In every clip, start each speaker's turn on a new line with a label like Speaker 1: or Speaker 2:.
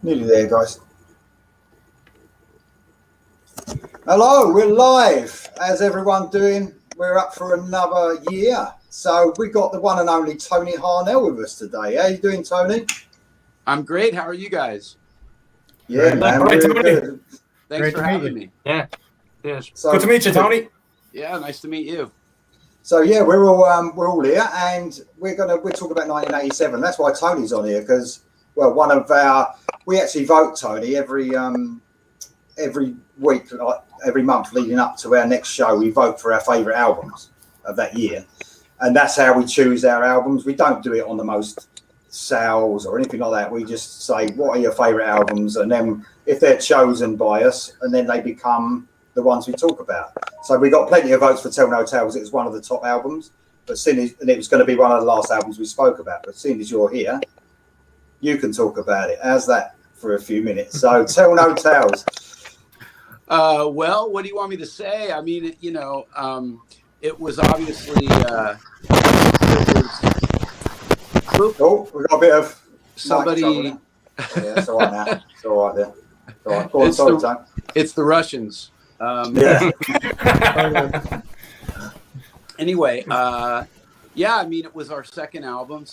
Speaker 1: Nearly there, guys. Hello, we're live. How's everyone doing? We're up for another year. So we got the one and only Tony Harnell with us today. How you doing, Tony?
Speaker 2: I'm great. How are you guys?
Speaker 1: Yeah, man,
Speaker 3: Great,
Speaker 1: really
Speaker 3: Tony.
Speaker 1: good.
Speaker 2: Thanks for having me.
Speaker 3: Yeah. Yes.
Speaker 1: So,
Speaker 3: Good to meet you, Tony.
Speaker 2: Yeah, nice to meet you.
Speaker 1: So yeah, we're all here, and we're talking about 1987. That's why Tony's on here, because we actually vote, Tony, every week, like every month leading up to our next show. We vote for our favourite albums of that year, and that's how we choose our albums. We don't do it on the most sales or anything like that. We just say, what are your favourite albums, and then if they're chosen by us, and then they become the ones we talk about. So we got plenty of votes for Tell No Tales. It was one of the top albums, and it was going to be one of the last albums we spoke about. But seeing as you're here, you can talk about it. How's that for a few minutes? So Tell No Tales.
Speaker 2: Well, what do you want me to say? I mean, it was obviously.
Speaker 1: Oh, we got a bit of
Speaker 2: somebody.
Speaker 1: Yeah, it's all right now. It's all right there. All right. Go on, sorry, Tony.
Speaker 2: It's the Russians.
Speaker 1: Yeah.
Speaker 2: Anyway, yeah, I mean, it was our second album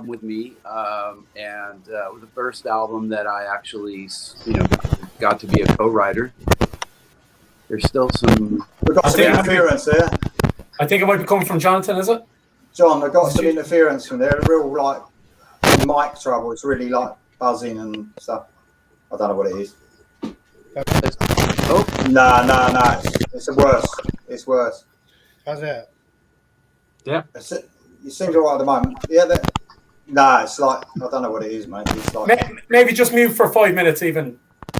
Speaker 2: with me, and it was the first album that I actually, got to be a co-writer. There's still some.
Speaker 1: We've got some interference there.
Speaker 3: I think it might be coming from Jonathan, is it?
Speaker 1: John, I got some interference from there. Real like mic trouble. It's really like buzzing and stuff. I don't know what it is.
Speaker 2: Oh
Speaker 1: no. It's worse. It's worse.
Speaker 4: How's that?
Speaker 3: Yeah.
Speaker 1: It seems all right at the moment. Yeah. No, it's like I don't know what it is, mate. It's like
Speaker 3: Maybe just mute for 5 minutes, even,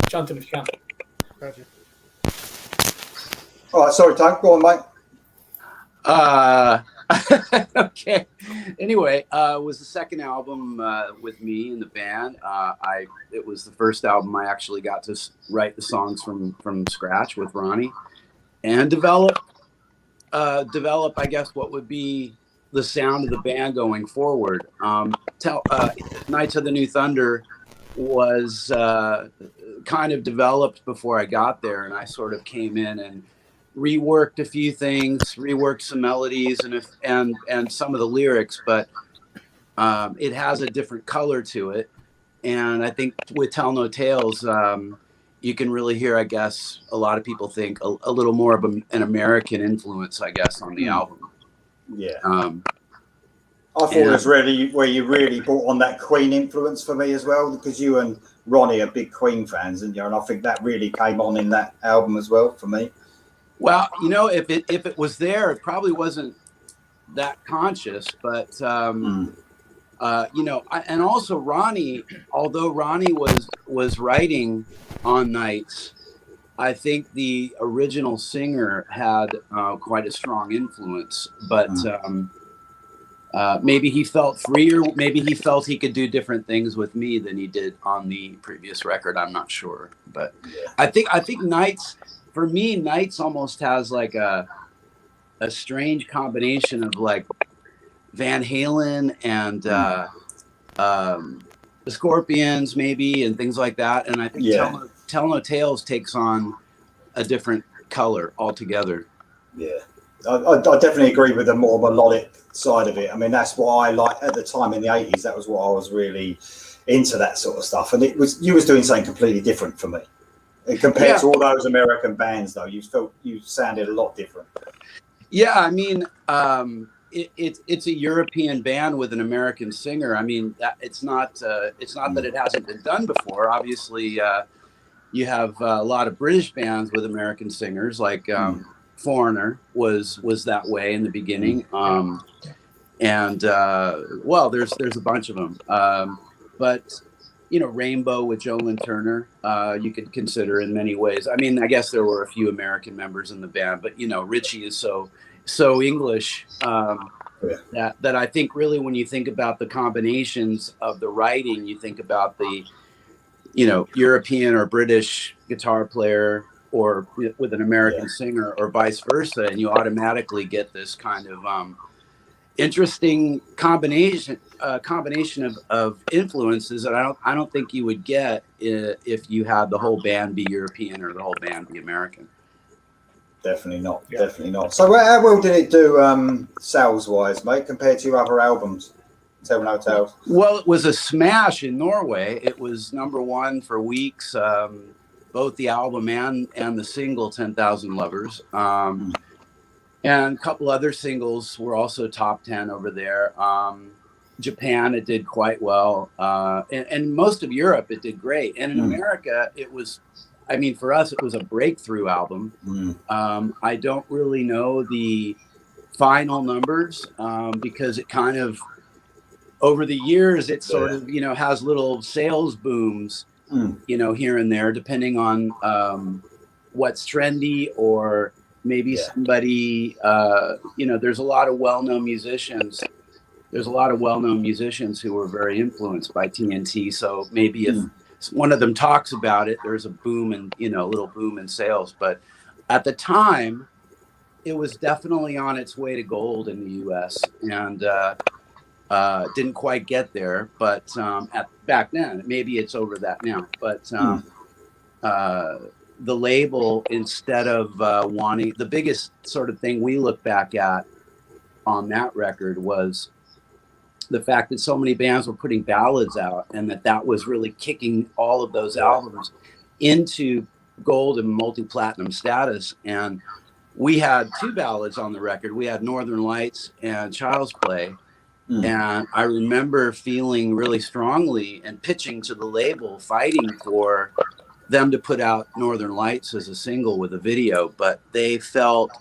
Speaker 3: Jonathan, if you can.
Speaker 4: Gotcha.
Speaker 1: All right. Sorry, Tony. Go on, mate.
Speaker 2: Okay. Anyway, it was the second album with me in the band. It was the first album I actually got to write the songs from scratch with Ronnie, and develop, I guess, what would be the sound of the band going forward. Knights of the New Thunder was kind of developed before I got there, and I sort of came in and reworked a few things, reworked some melodies and some of the lyrics, but it has a different color to it. And I think with Tell No Tales, you can really hear, I guess, a lot of people think a little more of an American influence, I guess, on the album.
Speaker 1: Yeah. I thought it was really where you really brought on that Queen influence for me as well, because you and Ronnie are big Queen fans, and I think that really came on in that album as well for me.
Speaker 2: Well, if it was there, it probably wasn't that conscious, but and also Ronnie, although Ronnie was writing on Nights, I think the original singer had quite a strong influence, but maybe he felt freer, maybe he felt he could do different things with me than he did on the previous record. I'm not sure, but I think Nights. For me, Nights almost has like a strange combination of like Van Halen and the Scorpions maybe and things like that. And I think Tell No Tales takes on a different color altogether. Yeah,
Speaker 1: I definitely agree with the more melodic side of it. I mean, that's what I liked at the time in the 80s. That was what I was really into, that sort of stuff. And you was doing something completely different for me. Compared to all those American bands, though, you sounded a lot different.
Speaker 2: Yeah, I mean, it's a European band with an American singer. I mean, it's not that it hasn't been done before. Obviously, you have a lot of British bands with American singers, like Foreigner was that way in the beginning, and there's a bunch of them, but. Rainbow with Joe Lynn Turner, you could consider in many ways. I mean, I guess there were a few American members in the band, but Richie is so English that I think really when you think about the combinations of the writing, you think about the European or British guitar player or with an American singer or vice versa, and you automatically get this kind of interesting combination of influences that I don't think you would get if you had the whole band be European or the whole band be American.
Speaker 1: Definitely not. Yeah. Definitely not. So how well did it do sales wise, mate, compared to your other albums? Tell No Tales.
Speaker 2: Well, it was a smash in Norway. It was #1 for weeks. Both the album and the single 10,000 Lovers. And a couple other singles were also top 10 over there. Japan, it did quite well. And most of Europe, it did great. And in America, it was, I mean, for us, it was a breakthrough album. I don't really know the final numbers because it kind of, over the years, it sort of, you know, has little sales booms, you know, here and there, depending on what's trendy or maybe somebody, you know, there's a lot of well-known musicians. There's a lot of well-known musicians who were very influenced by TNT. So maybe if one of them talks about it, there's a boom and, you know, a little boom in sales. But at the time, it was definitely on its way to gold in the US and didn't quite get there. But back then, maybe it's over that now. But the label, instead of wanting, the biggest sort of thing we look back at on that record was the fact that so many bands were putting ballads out, and that was really kicking all of those albums into gold and multi-platinum status. And we had 2 ballads on the record. We had Northern Lights and Child's Play. And I remember feeling really strongly and pitching to the label, fighting for them to put out Northern Lights as a single with a video, but they felt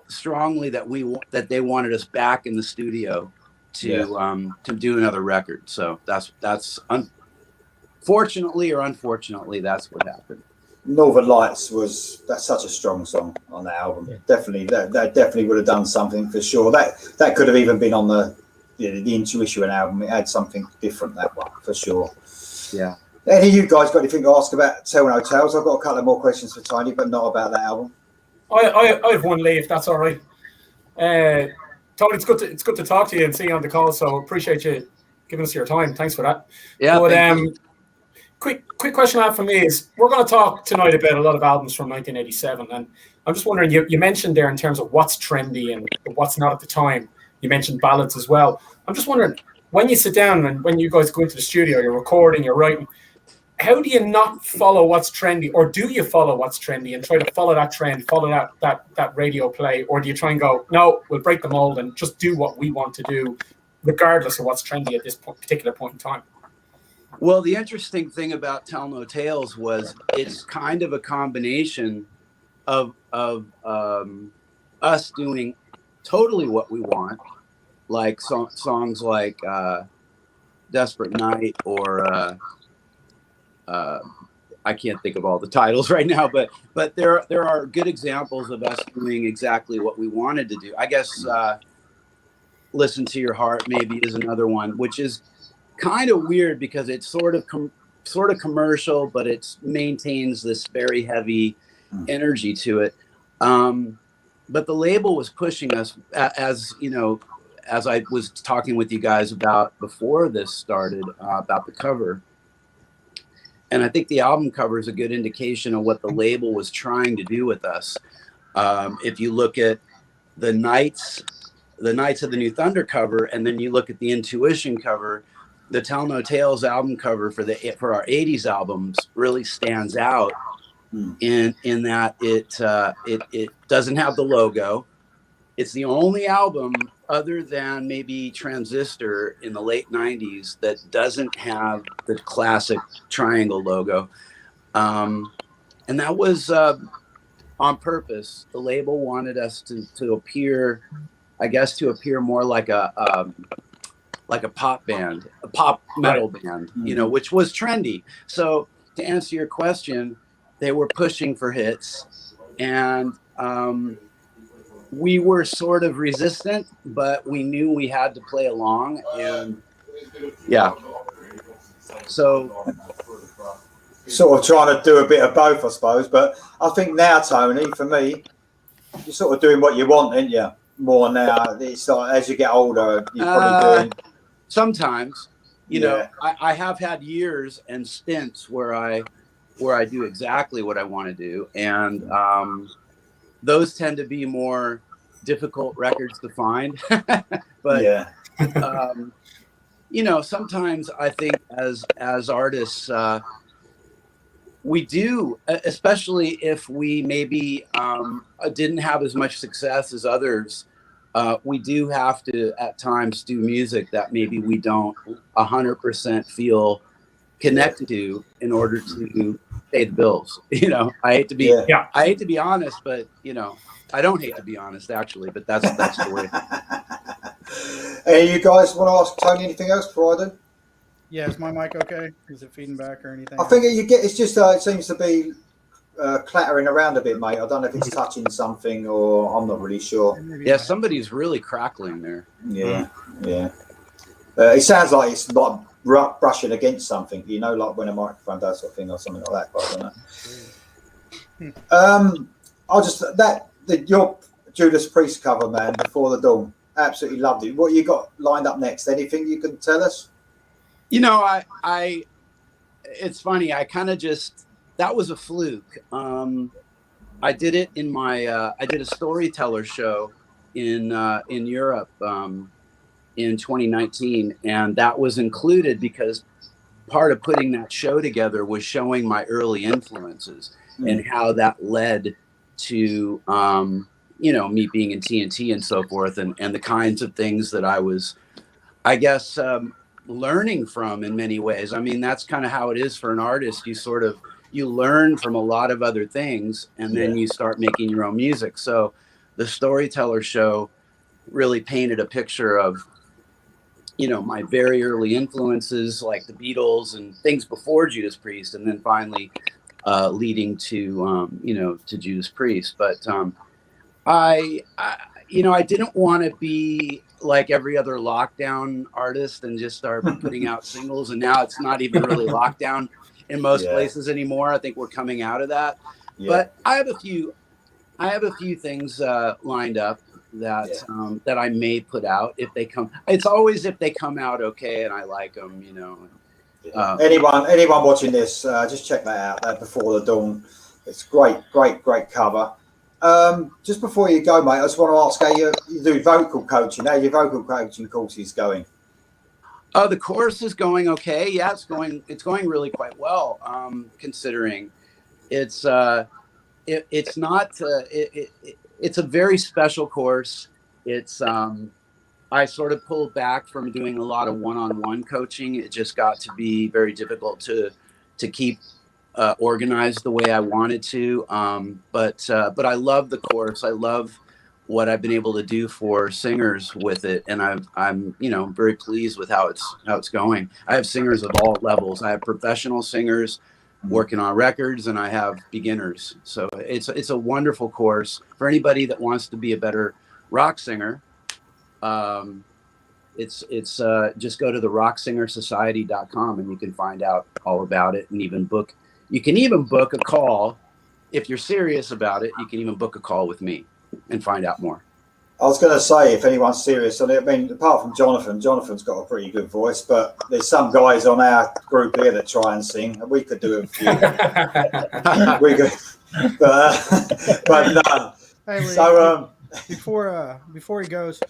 Speaker 2: strongly that they wanted us back in the studio to do another record. So that's fortunately or unfortunately, that's what happened.
Speaker 1: Northern Lights that's such a strong song on that album. Definitely, that definitely would have done something for sure. That could have even been on the Intuition album. It had something different, that one, for sure.
Speaker 2: Yeah.
Speaker 1: Any of you guys got anything to ask about Tell No Tales? I've got a couple of more questions for Tony, but not about that album.
Speaker 3: I have one, Lee, if that's all right. Tony, it's good to talk to you and see you on the call. So appreciate you giving us your time. Thanks for that.
Speaker 2: Yeah.
Speaker 3: But quick question I have for me is, we're going to talk tonight about a lot of albums from 1987, and I'm just wondering, you mentioned there in terms of what's trendy and what's not at the time. You mentioned ballads as well. I'm just wondering, when you sit down and when you guys go into the studio, you're recording, you're writing, how do you not follow what's trendy, or do you follow what's trendy and try to follow that trend, follow that radio play, or do you try and go, no, we'll break the mold and just do what we want to do, regardless of what's trendy at this particular point in time?
Speaker 2: Well, the interesting thing about Tell No Tales was it's kind of a combination of us doing totally what we want, like songs like Desperate Night or I can't think of all the titles right now, but there are good examples of us doing exactly what we wanted to do. I guess Listen to Your Heart maybe is another one, which is kind of weird because it's sort of commercial, but it maintains this very heavy energy to it. But the label was pushing us, as you know, as I was talking with you guys about before this started, about the cover. And I think the album cover is a good indication of what the label was trying to do with us. If you look at the Knights of the New Thunder cover, and then you look at the Intuition cover, the Tell No Tales album cover for our 80s albums really stands out in that it doesn't have the logo. It's the only album other than maybe Transistor in the late 90s that doesn't have the classic triangle logo. And that was on purpose. The label wanted us to appear, I guess, to appear more like a pop band, a pop metal band, you know, which was trendy. So to answer your question, they were pushing for hits, and we were sort of resistant, but we knew we had to play along, and so
Speaker 1: sort of trying to do a bit of both, I suppose. But I think now, Tony, for me, you're sort of doing what you want, ain't you? more now? It's like as you get older, you're probably doing.
Speaker 2: Sometimes, you know,
Speaker 1: Yeah.
Speaker 2: I have had years and stints where I do exactly what I want to do, and those tend to be more difficult records to find. But
Speaker 1: Yeah.
Speaker 2: you know, sometimes I think as artists, we do, especially if we maybe didn't have as much success as others. We do have to at times do music that maybe we don't 100% feel connected to in order to pay the bills. You know,
Speaker 3: Yeah.
Speaker 2: I hate to be honest, but you know, I don't hate to be honest actually, but that's the way.
Speaker 1: Hey, you guys want to ask Tony anything else before I do?
Speaker 4: Yeah, is my mic okay? Is it feeding back or anything?
Speaker 1: I think it's just it seems to be clattering around a bit, mate. I don't know if it's touching something or I'm not really sure.
Speaker 2: Yeah, somebody's really crackling there.
Speaker 1: Yeah, yeah. It sounds like it's like brushing against something, you know, like when a microphone does sort of thing or something like that. But I don't know. I'll just your Judas Priest cover, man, Before the Dawn. Absolutely loved it. What you got lined up next? Anything you can tell us?
Speaker 2: You know, I it's funny. I kind of that was a fluke. I did it in my, I did a storyteller show in Europe in 2019, and that was included because part of putting that show together was showing my early influences and how that led to, you know, me being in TNT and so forth, and the kinds of things that I was, I guess, learning from in many ways. I mean, that's kind of how it is for an artist. You learn from a lot of other things, and then you start making your own music. So the storyteller show really painted a picture of, you know, my very early influences like the Beatles and things before Judas Priest, and then finally leading to, you know, to Judas Priest. But I you know, I didn't want to be like every other lockdown artist and just start putting out singles. And now it's not even really lockdown in most places anymore. I think we're coming out of that. But I have a few things lined up that that I may put out if they come. It's always if they come out okay and I like them, you know.
Speaker 1: Anyone watching this, just check that out. Before the Dawn. It's great cover. Just before you go, mate, I just want to ask how you do vocal coaching. How your vocal coaching course is going?
Speaker 2: The course is going okay. Yeah, it's going really quite well. Considering it's not it's a very special course. It's I sort of pulled back from doing a lot of one-on-one coaching. It just got to be very difficult to keep organized the way I wanted to. But I love the course. I love what I've been able to do for singers with it, and I'm you know, very pleased with how it's going. I have singers of all levels. I have professional singers working on records, and I have beginners. So it's a wonderful course for anybody that wants to be a better rock singer. It's just go to the rocksingersociety.com and you can find out all about it, and you can even book a call if you're serious about it. You can even book a call with me and find out more.
Speaker 1: I was going to say, if anyone's serious on it, I mean, apart from Jonathan's got a pretty good voice, but there's some guys on our group here that try and sing. We could do a few. We could, but no.
Speaker 4: Hey, Lee,
Speaker 1: So
Speaker 4: before he goes,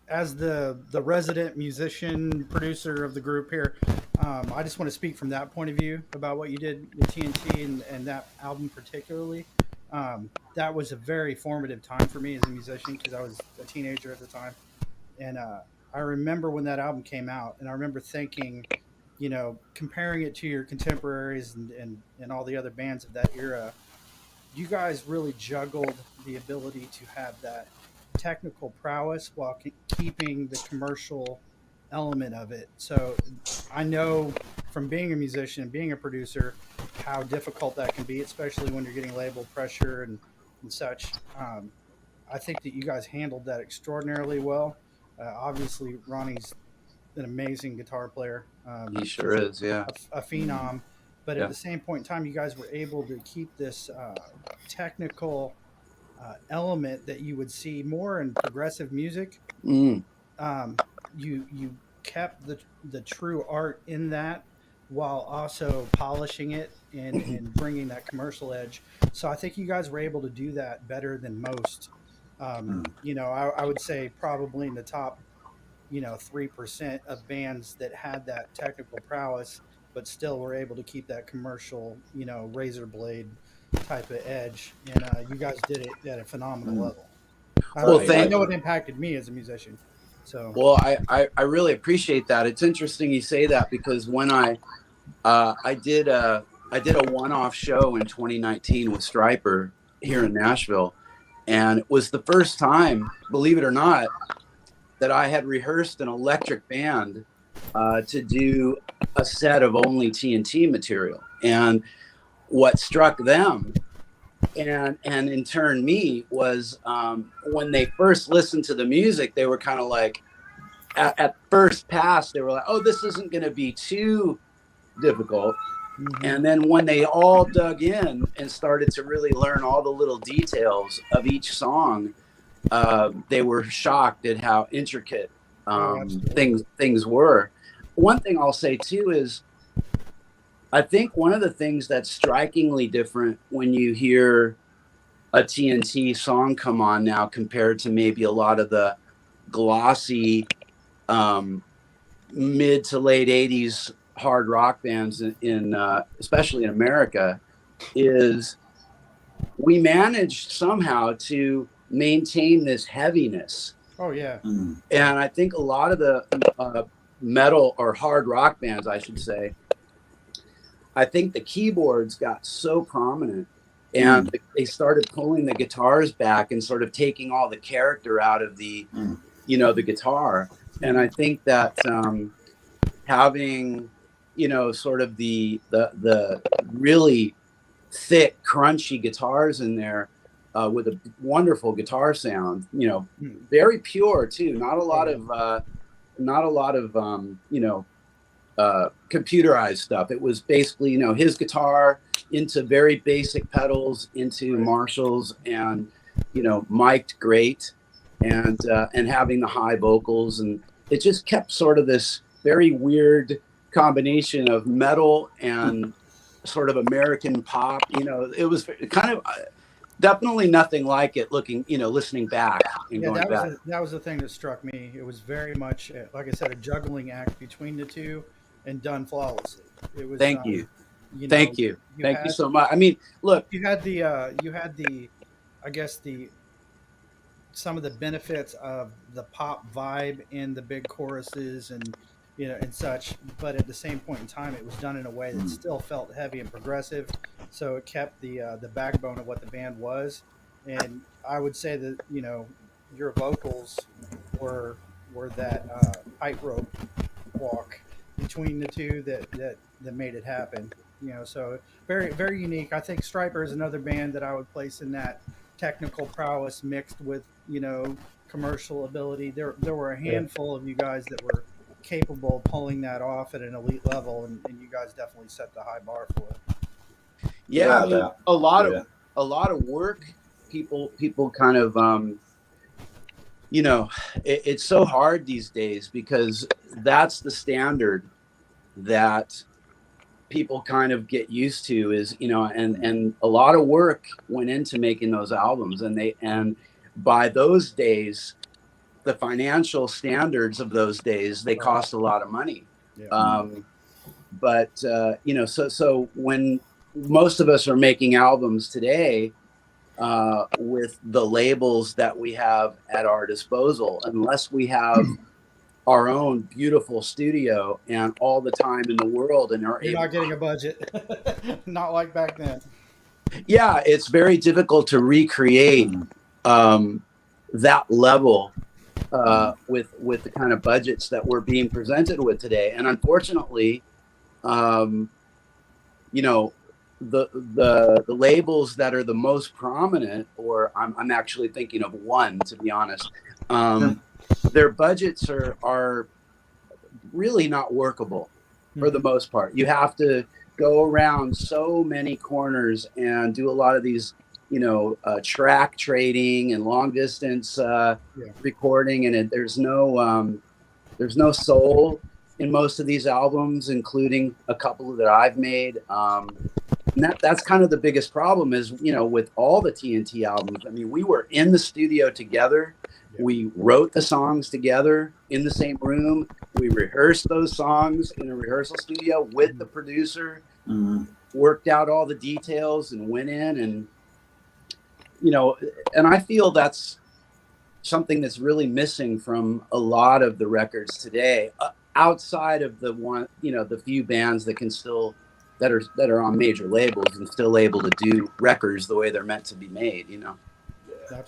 Speaker 4: as the resident musician producer of the group here, I just want to speak from that point of view about what you did with TNT and that album particularly. That was a very formative time for me as a musician because I was a teenager at the time. And I remember when that album came out, and I remember thinking, you know, comparing it to your contemporaries and all the other bands of that era, you guys really juggled the ability to have that technical prowess while keeping the commercial element of it. So I know from being a musician and being a producer how difficult that can be, especially when you're getting label pressure and such. I think that you guys handled that extraordinarily well. Obviously, Ronnie's an amazing guitar player.
Speaker 2: He sure is, yeah.
Speaker 4: A phenom. But at the same point in time, you guys were able to keep this technical element that you would see more in progressive music.
Speaker 2: Mm.
Speaker 4: You kept the true art in that while also polishing it and bringing that commercial edge. So I think you guys were able to do that better than most. I would say probably in the top 3% of bands that had that technical prowess, but still were able to keep that commercial, razor blade type of edge. And you guys did it at a phenomenal level.
Speaker 2: Well,
Speaker 4: I know it impacted me as a musician. So,
Speaker 2: well, I really appreciate that. It's interesting you say that, because when I did a one-off show in 2019 with Stryper here in Nashville, and it was the first time, believe it or not, that I had rehearsed an electric band to do a set of only TNT material. And what struck them, and in turn me, was when they first listened to the music, they were kind of like, at first pass, they were like, oh, this isn't going to be too difficult. And then when they all dug in and started to really learn all the little details of each song, they were shocked at how intricate things were. One thing I'll say too is, I think one of the things that's strikingly different when you hear a TNT song come on now compared to maybe a lot of the glossy mid to late 80s hard rock bands in especially in America, is we managed somehow to maintain this heaviness.
Speaker 4: Oh yeah.
Speaker 2: And I think a lot of the metal or hard rock bands, I should say, I think the keyboards got so prominent, and they started pulling the guitars back and sort of taking all the character out of the the guitar. And I think that having sort of the really thick, crunchy guitars in there with a wonderful guitar sound, very pure too. Not a lot of computerized stuff. It was basically, his guitar into very basic pedals, into Marshalls, and, mic'd great, and having the high vocals. And it just kept sort of this very weird combination of metal and sort of American pop. It was kind of definitely nothing like it listening back and going back.
Speaker 4: That was the thing that struck me. It was very much, like I said, a juggling act between the two, and done flawlessly. It was.
Speaker 2: Thank you so much. I mean, look,
Speaker 4: you had the, I guess some of the benefits of the pop vibe in the big choruses and and such, but at the same point in time, it was done in a way that still felt heavy and progressive. So it kept the backbone of what the band was. And I would say that your vocals were that tightrope walk between the two that made it happen. So very, very unique. I think Stryper is another band that I would place in that technical prowess mixed with commercial ability. There were a handful of you guys that were capable of pulling that off at an elite level, and you guys definitely set the high bar for it.
Speaker 2: Yeah, I mean, a lot of work. People kind of it's so hard these days, because that's the standard that people kind of get used to, is and a lot of work went into making those albums, and by those days, the financial standards of those days, they cost a lot of money. But so when most of us are making albums today with the labels that we have at our disposal, unless we have our own beautiful studio and all the time in the world, and
Speaker 4: you're not getting a budget, not like back then.
Speaker 2: Yeah, it's very difficult to recreate that level with the kind of budgets that we're being presented with today. And unfortunately, the labels that are the most prominent, or I'm actually thinking of one, to be honest, their budgets are really not workable for the most part. You have to go around so many corners and do a lot of these track trading and long distance recording, and there's no soul in most of these albums, including a couple that I've made. And that's kind of the biggest problem is, with all the TNT albums. I mean, we were in the studio together. Yeah. We wrote the songs together in the same room. We rehearsed those songs in a rehearsal studio with the producer, worked out all the details and went in and, and I feel that's something that's really missing from a lot of the records today, outside of the few bands that can still, that are on major labels and still able to do records the way they're meant to be made,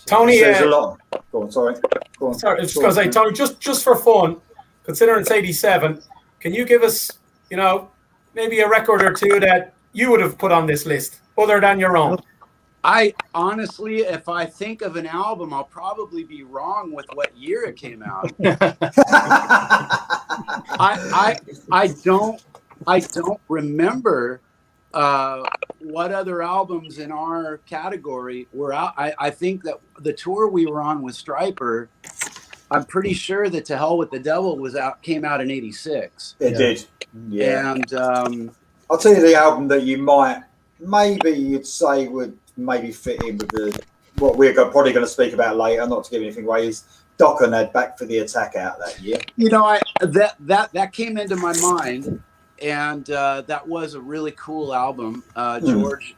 Speaker 3: Tony,
Speaker 1: there's a lot. Go on, sorry. Go on.
Speaker 3: Sorry, just because Tony, just for fun, considering it's 87, can you give us, maybe a record or two that you would have put on this list other than your own?
Speaker 2: I honestly, if I think of an album, I'll probably be wrong with what year it came out. I don't remember what other albums in our category were out. I think that the tour we were on with Stryper, I'm pretty sure that To Hell with the Devil came out in '86.
Speaker 1: It did. Yeah.
Speaker 2: And
Speaker 1: I'll tell you the album that you'd say would maybe fit in with what we're probably going to speak about later, not to give anything away, is Dokken had Back for the Attack out that year.
Speaker 2: That came into my mind. And that was a really cool album. George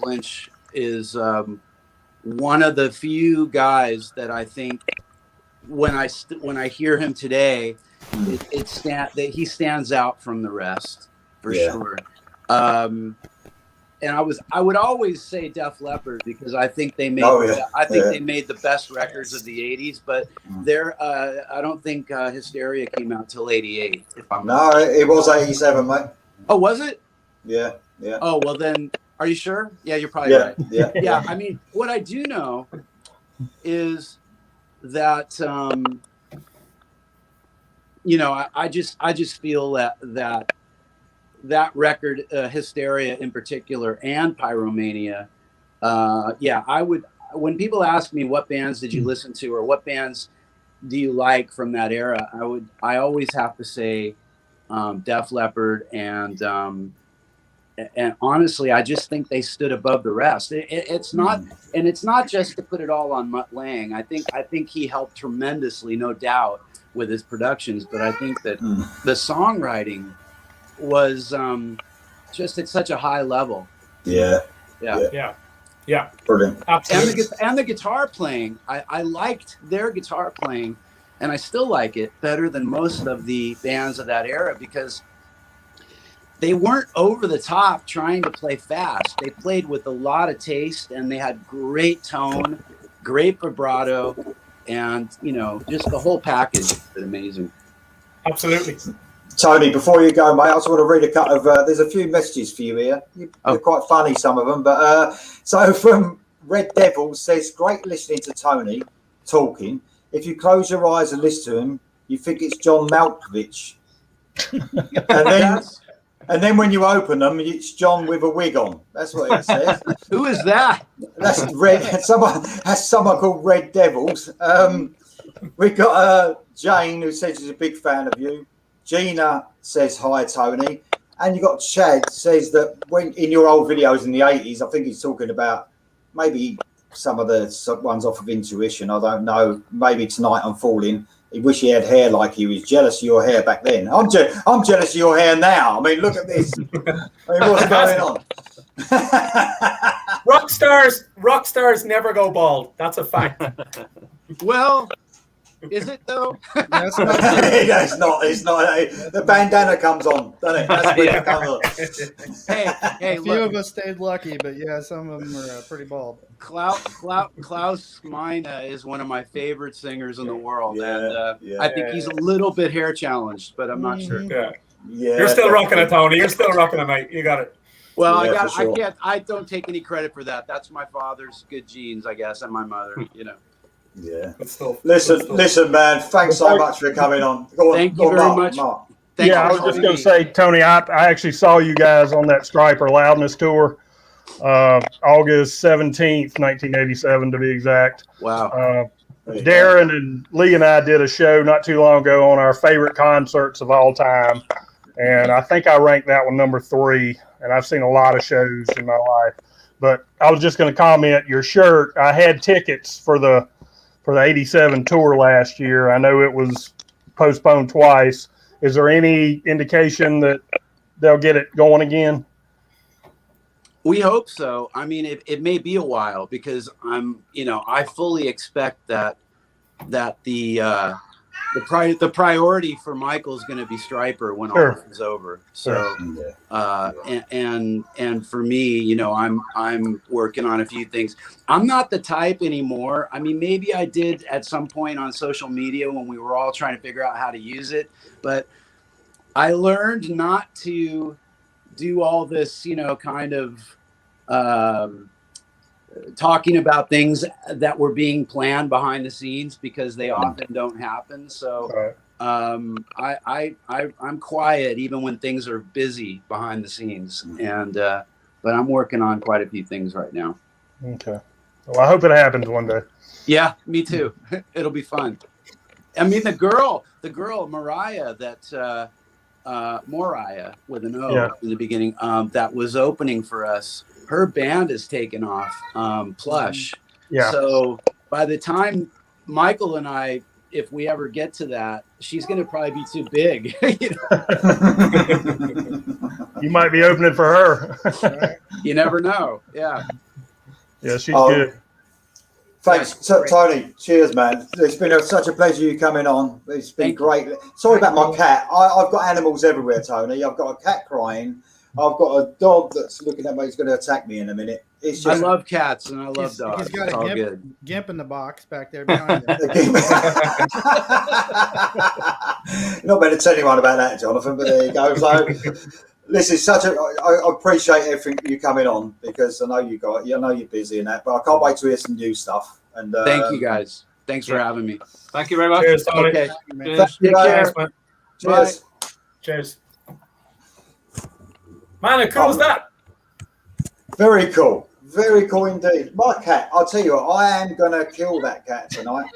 Speaker 2: Lynch is one of the few guys that I think when I hear him today, that he stands out from the rest for sure. And I would always say Def Leppard because I think they made they made the best records of the '80s, but I don't think Hysteria came out till '88.
Speaker 1: It was '87, mate.
Speaker 2: Oh, was it?
Speaker 1: Yeah.
Speaker 2: Oh, well then, are you sure? Yeah, you're probably right. Yeah. I mean, what I do know is that I just feel that record, Hysteria in particular, and Pyromania. I would. When people ask me what bands did you listen to or what bands do you like from that era, I always have to say Def Leppard and honestly, I just think they stood above the rest. It's not, and it's not just to put it all on Mutt Lange. I think he helped tremendously, no doubt, with his productions. But I think that the songwriting was just at such a high level.
Speaker 1: Yeah.
Speaker 3: Brilliant.
Speaker 2: Absolutely. And the guitar playing, I liked their guitar playing, and I still like it better than most of the bands of that era because they weren't over the top trying to play fast. They played with a lot of taste, and they had great tone, great vibrato, and just the whole package is amazing.
Speaker 3: Absolutely.
Speaker 1: Tony, before you go, mate, I just want to read a couple of. There's a few messages for you here. They're quite funny, some of them. But so from Red Devil says, "Great listening to Tony talking. If you close your eyes and listen to him, you think it's John Malkovich, and then when you open them, it's John with a wig on." That's what it says.
Speaker 2: Who is that?
Speaker 1: That's someone called Red Devils. We've got Jane who says she's a big fan of you. Gina says hi, Tony, and you got Chad says that when in your old videos in the '80s, I think he's talking about maybe some of the ones off of Intuition. I don't know. Maybe Tonight I'm Falling. He wish he had hair like he was jealous of your hair back then. I'm jealous of your hair now. I mean, look at this. I mean, what's going on?
Speaker 3: Rock stars never go bald. That's a fact.
Speaker 2: Well. Is it though?
Speaker 1: It's not. The bandana comes on, doesn't it? That's where it comes on.
Speaker 4: Hey, a few of us stayed lucky, but yeah, some of them are pretty bald.
Speaker 2: Klaus Meine is one of my favorite singers in the world, I think he's a little bit hair challenged, but I'm not sure.
Speaker 3: Yeah. You're still rocking it, Tony. You're still rocking it, mate. You got it.
Speaker 2: Well, I don't take any credit for that. That's my father's good genes, I guess, and my mother.
Speaker 1: Yeah. Listen, man. Thanks so much for coming on.
Speaker 2: Thank you very much.
Speaker 1: Mark.
Speaker 5: I was just going to say, Tony, I actually saw you guys on that Stryper Loudness tour. August 17th, 1987 to be exact.
Speaker 2: Wow.
Speaker 5: Darren and Lee and I did a show not too long ago on our favorite concerts of all time. And I think I ranked that one number 3. And I've seen a lot of shows in my life. But I was just going to comment, your shirt, I had tickets for the 87 tour last year. I know it was postponed twice. Is there any indication that they'll get it going again?
Speaker 2: We hope so. I mean, it may be a while because I fully expect that the priority for Michael is going to be Striper when all this is over. So, and for me, I'm working on a few things. I'm not the type anymore. I mean, maybe I did at some point on social media when we were all trying to figure out how to use it, but I learned not to do all this, kind of talking about things that were being planned behind the scenes because they often don't happen. So I'm quiet even when things are busy behind the scenes, and but I'm working on quite a few things right now.
Speaker 5: Okay. Well, I hope it happens one day.
Speaker 2: Yeah, me too. It'll be fun. I mean, the girl, Mariah, that Moriah with an O in the beginning, that was opening for us. Her band has taken off, Plush. Yeah. So by the time Michael and I, if we ever get to that, she's going to probably be too big.
Speaker 5: You might be opening for her.
Speaker 2: You never know. Yeah.
Speaker 5: Yeah, she's good.
Speaker 1: Thanks, Tony. Cheers, man. It's been such a pleasure you coming on. It's been great. Sorry about my cat. I've got animals everywhere, Tony. I've got a cat crying. I've got a dog that's looking at me. He's going to attack me in a minute. It's just,
Speaker 2: I love cats and I love dogs.
Speaker 4: He's got
Speaker 2: it's
Speaker 4: a gimp in the box back there behind him.
Speaker 1: Not better to tell anyone about that, Jonathan, but there you go. So, listen, I appreciate everything you coming on because I know you're busy and that, but I can't wait to hear some new stuff. And
Speaker 2: thank you guys. Thanks for having me.
Speaker 6: Thank you very much.
Speaker 3: Cheers, Tony.
Speaker 2: Okay.
Speaker 1: Cheers.
Speaker 3: Cheers, man.
Speaker 1: Cheers.
Speaker 3: Cheers. Man, how cool is that?
Speaker 1: Very cool. Very cool indeed. My cat, I'll tell you what, I am going to kill that cat tonight.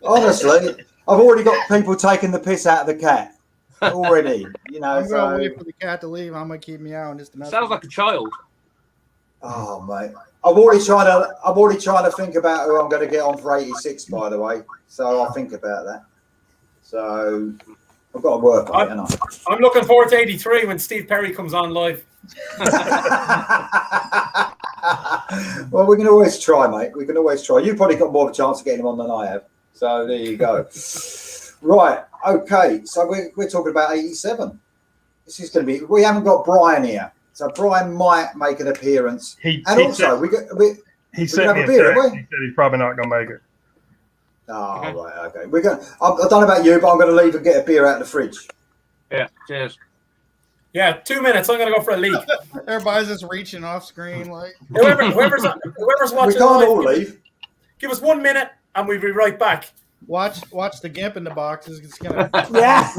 Speaker 1: Honestly, I've already got people taking the piss out of the cat. Already.
Speaker 4: I'm going to wait for the cat to leave. I'm going to keep meowing just to mess.
Speaker 6: Sounds like a child.
Speaker 1: Oh, mate. I'm already trying to think about who I'm going to get on for 86, by the way. So I'll think about that. So I've got to work on it, haven't I?
Speaker 3: I'm looking forward to 83 when Steve Perry comes on live.
Speaker 1: Well, we can always try, mate. We can always try. You've probably got more of a chance of getting him on than I have. So there you go. Right. Okay. So we're talking about 87. This is going to be. We haven't got Bryan here, so Bryan might make an appearance.
Speaker 5: He sent me a text. He said he's probably not going to make it.
Speaker 1: Oh, okay. Right, okay. We're going. I don't know about you, but I'm going to leave and get a beer out of the fridge.
Speaker 6: Yeah, cheers.
Speaker 3: Yeah, 2 minutes. I'm going to go for a leak.
Speaker 4: Everybody's just reaching off screen like.
Speaker 3: Whoever's watching.
Speaker 1: We can't all leave.
Speaker 3: Give us 1 minute, and we'll be right back.
Speaker 4: Watch the gimp in the box. It's going to.
Speaker 1: Yeah.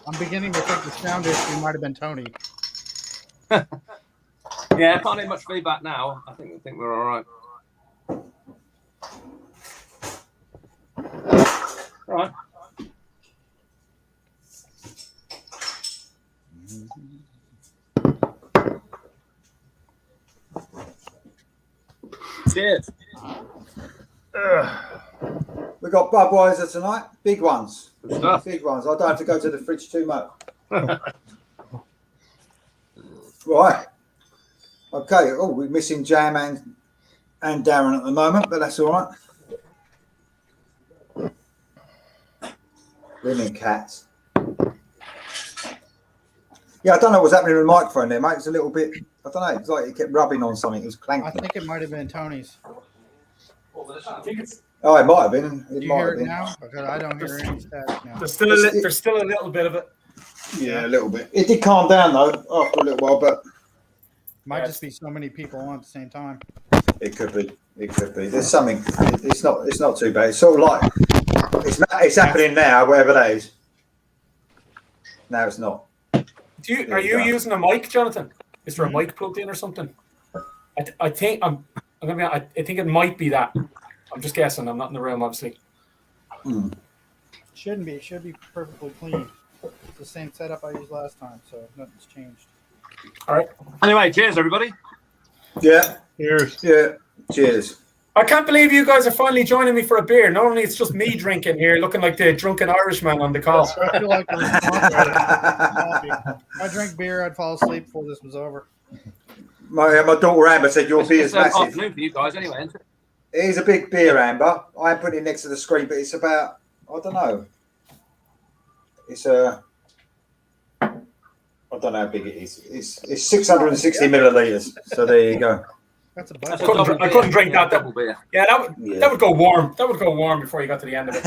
Speaker 4: I'm beginning to think the sound issue might have been Tony.
Speaker 6: Yeah, I can't hear much feedback now. I think we're all right. All right. Cheers.
Speaker 1: We've got Budweiser tonight. Big ones.
Speaker 6: Good stuff.
Speaker 1: Big ones. I don't have to go to the fridge too much. Right. Okay. Oh, we're missing Jam and Darren at the moment, but that's all right. Women cats. Yeah, I don't know what's happening with the microphone there, mate. It's a little bit, I don't know, it's like it kept rubbing on something. It was clanking.
Speaker 4: I think it might have been Tony's.
Speaker 1: Oh, it might have been.
Speaker 4: Do you hear it now? Because I don't hear any static now.
Speaker 3: There's still a little bit of it.
Speaker 1: Yeah, a little bit. It did calm down though after a little while, but
Speaker 4: might just be so many people on at the same time.
Speaker 1: It could be. It could be. There's something. It's not too bad. It's sort of like It's happening now, whatever that is. No, it's not.
Speaker 3: Are you using a mic, Jonathan? Is there a mic plugged in or something? I think I think it might be that. I'm just guessing. I'm not in the room, obviously.
Speaker 4: Shouldn't be. It should be perfectly clean. It's the same setup I used last time, so nothing's changed.
Speaker 3: All right.
Speaker 6: Anyway, cheers, everybody.
Speaker 1: Yeah.
Speaker 5: Cheers.
Speaker 1: Yeah. Cheers.
Speaker 3: I can't believe you guys are finally joining me for a beer. Normally, it's just me drinking here, looking like the drunken Irishman on the call.
Speaker 4: I feel like we're If I drank beer, I'd fall asleep before this was over.
Speaker 1: My daughter Amber said your beer's massive.
Speaker 6: Afternoon for you guys, anyway. Isn't it?
Speaker 1: It is a big beer, Amber. I put it next to the screen, but it's about, I don't know. It's I don't know how big it is. It's 660 milliliters. So there you go.
Speaker 4: That's a
Speaker 6: That's
Speaker 4: bunch.
Speaker 6: a
Speaker 3: I couldn't drink that.
Speaker 6: double beer.
Speaker 3: Yeah, that would go warm. That would go warm before you got to the end of it.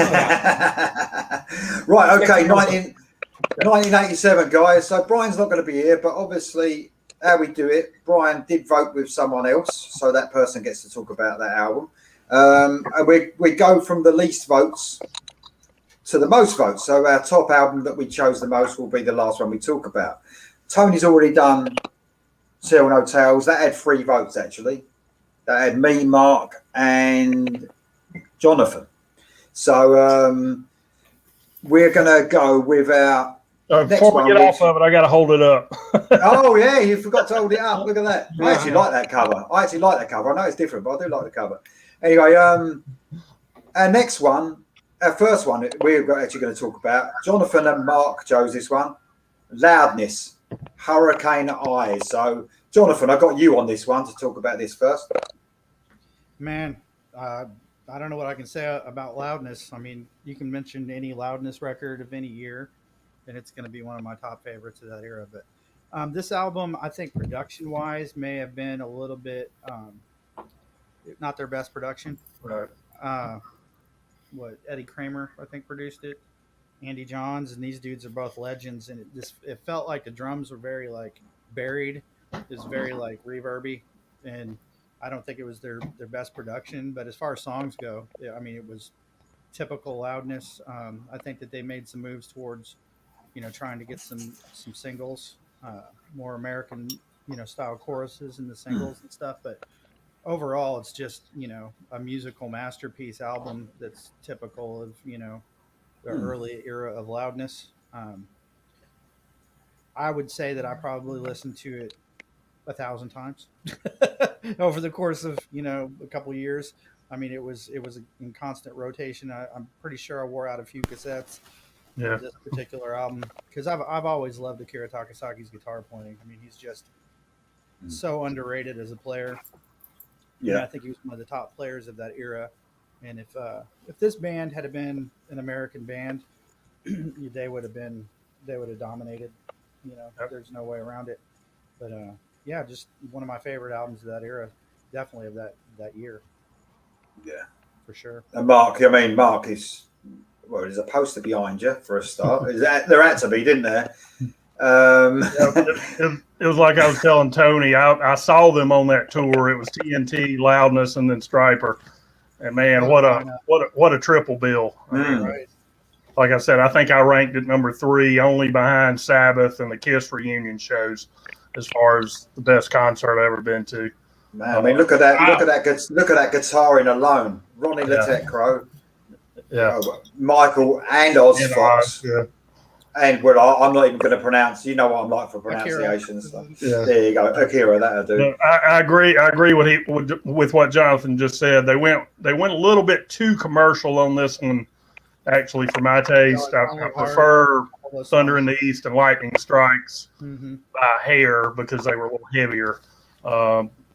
Speaker 1: Right, okay, 1987, guys. So Brian's not going to be here, but obviously how we do it, Bryan did vote with someone else, so that person gets to talk about that album. And we go from the least votes to the most votes. So our top album that we chose the most will be the last one we talk about. Tony's already done Tell No Tales. That had 3 votes, actually. That had me, Mark, and Jonathan. So we're going to go with our
Speaker 5: Before we get off of it, I got to hold it up.
Speaker 1: Oh, yeah, you forgot to hold it up. Look at that. I actually like that cover. I know it's different, but I do like the cover. Anyway, our next one, our first one, we're actually going to talk about. Jonathan and Mark chose this one. Loudness, Hurricane Eyes. So, Jonathan, I got you on this one to talk about this first.
Speaker 4: Man, I don't know what I can say about Loudness. I mean, you can mention any Loudness record of any year, and it's going to be one of my top favorites of that era. But this album, I think production-wise, may have been a little bit not their best production.
Speaker 1: Right.
Speaker 4: Eddie Kramer, I think, produced it. Andy Johns, and these dudes are both legends. And it felt like the drums were very like buried. It was very like reverby, and I don't think it was their best production. But as far as songs go, I mean, it was typical Loudness. I think that they made some moves towards, trying to get some singles, more American, style choruses in the singles and stuff. But overall, it's just, a musical masterpiece album that's typical of, the early era of Loudness. I would say that I probably listened to it 1,000 times over the course of, a couple of years. I mean, it was in constant rotation. I'm pretty sure I wore out a few cassettes. Yeah. This particular album, because I've always loved Akira Takasaki's guitar playing. I mean, he's just so underrated as a player. Yeah, I think he was one of the top players of that era. And if this band had been an American band, they would have dominated. There's no way around it. But yeah, just one of my favorite albums of that era, definitely of that year.
Speaker 1: Yeah,
Speaker 4: for sure.
Speaker 1: And Mark is. Well, there's a poster behind you for a start. There had to be, didn't there?
Speaker 5: It was like I was telling Tony. I saw them on that tour. It was TNT, Loudness, and then Stryper. And man, what a triple bill! I mean,
Speaker 4: right.
Speaker 5: Like I said, I think I ranked at number 3, only behind Sabbath and the Kiss reunion shows, as far as the best concert I've ever been to.
Speaker 1: Man, I mean, look at that! Wow. Look at that guitaring alone. Ronnie Letecro.
Speaker 5: Yeah,
Speaker 1: Michael and Oz Fox.
Speaker 5: Yeah.
Speaker 1: And I'm not even going to pronounce. You know what I'm like for pronunciations. So. Yeah. There you go, Akira. That'll do.
Speaker 5: No, I agree. I agree with what Jonathan just said. They went a little bit too commercial on this one. Actually, for my taste, I prefer Thunder in the East and Lightning Strikes by hair because they were a little heavier.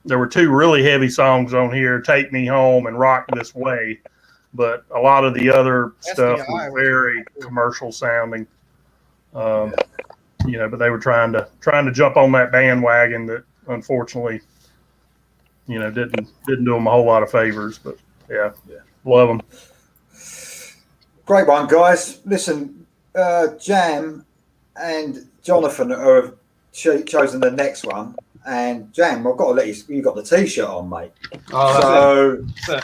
Speaker 5: There were 2 really heavy songs on here: "Take Me Home" and "Rock This Way." But a lot of the other stuff was very commercial sounding. But they were trying to jump on that bandwagon that unfortunately, didn't do them a whole lot of favors. But yeah, love them.
Speaker 1: Great one, guys. Listen, Jam and Jonathan have chosen the next one. And Jam, I've got to let you got the T-shirt on, mate.
Speaker 6: Oh,
Speaker 1: so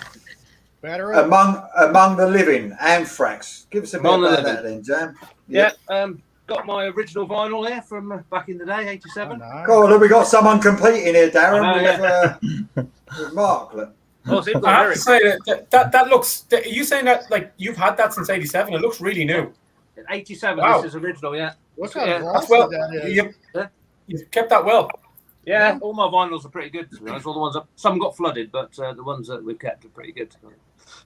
Speaker 4: Better
Speaker 1: Among the Living, Anthrax. Give us a bit
Speaker 6: Among the
Speaker 1: about
Speaker 6: Living.
Speaker 1: that then, Jam.
Speaker 6: Yeah. Got my original vinyl here from back in the day, '87.
Speaker 4: nice.
Speaker 1: Cool, look, we got someone competing here, Darren,
Speaker 6: I know,
Speaker 1: with Mark. Look.
Speaker 6: Oh, so you've
Speaker 3: I
Speaker 6: got
Speaker 3: have to
Speaker 6: lyrics.
Speaker 3: say that looks. Are you saying that like you've had that since '87? It looks really new.
Speaker 6: '87.
Speaker 3: Wow.
Speaker 6: This is original. Yeah.
Speaker 4: Look how
Speaker 6: Yeah.
Speaker 3: That's
Speaker 4: glossy
Speaker 3: well.
Speaker 4: that is.
Speaker 3: You've kept that well.
Speaker 6: Yeah, all my vinyls are pretty good. To be honest, all the ones some got flooded, but the ones that we've kept are pretty good.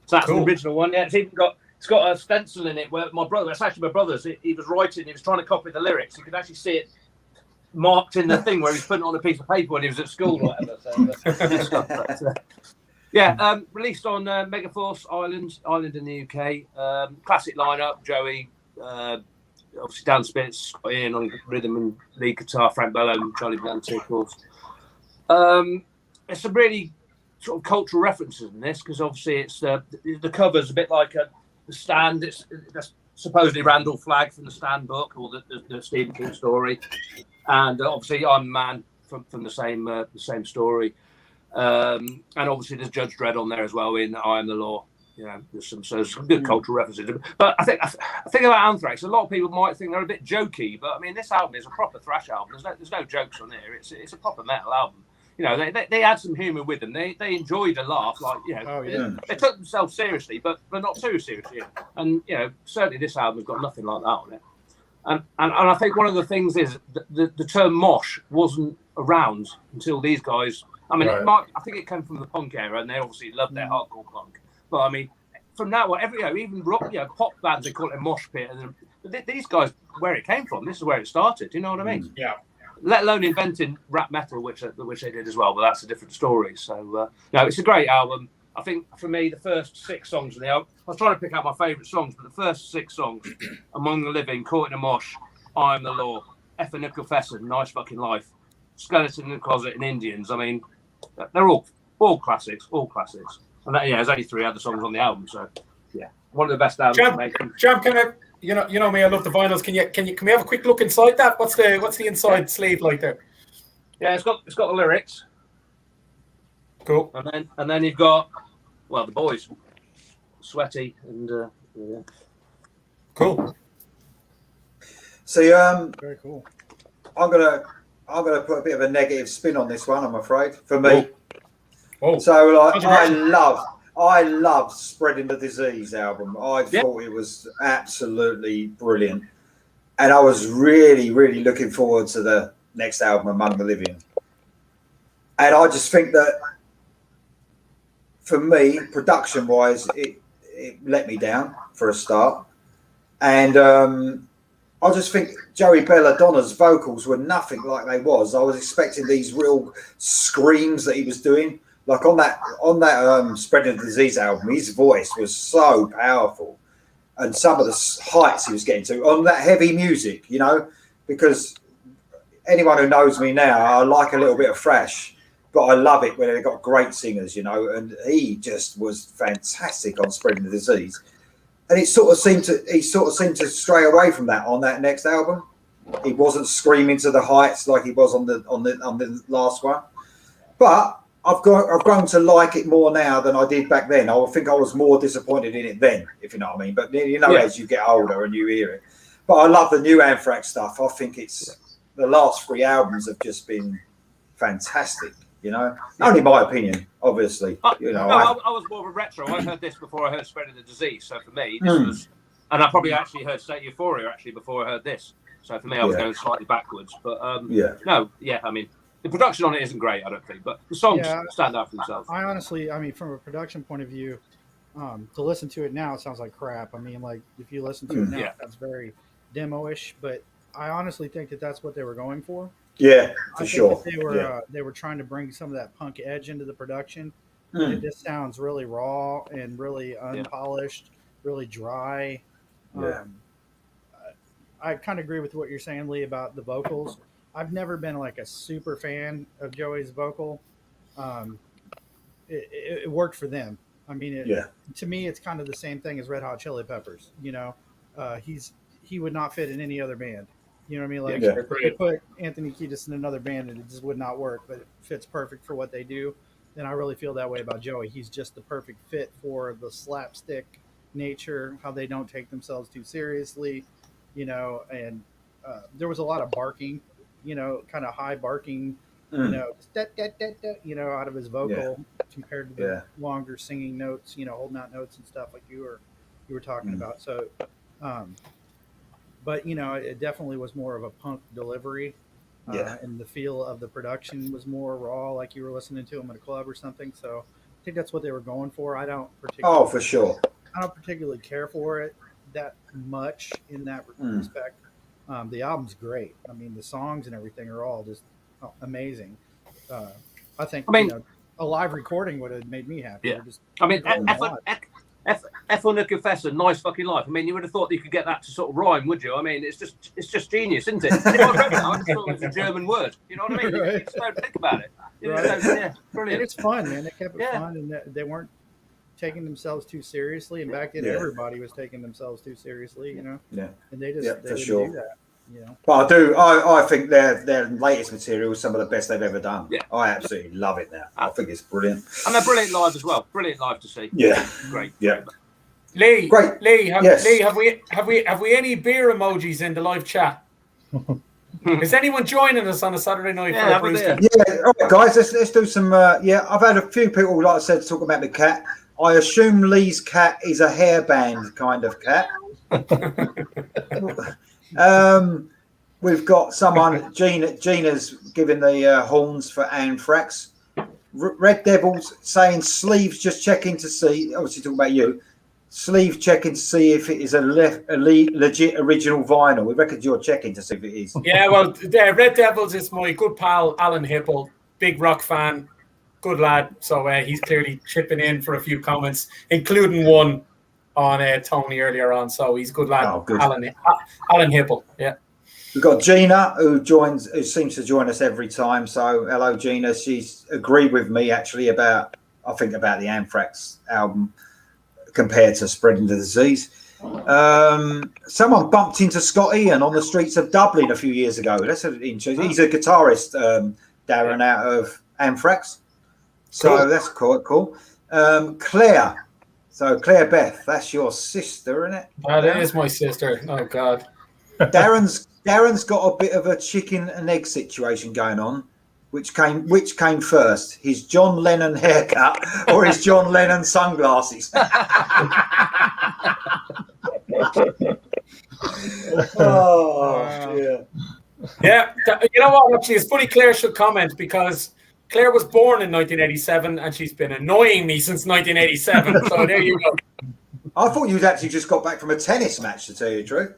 Speaker 6: So that's
Speaker 3: Cool.
Speaker 6: the original one. Yeah, it's got a stencil in it where my brother. It's actually my brother's. He was writing. He was trying to copy the lyrics. You could actually see it marked in the thing where he was putting it on a piece of paper when he was at school or whatever. So, yeah, released on Megaforce Ireland in the UK. Classic lineup: Joey, obviously Dan Spitz, Scott Ian on rhythm and lead guitar, Frank Bello and Charlie Blanty, of course. There's some really sort of cultural references in this because obviously it's the cover's a bit like the Stand. That's supposedly Randall Flagg from the Stand book or the Stephen King story, and obviously I'm a Man from the same story. And obviously there's Judge Dredd on there as well in I Am the Law. You know, there's some good cultural references. But I think about Anthrax. A lot of people might think they're a bit jokey, but I mean, this album is a proper thrash album. There's no jokes on here. It's a proper metal album. You know, they had some humour with them. They enjoyed a laugh, like you know, they took themselves seriously, but not too seriously. And you know, certainly this album has got nothing like that on it. And I think one of the things is the term mosh wasn't around until these guys. I mean, I think it came from the punk era, and they obviously loved their hardcore punk. But I mean, from now on, even rock, pop bands they call it a mosh pit, but these guys, where it came from, this is where it started. Do you know what I mean?
Speaker 3: Yeah.
Speaker 6: Let alone inventing rap metal, which they did as well. But that's a different story. So it's a great album. I think for me, the first 6 songs on the album. I was trying to pick out my favourite songs, but the first 6 songs: Among the Living, Caught in a Mosh, I Am the Law, F a Nickel Fesson, Nice Fucking Life, Skeleton in the Closet, and Indians. I mean, they're all classics, And there's only 3 other songs on the album, so yeah, one of the best albums to make.
Speaker 3: Jam, can I? You know me. I love the vinyls. Can we have a quick look inside that? What's the inside sleeve like there?
Speaker 6: Yeah, it's got the lyrics.
Speaker 3: Cool.
Speaker 6: And then you've got the boys, Sweaty and yeah.
Speaker 3: Cool.
Speaker 1: See,
Speaker 4: Very cool.
Speaker 1: I'm gonna put a bit of a negative spin on this one. I'm afraid for me.
Speaker 3: Oh.
Speaker 1: So like, I love Spreading the Disease album. I thought it was absolutely brilliant, and I was really, really looking forward to the next album, Among the Living. And I just think that, for me, production-wise, it let me down for a start, and I just think Joey Belladonna's vocals were nothing like they was. I was expecting these real screams that he was doing. Like on that Spreading the Disease album, his voice was so powerful, and some of the heights he was getting to on that heavy music, you know, because anyone who knows me now, I like a little bit of thrash, but I love it when they've got great singers, you know, and he just was fantastic on Spreading the Disease. And he sort of seemed to stray away from that on that next album. He wasn't screaming to the heights like he was on the last one, but I've grown to like it more now than I did back then. I think I was more disappointed in it then, if you know what I mean. But as you get older and you hear it. But I love the new Anthrax stuff. I think the last 3 albums have just been fantastic. You know, only my opinion, obviously. I
Speaker 6: was more of a retro. I heard this before I heard Spreading the Disease. So for me, this was, and I probably actually heard State Euphoria before I heard this. So for me, I was going slightly backwards. But I mean, the production on it isn't great, I don't think, but the songs stand out for themselves.
Speaker 4: I honestly, from a production point of view, to listen to it now, it sounds like crap. I mean, like if you listen to it now, that's very demo-ish, but I honestly think that that's what they were going for.
Speaker 1: Yeah, for sure.
Speaker 4: They were trying to bring some of that punk edge into the production. It just sounds really raw and really unpolished, really dry. I kind of agree with what you're saying, Lee, about the vocals. I've never been like a super fan of Joey's vocal. It worked for them. I mean, to me, it's kind of the same thing as Red Hot Chili Peppers. You know, he would not fit in any other band. You know what I mean? Like, if you put Anthony Kiedis in another band, and it just would not work. But it fits perfect for what they do. and I really feel that way about Joey. He's just the perfect fit for the slapstick nature, how they don't take themselves too seriously, and there was a lot of barking, kind of high barking, out of his vocal compared to the longer singing notes, holding out notes and stuff like you were talking about. So, but it definitely was more of a punk delivery. And the feel of the production was more raw, like you were listening to them at a club or something. So I think that's what they were going for. I don't particularly.
Speaker 1: Oh, for sure.
Speaker 4: I don't particularly care for it that much in that respect. The album's great. I mean, the songs and everything are all just amazing. I think a live recording would have made me happy.
Speaker 6: Yeah. Ethel the Confessor, Nice Fucking Life. I mean, you would have thought you could get that to sort of rhyme, would you? I mean, it's just genius, isn't it? I just thought it was a German word. You know what I mean?
Speaker 4: Right.
Speaker 6: You just don't think about it.
Speaker 4: Right.
Speaker 6: Brilliant.
Speaker 4: And it's fun, man. They kept it fun, and they weren't taking themselves too seriously. And back then, everybody was taking themselves too seriously,
Speaker 1: Yeah.
Speaker 4: And they just they didn't do that.
Speaker 1: But I think their latest material is some of the best they've ever done.
Speaker 6: Yeah.
Speaker 1: I absolutely love it now. I think it's brilliant.
Speaker 6: And they're brilliant live as well. Brilliant live to see.
Speaker 1: Yeah.
Speaker 6: Great.
Speaker 1: Yeah.
Speaker 3: Lee,
Speaker 1: Great.
Speaker 3: Lee,
Speaker 1: Yes.
Speaker 3: Lee, have we any beer emojis in the live chat? Is anyone joining us on a Saturday night for a brewski?
Speaker 1: Yeah, all right, guys, let's do some. I've had a few people, like I said, talk about the cat. I assume Lee's cat is a hairband kind of cat. We've got someone, Gina's giving the horns for Anthrax. Red Devils saying Sleeves just checking to see, obviously talking about you, Sleeve checking to see if it is a legit original vinyl. We reckon you're checking to see if it is.
Speaker 3: Yeah, well, Red Devils is my good pal, Alan Hipple, big rock fan, good lad. So he's clearly chipping in for a few comments, including one on Tony earlier on. So he's good lad,
Speaker 1: Oh, good.
Speaker 3: Alan Hipple, yeah.
Speaker 1: We've got Gina who seems to join us every time. So hello, Gina. She's agreed with me actually about the Anthrax album compared to Spreading the Disease. Someone bumped into Scott Ian on the streets of Dublin a few years ago. That's interesting. He's a guitarist, Darren, out of Anthrax. So that's quite cool. Claire. So Claire Beth, that's your sister, isn't it?
Speaker 3: That is my sister. Oh God.
Speaker 1: Darren's got a bit of a chicken and egg situation going on. Which came first, his John Lennon haircut or his John Lennon sunglasses?
Speaker 3: Yeah, you know what? Actually, it's funny Claire should comment because Claire was born in 1987 and she's been annoying me since 1987. So there you go.
Speaker 1: I thought you'd actually just got back from a tennis match, to tell you the truth.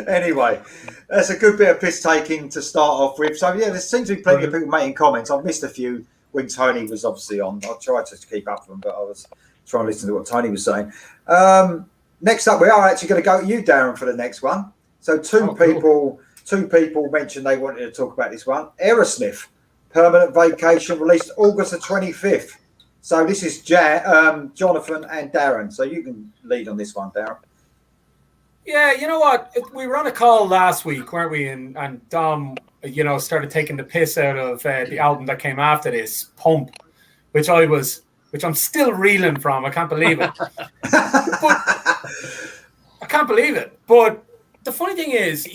Speaker 1: Anyway, that's a good bit of piss taking to start off with. So yeah, there seems to be plenty of people making comments. I've missed a few when Tony was obviously on. I tried to keep up with them, but I was trying to listen to what Tony was saying. Next up, we are actually going to go to you, Darren, for the next one. So two people mentioned they wanted to talk about this one. Aerosmith, Permanent Vacation, released August the 25th. So this is Jonathan and Darren. So you can lead on this one, Darren.
Speaker 3: Yeah, you know what? We were on a call last week, weren't we? And Dom, started taking the piss out of the album that came after this, Pump, which I'm still reeling from. I can't believe it. I can't believe it. But the funny thing is,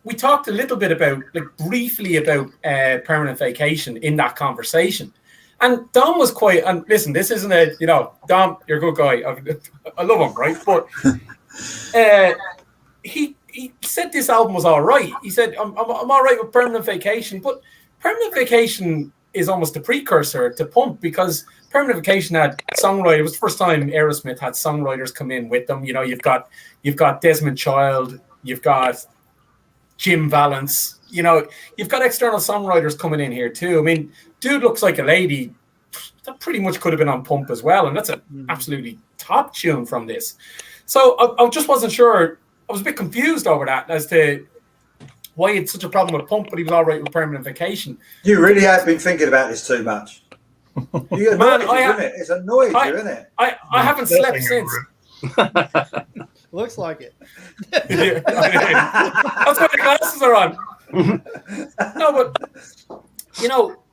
Speaker 3: we talked a little bit briefly about Permanent Vacation in that conversation. And Dom was quite, and listen, this isn't Dom, you're a good guy. I love him, right? But he said this album was all right. He said, I'm all right with Permanent Vacation, but Permanent Vacation is almost a precursor to Pump because Permanent Vacation had songwriters. It was the first time Aerosmith had songwriters come in with them. You've got Desmond Child, you've got Jim Valance, you've got external songwriters coming in here too. I mean, Dude Looks Like a Lady, that pretty much could have been on Pump as well, and that's an absolutely top tune from this. So I just wasn't sure. I was a bit confused over that as to why he had such a problem with Pump, but he was all right with Permanent Vacation.
Speaker 1: You really have been thinking about this too much. You annoyed you, isn't it? It's annoyed you, isn't it?
Speaker 3: I haven't slept since.
Speaker 4: Looks like it.
Speaker 3: That's why the glasses are on. No, but you know,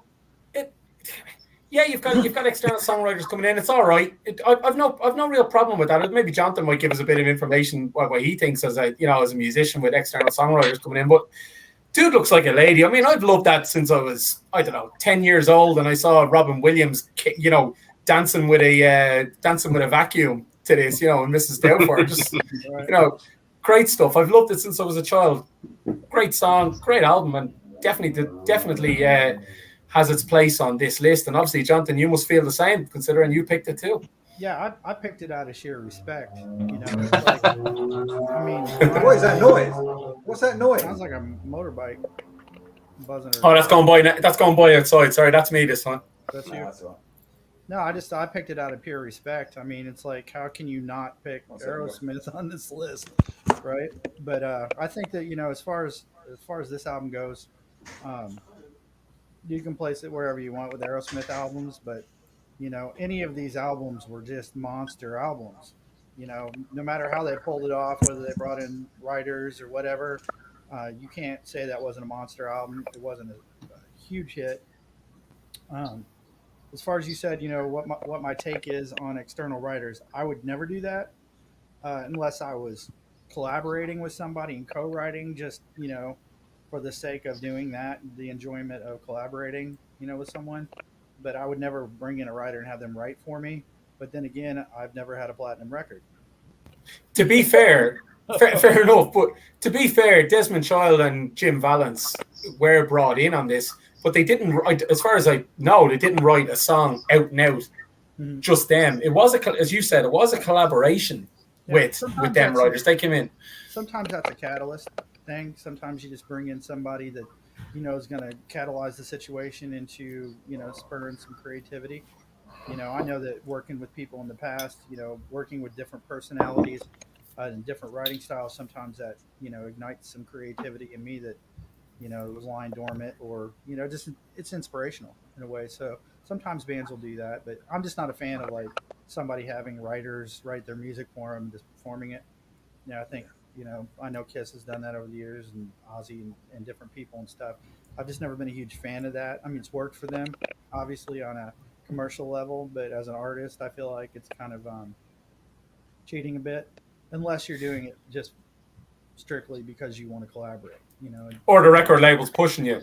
Speaker 3: yeah, you've got external songwriters coming in. It's all right. I've no real problem with that. Maybe Jonathan might give us a bit of information what he thinks as a musician with external songwriters coming in. But dude looks like a lady. I mean, I've loved that since I was 10 years old, and I saw Robin Williams, dancing with a vacuum to this, and Mrs. Doubtfire. Just great stuff. I've loved it since I was a child. Great song, great album, and definitely has its place on this list. And obviously, Jonathan, you must feel the same, considering you picked it too.
Speaker 4: Yeah, I picked it out of sheer respect. It's like, I mean,
Speaker 1: what is that noise? What's that noise?
Speaker 4: Sounds like a motorbike buzzing.
Speaker 3: Oh, that's going by. That's going by outside. Sorry, that's me this one.
Speaker 4: That's you.
Speaker 1: No, that's all
Speaker 4: No, I picked it out of pure respect. I mean, it's like, how can you not pick Aerosmith on this list, right? But I think that as far as this album goes, you can place it wherever you want with Aerosmith albums, but any of these albums were just monster albums. No matter how they pulled it off, whether they brought in writers or whatever, you can't say that wasn't a monster album. It wasn't a huge hit. As far as you said, what my take is on external writers, I would never do that unless I was collaborating with somebody and co-writing, just for the sake of doing that, the enjoyment of collaborating, with someone. But I would never bring in a writer and have them write for me. But then again, I've never had a platinum record.
Speaker 3: To be fair, fair enough. But to be fair, Desmond Child and Jim Valance were brought in on this, but they didn't write, as far as I know, they didn't write a song out and out. Mm-hmm. Just them. It was as you said, it was a collaboration with them writers. They came in. Sometimes
Speaker 4: that's a catalyst thing. Sometimes you just bring in somebody that is going to catalyze the situation into spurring some creativity. I know that working with people in the past, working with different personalities and different writing styles, sometimes that ignites some creativity in me that was lying dormant, or just it's inspirational in a way. So sometimes bands will do that, but I'm just not a fan of like somebody having writers write their music for them, just performing it. I think I know Kiss has done that over the years, and Ozzy and different people and stuff. I've just never been a huge fan of that. I mean, it's worked for them, obviously, on a commercial level, but as an artist, I feel like it's kind of cheating a bit, unless you're doing it just strictly because you want to collaborate, or
Speaker 3: the record label's pushing you.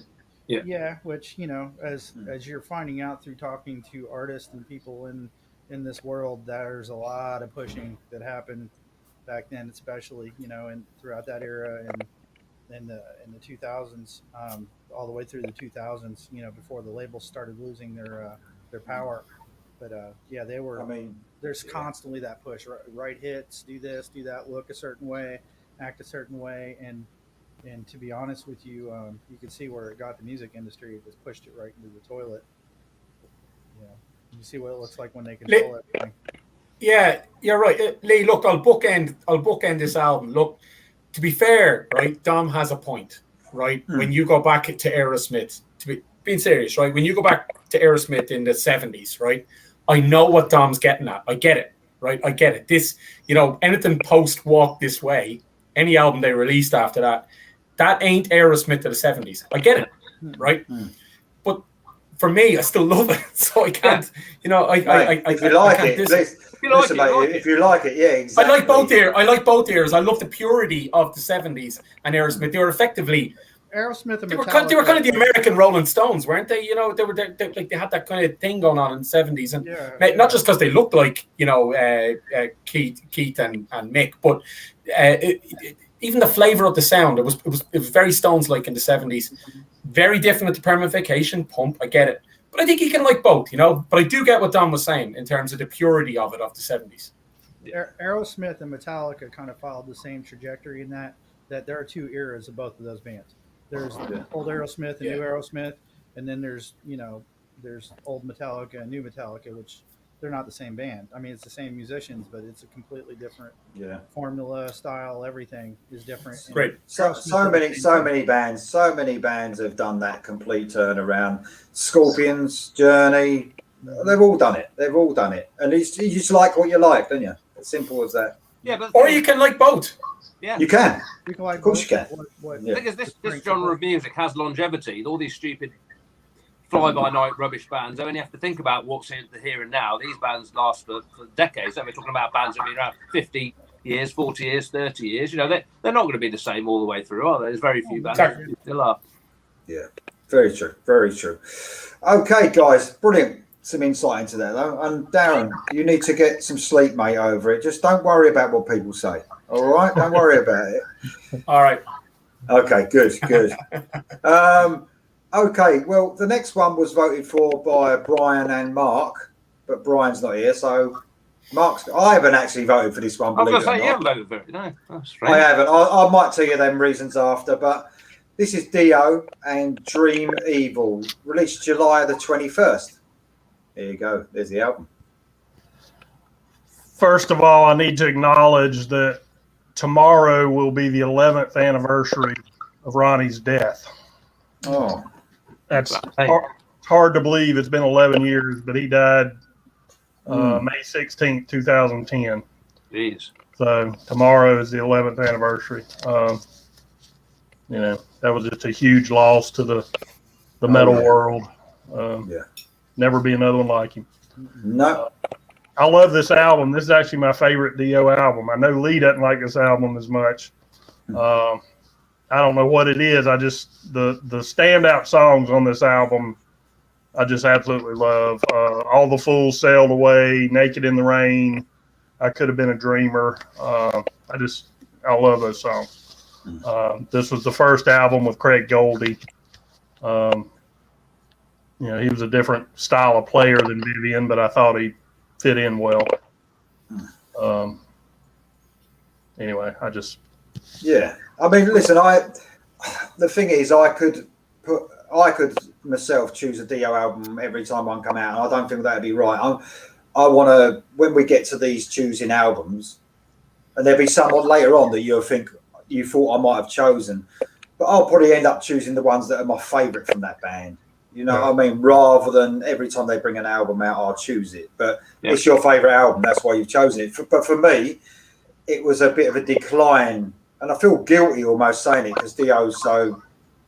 Speaker 4: Yeah, which as you're finding out through talking to artists and people in this world, there's a lot of pushing that happened back then, especially and throughout that era and in the 2000s, all the way through the 2000s, before the labels started losing their power. But they were. I mean, there's constantly that push, write hits, do this, do that, look a certain way, act a certain way, and to be honest with you, you can see where it got the music industry. It just pushed it right into the toilet. You see what it looks like when they control everything.
Speaker 3: Yeah, you're right, Lee. Look, I'll bookend this album. Look, to be fair, right, Dom has a point, right? When you go back to Aerosmith, being serious, right? When you go back to Aerosmith in the 70s, right? I know what Dom's getting at. I get it, right? I get it. This, anything post Walk This Way, any album they released after that ain't Aerosmith of the 70s. I get it, right? But for me, I still love it, so I can't.
Speaker 1: If you like it, if you like it, yeah, exactly.
Speaker 3: I like both eras. I love the purity of the 70s and Aerosmith. They were effectively
Speaker 4: Aerosmith and
Speaker 3: they were kind of the American Rolling Stones, weren't they? They had that kind of thing going on in the 70s, and not just because they looked like Keith and Mick, but even the flavor of the sound. It was very Stones like in the 70s. Very different to Permanent Vacation, Pump. I get it, but I think you can like both, But I do get what Don was saying in terms of the purity of it of the 70s.
Speaker 4: Aerosmith and Metallica kind of followed the same trajectory in that there are two eras of both of those bands. There's old Aerosmith and new Aerosmith, and then there's old Metallica and new Metallica, which they're not the same band. I mean, it's the same musicians, but it's a completely different formula, style. Everything is different.
Speaker 3: Great.
Speaker 1: So many bands have done that complete turnaround. Scorpions, Journey, they've all done it. And you just like what you like, don't you? As simple as that.
Speaker 6: Yeah, but
Speaker 3: or you can like both.
Speaker 6: Yeah.
Speaker 1: You can.
Speaker 4: You can like
Speaker 1: Of course you can.
Speaker 6: The thing is, this genre of music has longevity. All these stupid fly-by-night rubbish bands. I mean, you have to think about what's in the here and now. These bands last for decades. We're talking about bands that have been around 50 years, 40 years, 30 years. You know, they're not going to be the same all the way through, are they? There's very few bands that still are.
Speaker 1: Yeah, very true. Very true. Okay, guys, brilliant. Some insight into that, though. And Darren, you need to get some sleep, mate, over it. Just don't worry about what people say. All right? Don't worry about it.
Speaker 3: All right.
Speaker 1: Okay, good. Okay, well, the next one was voted for by Bryan and Mark, but Bryan's not here, so I haven't actually voted for this one.
Speaker 6: I was going to
Speaker 1: Believe
Speaker 6: say,
Speaker 1: it
Speaker 6: you
Speaker 1: or not.
Speaker 6: haven't voted for it. No, that's strange.
Speaker 1: I haven't. I might tell you them reasons after, but this is Dio and Dream Evil, released July the 21st. There you go. There's the album.
Speaker 5: First of all, I need to acknowledge that tomorrow will be the 11th anniversary of Ronnie's death.
Speaker 1: Oh,
Speaker 5: That's hard to believe. It's been 11 years, but he died May 16th, 2010.
Speaker 6: Jeez.
Speaker 5: So tomorrow is the 11th anniversary. You know, that was just a huge loss to the metal world.
Speaker 1: yeah.
Speaker 5: Never be another one like him.
Speaker 1: No.
Speaker 5: I love this album. This is actually my favorite Dio album. I know Lee doesn't like this album as much. I don't know what it is. I just the standout songs on this album I just absolutely love. All the Fools Sailed Away, Naked in the Rain, I Could Have Been a Dreamer. I love those songs. This was the first album with Craig Goldie. You know, he was a different style of player than Vivian, but I thought he fit in well. Anyway,
Speaker 1: Yeah. I mean, listen, the thing is, I could myself choose a Dio album every time one come out, and I don't think that'd be right. I want to, when we get to these choosing albums, and there'll be someone later on that you thought I might have chosen, but I'll probably end up choosing the ones that are my favourite from that band. You know what I mean? Rather than every time they bring an album out, I'll choose it. But it's your favourite album, that's why you've chosen it. But for me, it was a bit of a decline. And I feel guilty almost saying it because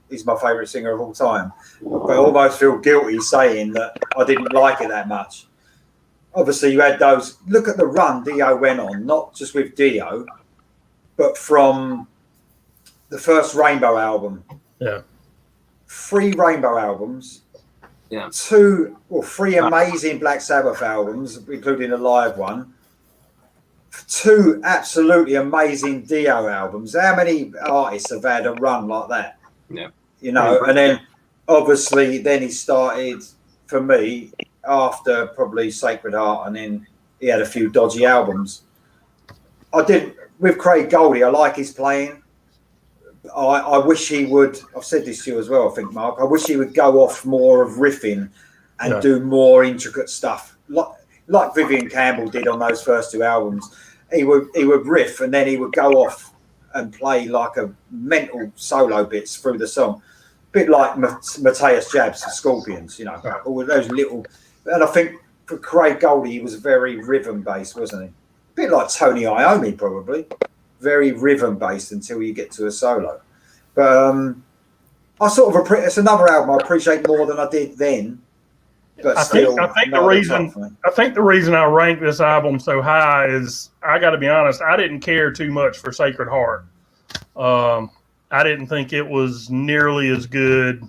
Speaker 1: he's my favourite singer of all time. But I almost feel guilty saying that I didn't like it that much. Obviously, you had those. Look at the run Dio went on, not just with Dio, but from the first Rainbow album.
Speaker 5: Yeah.
Speaker 1: 3 Rainbow albums.
Speaker 6: Yeah.
Speaker 1: 3 amazing Black Sabbath albums, including a live one. 2 absolutely amazing Dio albums. How many artists have had a run like that?
Speaker 6: Yeah.
Speaker 1: You know, and then obviously then he started, for me, after probably Sacred Heart, and then he had a few dodgy albums. With Craig Goldie, I like his playing. I wish he would, I've said this to you as well, I think, Mark, I wish he would go off more of riffing and do more intricate stuff. Like Vivian Campbell did on those first 2 albums. He would riff and then he would go off and play like a mental solo bits through the song. A bit like Matthias Jabs, the Scorpions, you know, all those little. And I think for Craig Goldie, he was very rhythm based, wasn't he? A bit like Tony Iommi, probably. Very rhythm based until you get to a solo. But it's another album I appreciate more than I did then. But I think
Speaker 5: the reason I rank this album so high is, I got to be honest, I didn't care too much for Sacred Heart. I didn't think it was nearly as good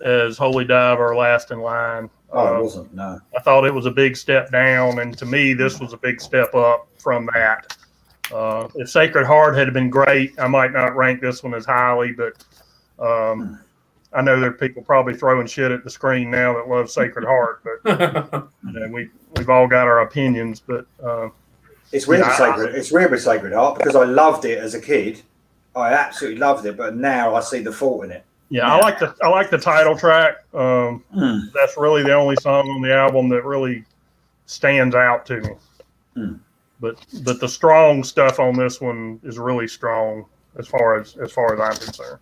Speaker 5: as Holy Dive or Last in Line.
Speaker 1: It wasn't. No,
Speaker 5: I thought it was a big step down, and to me, this was a big step up from that. If Sacred Heart had been great, I might not rank this one as highly, but I know there are people probably throwing shit at the screen now that love Sacred Heart, but you know, we've all got our opinions. But
Speaker 1: it's weird with Sacred Heart because I loved it as a kid. I absolutely loved it, but now I see the fault in it.
Speaker 5: Yeah, I like the title track. That's really the only song on the album that really stands out to me. But the strong stuff on this one is really strong as far as I'm concerned.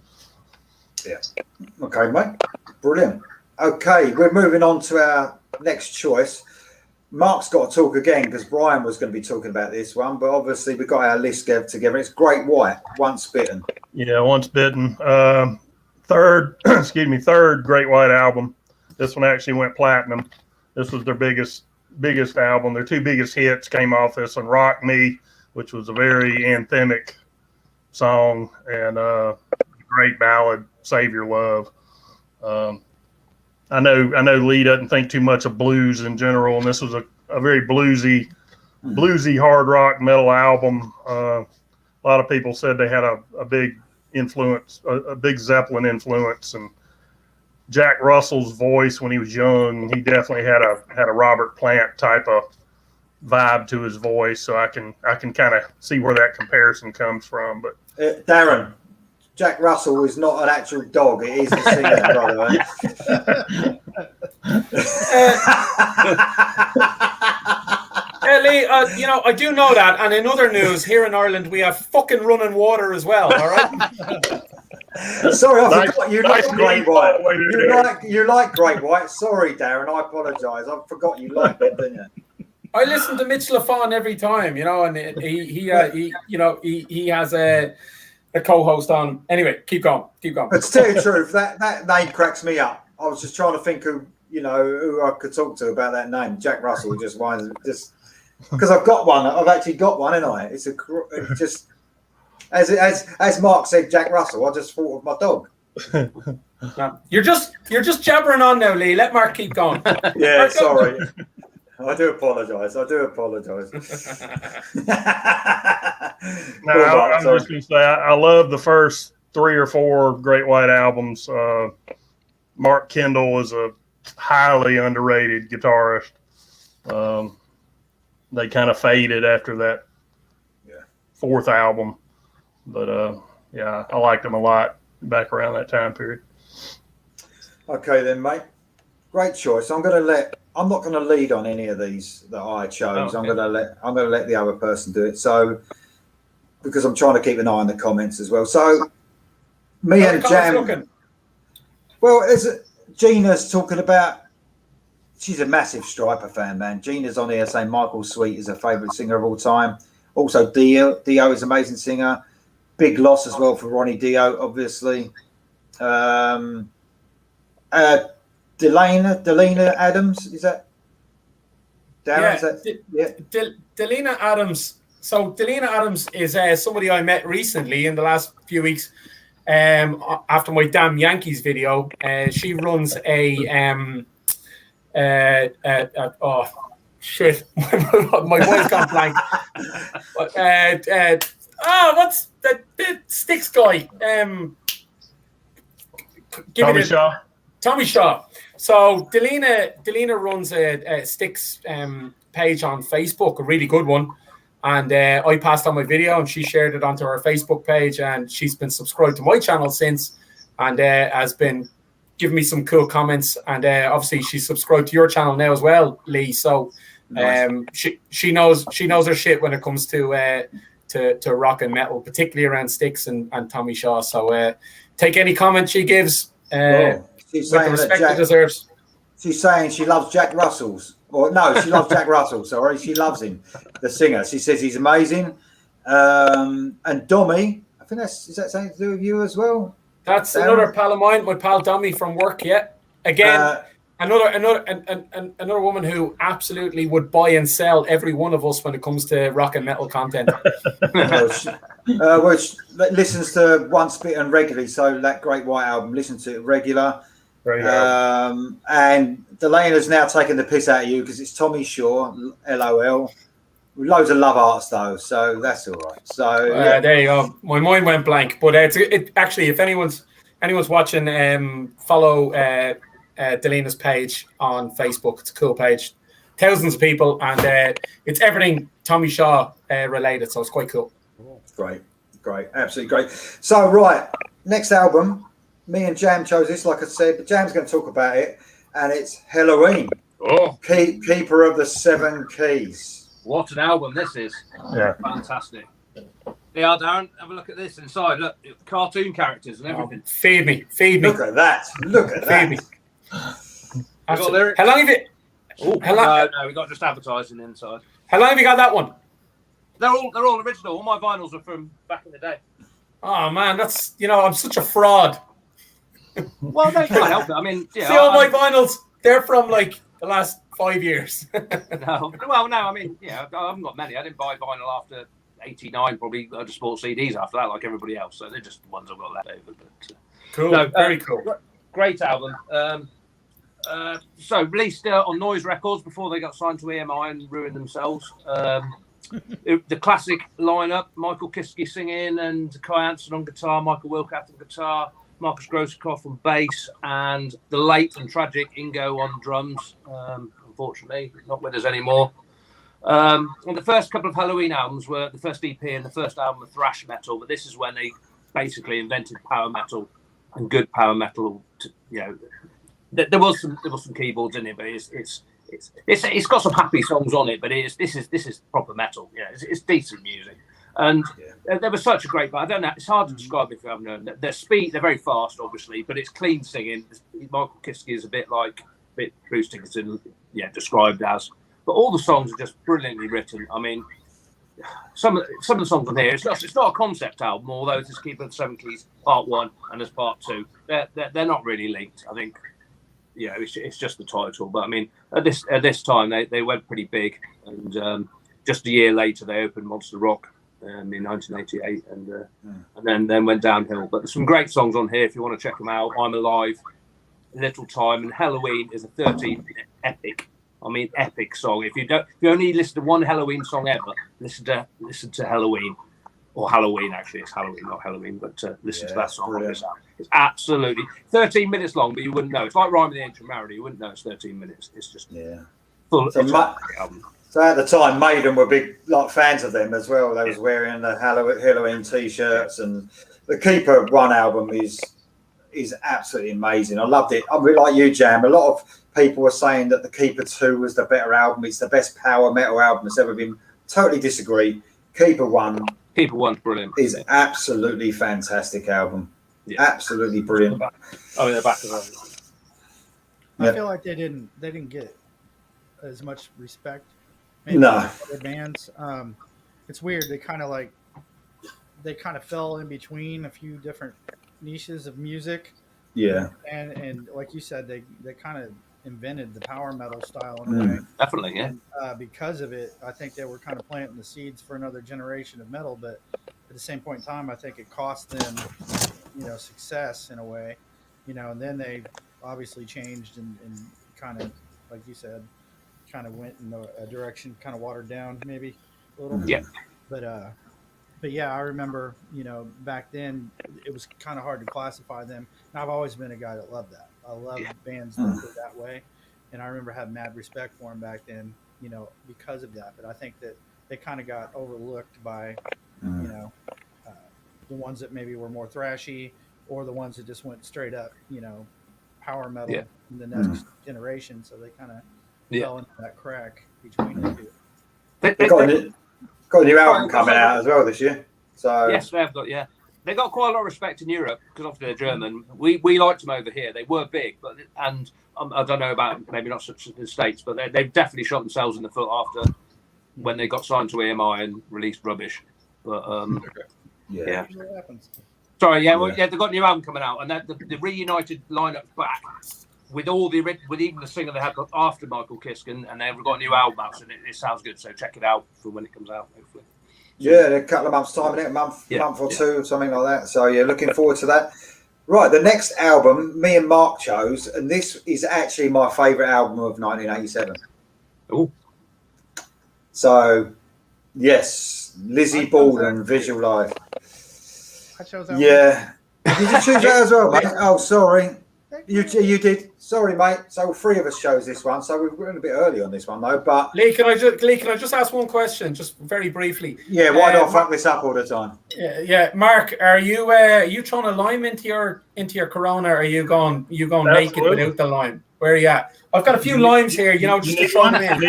Speaker 1: Yeah. Okay, mate. Brilliant. Okay, we're moving on to our next choice. Mark's got to talk again because Bryan was going to be talking about this one, but obviously we've got our list together. It's Great White, Once Bitten.
Speaker 5: Yeah, Once Bitten. Third Great White album. This one actually went platinum. This was their biggest album. Their two biggest hits came off this one, Rock Me, which was a very anthemic song, and great ballad, Save Your Love. I know Lee doesn't think too much of blues in general, and this was a very bluesy hard rock metal album. A lot of people said they had a big influence, a big Zeppelin influence, and Jack Russell's voice when he was young, he definitely had a Robert Plant type of vibe to his voice. So I can kind of see where that comparison comes from. But
Speaker 1: Darren, Jack Russell is not an actual dog; it is a singer, by the way.
Speaker 3: Lee, I do know that, and in other news, here in Ireland, we have fucking running water as well. All right.
Speaker 1: Sorry, I forgot you like Great White.
Speaker 5: White.
Speaker 1: You like Great White. Sorry, Darren, I apologise. I forgot you liked it, didn't you?
Speaker 3: I listen to Mitch LaFon every time, and he has a co-host on. Anyway, keep going.
Speaker 1: But to tell you the truth, that name cracks me up. I was just trying to think who I could talk to about that name. Jack Russell just because I've got one. I've actually got one, ain't I? It's just as Mark said, Jack Russell. I just thought of my dog.
Speaker 3: You're just jabbering on now, Lee. Let Mark keep going.
Speaker 1: Yeah, sorry. I do apologise.
Speaker 5: No, I'm just going to say I love the first 3 or 4 Great White albums. Mark Kendall is a highly underrated guitarist. They kind of faded after that 4th album, but I liked them a lot back around that time period. Okay
Speaker 1: then, mate. Great choice. I'm not going to lead on any of these that I chose. I'm going to let the other person do it. So, because I'm trying to keep an eye on the comments as well. So, me and Jam. Well, Gina's talking about. She's a massive Striper fan, man. Gina's on here saying Michael Sweet is her favourite singer of all time. Also, Dio is an amazing singer. Big loss as well for Ronnie Dio, obviously. Delina Adams, is that? Darren,
Speaker 3: Delina Adams. So Delina Adams is somebody I met recently in the last few weeks. After my Damn Yankees video, she runs oh shit, my voice gone blank. What's the Sticks guy? Tommy Shaw. So Delina runs a Sticks page on Facebook, a really good one. And I passed on my video and she shared it onto her Facebook page, and she's been subscribed to my channel since, and has been giving me some cool comments. And obviously she's subscribed to your channel now as well, Lee. So she knows her shit when it comes to rock and metal, particularly around Sticks and Tommy Shaw. So take any comment she gives
Speaker 1: she's
Speaker 3: with the respect it deserves.
Speaker 1: She's saying she loves Jack Russell's. Or no, she loves Jack Russell. Sorry, she loves him, the singer. She says he's amazing. And Dommy, I think is that something to do with you as well?
Speaker 3: That's another pal of mine, my pal Dommy from work. Yeah, again, another woman who absolutely would buy and sell every one of us when it comes to rock and metal content.
Speaker 1: She listens to Once Bitten regularly, so that Great White album, listen to it regular. And Delana's now taking the piss out of you because it's Tommy Shaw, LOL. With loads of love arts though, so that's all right. So
Speaker 3: there you go. My mind went blank, but it actually, if anyone's watching, follow Delina's page on Facebook. It's a cool page, thousands of people, and it's everything Tommy Shaw related, so it's quite cool.
Speaker 1: Great, absolutely great. So right, next album. Me and Jam chose this, like I said, but Jam's going to talk about it, and it's Halloween.
Speaker 6: Oh,
Speaker 1: Keeper of the Seven Keys.
Speaker 6: What an album this is!
Speaker 5: Yeah,
Speaker 6: fantastic. Yeah, Darren, have a look at this inside. Look, cartoon characters and everything.
Speaker 3: Feed me.
Speaker 1: Look at that!
Speaker 3: Feed me.
Speaker 6: Got lyrics?
Speaker 3: How long have
Speaker 6: Oh, no, we got just advertising inside.
Speaker 3: How long have you got that one?
Speaker 6: They're all original. All my vinyls are from back in the day.
Speaker 3: Oh man, that's I'm such a fraud.
Speaker 6: Well, they can't help it. I mean,
Speaker 3: See all my vinyls, they're from like the last 5 years.
Speaker 6: No, I mean, I haven't got many. I didn't buy vinyl after '89. Probably I just bought CDs after that, like everybody else. So they're just the ones I've got left over. But
Speaker 3: cool, very cool.
Speaker 6: Great album. So released on Noise Records before they got signed to EMI and ruined themselves. The classic lineup: Michael Kiske singing and Kai Hansen on guitar, Michael Wilcath on guitar, Marcus Grosikoff on bass, and the late and tragic Ingo on drums. Unfortunately, not with us anymore. And the first couple of Halloween albums were the first EP and the first album of thrash metal, but this is when they basically invented power metal and good power metal. There was some keyboards in it, but it's got some happy songs on it, but this is proper metal. It's decent music, and they were such a great band. I don't know, it's hard to describe if you haven't heard them. Their speed, they're very fast, obviously, but it's clean singing. Michael Kiske is a bit Bruce Dickinson, described as. But all the songs are just brilliantly written. I mean, some of the songs on here, it's not a concept album, although it is Keeper of the Seven Keys Part 1 and there's Part 2. They're not really linked, I think. It's just the title. But I mean, at this time they went pretty big, and just a year later they opened Monster Rock in 1988, and then went downhill. But there's some great songs on here if you want to check them out. I'm Alive, Little Time, and Halloween is a 13-minute epic. I mean, epic song. If you only listen to one Halloween song ever, listen to Halloween. Or Halloween, actually. It's Halloween, not Halloween, but listen to that song. It's absolutely 13 minutes long, but you wouldn't know. It's like Rhyme of the Ancient Mariner. You wouldn't know it's 13 minutes. It's just full.
Speaker 1: So at the time, Maiden were big fans of them as well. They was wearing the Halloween T-shirts, and the Keeper One album is absolutely amazing. I loved it. I'm really like you, Jam. A lot of people were saying that the Keeper 2 was the better album. It's the best power metal album that's ever been. Totally disagree. Keeper One's
Speaker 6: brilliant.
Speaker 1: Is absolutely fantastic album. Yeah. Absolutely brilliant.
Speaker 6: Oh, in the back of it.
Speaker 4: I feel like they didn't get as much respect. Maybe
Speaker 1: no.
Speaker 4: Other bands. It's weird. They kind of fell in between a few different niches of music.
Speaker 1: Yeah.
Speaker 4: And like you said, they kind of invented the power metal style in a way.
Speaker 6: Definitely, yeah.
Speaker 4: And, because of it, I think they were kind of planting the seeds for another generation of metal. But at the same point in time, I think it cost them, success in a way. And then they obviously changed and kind of, like you said, kind of went in a direction, kind of watered down maybe a little.
Speaker 6: Yeah.
Speaker 4: But yeah, I remember, back then it was kind of hard to classify them. And I've always been a guy that loved that. I love bands that go that way. And I remember having mad respect for them back then, because of that. But I think that they kind of got overlooked by, the ones that maybe were more thrashy, or the ones that just went straight up, power metal in the next generation. So they kind of fell into that crack between the two.
Speaker 1: They got a new album coming out as well this year. So
Speaker 6: yes, they've got They got quite a lot of respect in Europe because obviously they're German. We liked them over here. They were big, but I don't know about maybe not such in the States, but they've definitely shot themselves in the foot after when they got signed to EMI and released rubbish. But yeah. Sorry, they've got a new album coming out, and the reunited lineup's back with even the singer they had after Michael Kiske, and they've got a new album out, so it sounds good. So check it out for when it comes out, hopefully.
Speaker 1: Yeah, in a couple of months' time, a month or two, something like that. So yeah, looking forward to that. Right, the next album me and Mark chose, and this is actually my favourite album of 1987.
Speaker 6: Oh.
Speaker 1: So, yes, Lizzie Borden, Visual Life.
Speaker 4: I chose that.
Speaker 1: Yeah. Did you choose that as well, mate? Oh, sorry. You did. Sorry, mate. So 3 of us chose this one. So we're running a bit early on this one, though. But
Speaker 3: Lee, can I just ask one question, just very briefly?
Speaker 1: Yeah, why do I fuck this up all the time?
Speaker 3: Yeah. Mark, are you throwing a lime into your Corona? Or are you going naked without the lime? Where are you at? I've got a few limes here, just to throw them in.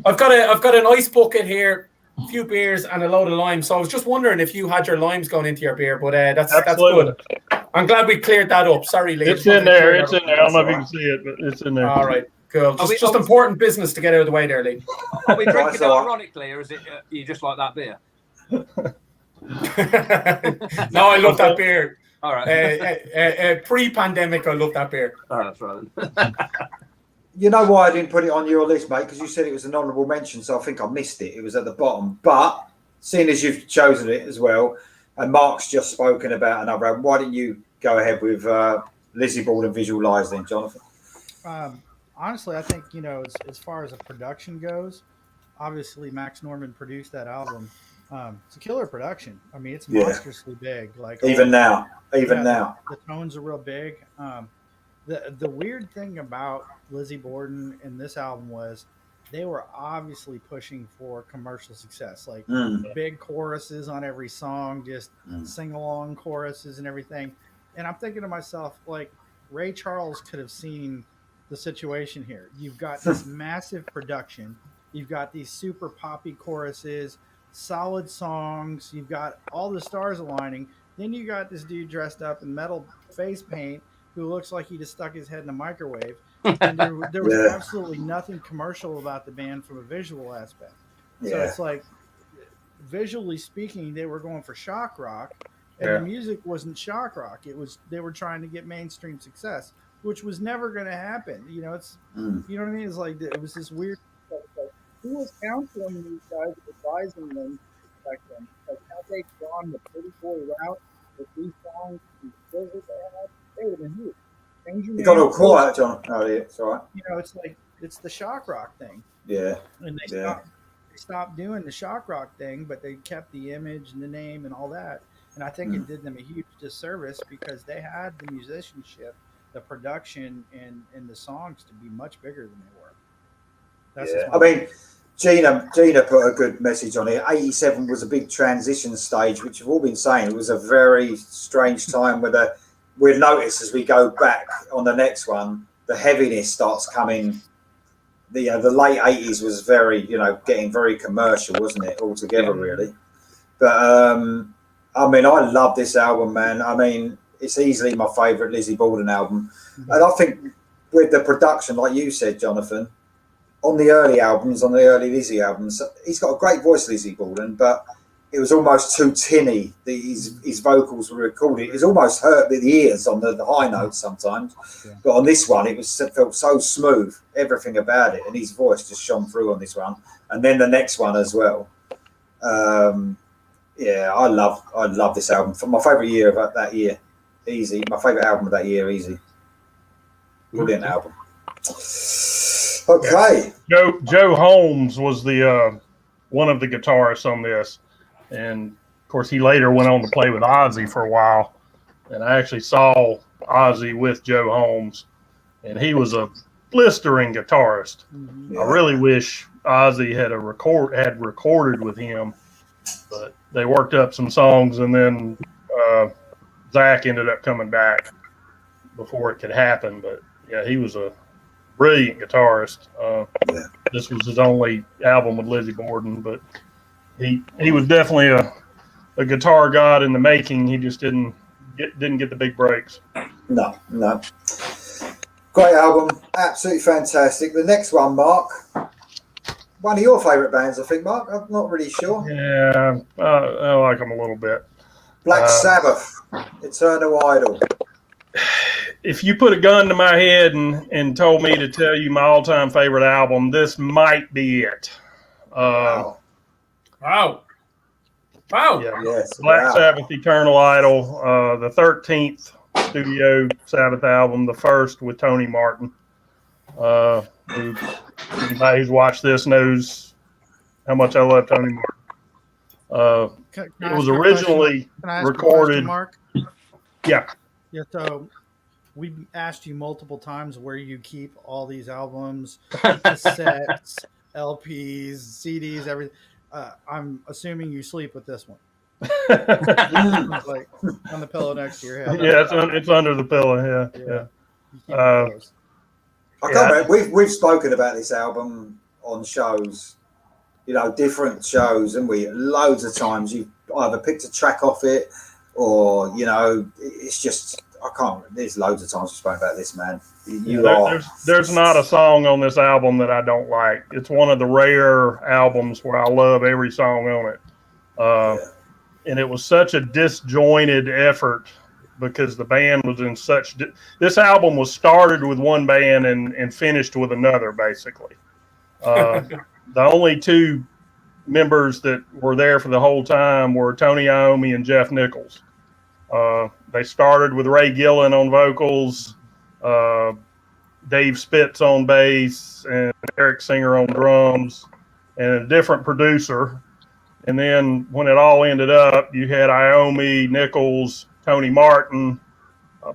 Speaker 3: I've got an ice bucket here, a few beers, and a load of limes. So I was just wondering if you had your limes going into your beer, but that's good. I'm glad we cleared that up. Sorry, Lee.
Speaker 5: It's in there. It's in there. I don't know if you can see it, but it's in there.
Speaker 3: All right, cool. Just important business to get out of the way there, Lee.
Speaker 6: Are we drinking it ironically, or is it you just like that beer?
Speaker 3: No, I love that beer.
Speaker 6: All right.
Speaker 3: Pre-pandemic, I love that beer.
Speaker 6: Oh, that's right.
Speaker 1: You know why I didn't put it on your list, mate? Because you said it was an honourable mention, so I think I missed it. It was at the bottom. But seeing as you've chosen it as well, and Mark's just spoken about another album, why didn't you go ahead with Lizzie Borden Visualise then, Jonathan?
Speaker 4: Honestly, I think, as far as a production goes, obviously Max Norman produced that album. It's a killer production. I mean, it's monstrously big. Like
Speaker 1: even now.
Speaker 4: The tones are real big. The weird thing about Lizzie Borden in this album was they were obviously pushing for commercial success, like big choruses on every song, just sing-along choruses and everything. And I'm thinking to myself, like, Ray Charles could have seen the situation here. You've got this massive production. You've got these super poppy choruses, solid songs. You've got all the stars aligning. Then you got this dude dressed up in metal face paint who looks like he just stuck his head in a microwave. And there was absolutely nothing commercial about the band from a visual aspect. So it's like, visually speaking, they were going for shock rock, and the music wasn't shock rock. They were trying to get mainstream success, which was never going to happen. You know what I mean? It's like, it was this weird stuff. Like, who was counseling these guys, advising them back then? Like, how they gone the pretty boy route with these songs, these skills that they had, they would have been huge.
Speaker 1: You got all quiet, John. Oh, yeah, it's all right.
Speaker 4: It's like, it's the shock rock thing.
Speaker 1: Yeah.
Speaker 4: And they stopped doing the shock rock thing, but they kept the image and the name and all that. And I think it did them a huge disservice because they had the musicianship, the production, and the songs to be much bigger than they were.
Speaker 1: I mean, Gina put a good message on it. 87 was a big transition stage, which we've all been saying. It was a very strange time where we'll notice as we go back on the next one, the heaviness starts coming. The late 80s was very, getting very commercial, wasn't it, altogether, really? But, I mean, I love this album, man. I mean, it's easily my favourite Lizzie Borden album. And I think with the production, like you said, Jonathan, on the early albums, on the early Lizzie albums, he's got a great voice, Lizzie Borden, but it was almost too tinny. His vocals were recorded. It almost hurt the ears on the high notes sometimes. Yeah. But on this one, it felt so smooth, everything about it. And his voice just shone through on this one. And then the next one as well. I love this album. For my favourite year of that year, easy. My favourite album of that year, easy. Brilliant album. Okay.
Speaker 5: Joe Holmes was the one of the guitarists on this. And, of course, he later went on to play with Ozzy for a while. And I actually saw Ozzy with Joe Holmes. And he was a blistering guitarist. Yeah. I really wish Ozzy had recorded with him. But they worked up some songs, and then Zach ended up coming back before it could happen. But, yeah, he was a brilliant guitarist. This was his only album with Lizzie Borden, but he was definitely a guitar god in the making. He just didn't get the big breaks.
Speaker 1: No. Great album, absolutely fantastic. The next one, Mark, one of your favourite bands, I think, Mark. I'm not really sure.
Speaker 5: Yeah, I like them a little bit.
Speaker 1: Black Sabbath, Eternal Idol.
Speaker 5: If you put a gun to my head and told me to tell you my all-time favorite album, this might be it.
Speaker 3: Wow.
Speaker 1: Yeah, yes.
Speaker 5: Black Sabbath, Eternal Idol, the 13th studio Sabbath album, the first with Tony Martin. Anybody who's watched this knows how much I love Tony Martin. It was originally recorded.
Speaker 4: Mark?
Speaker 5: Yeah.
Speaker 4: Yeah. So we asked you multiple times where you keep all these albums, cassettes, LPs, CDs, everything. I'm assuming you sleep with this one. Like on the pillow next to your head.
Speaker 5: Yeah, it's under the pillow. Yeah.
Speaker 1: I can't remember. We've spoken about this album on shows, different shows, and loads of times you've either picked a track off it, or it's just I can't. There's loads of times we've spoken about this, man. You are.
Speaker 5: There's not a song on this album that I don't like. It's one of the rare albums where I love every song on it. And it was such a disjointed effort because the band was in such. This album was started with one band and finished with another, basically. The only two members that were there for the whole time were Tony Iommi and Jeff Nichols. They started with Ray Gillen on vocals, Dave Spitz on bass, and Eric Singer on drums, and a different producer. And then when it all ended up, you had Iommi, Nichols, Tony Martin,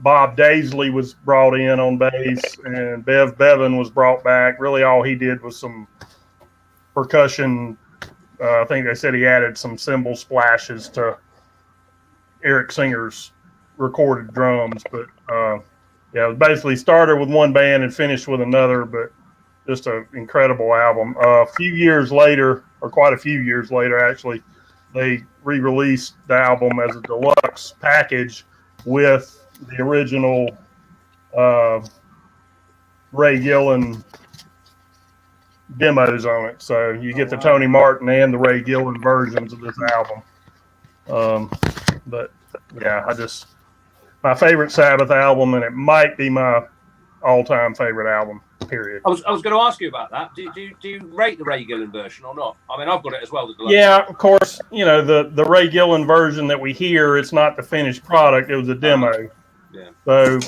Speaker 5: Bob Daisley was brought in on bass, and Bev Bevan was brought back. Really all he did was some percussion. I think they said he added some cymbal splashes to Eric Singer's recorded drums. But it was basically started with one band and finished with another, but just an incredible album. A few years later, or quite a few years later, actually, they re-released the album as a deluxe package with the original Ray Gillen demos on it. So you get the Tony Martin and the Ray Gillen versions of this album. But yeah, my favorite Sabbath album, and it might be my all-time favorite album, period.
Speaker 6: I was going to ask you about that. Do you rate the Ray Gillen version or not? I mean, I've got it as well.
Speaker 5: Yeah, of course. You know, the Ray Gillen version that we hear, it's not the finished product. It was a demo.
Speaker 6: Yeah.
Speaker 5: So,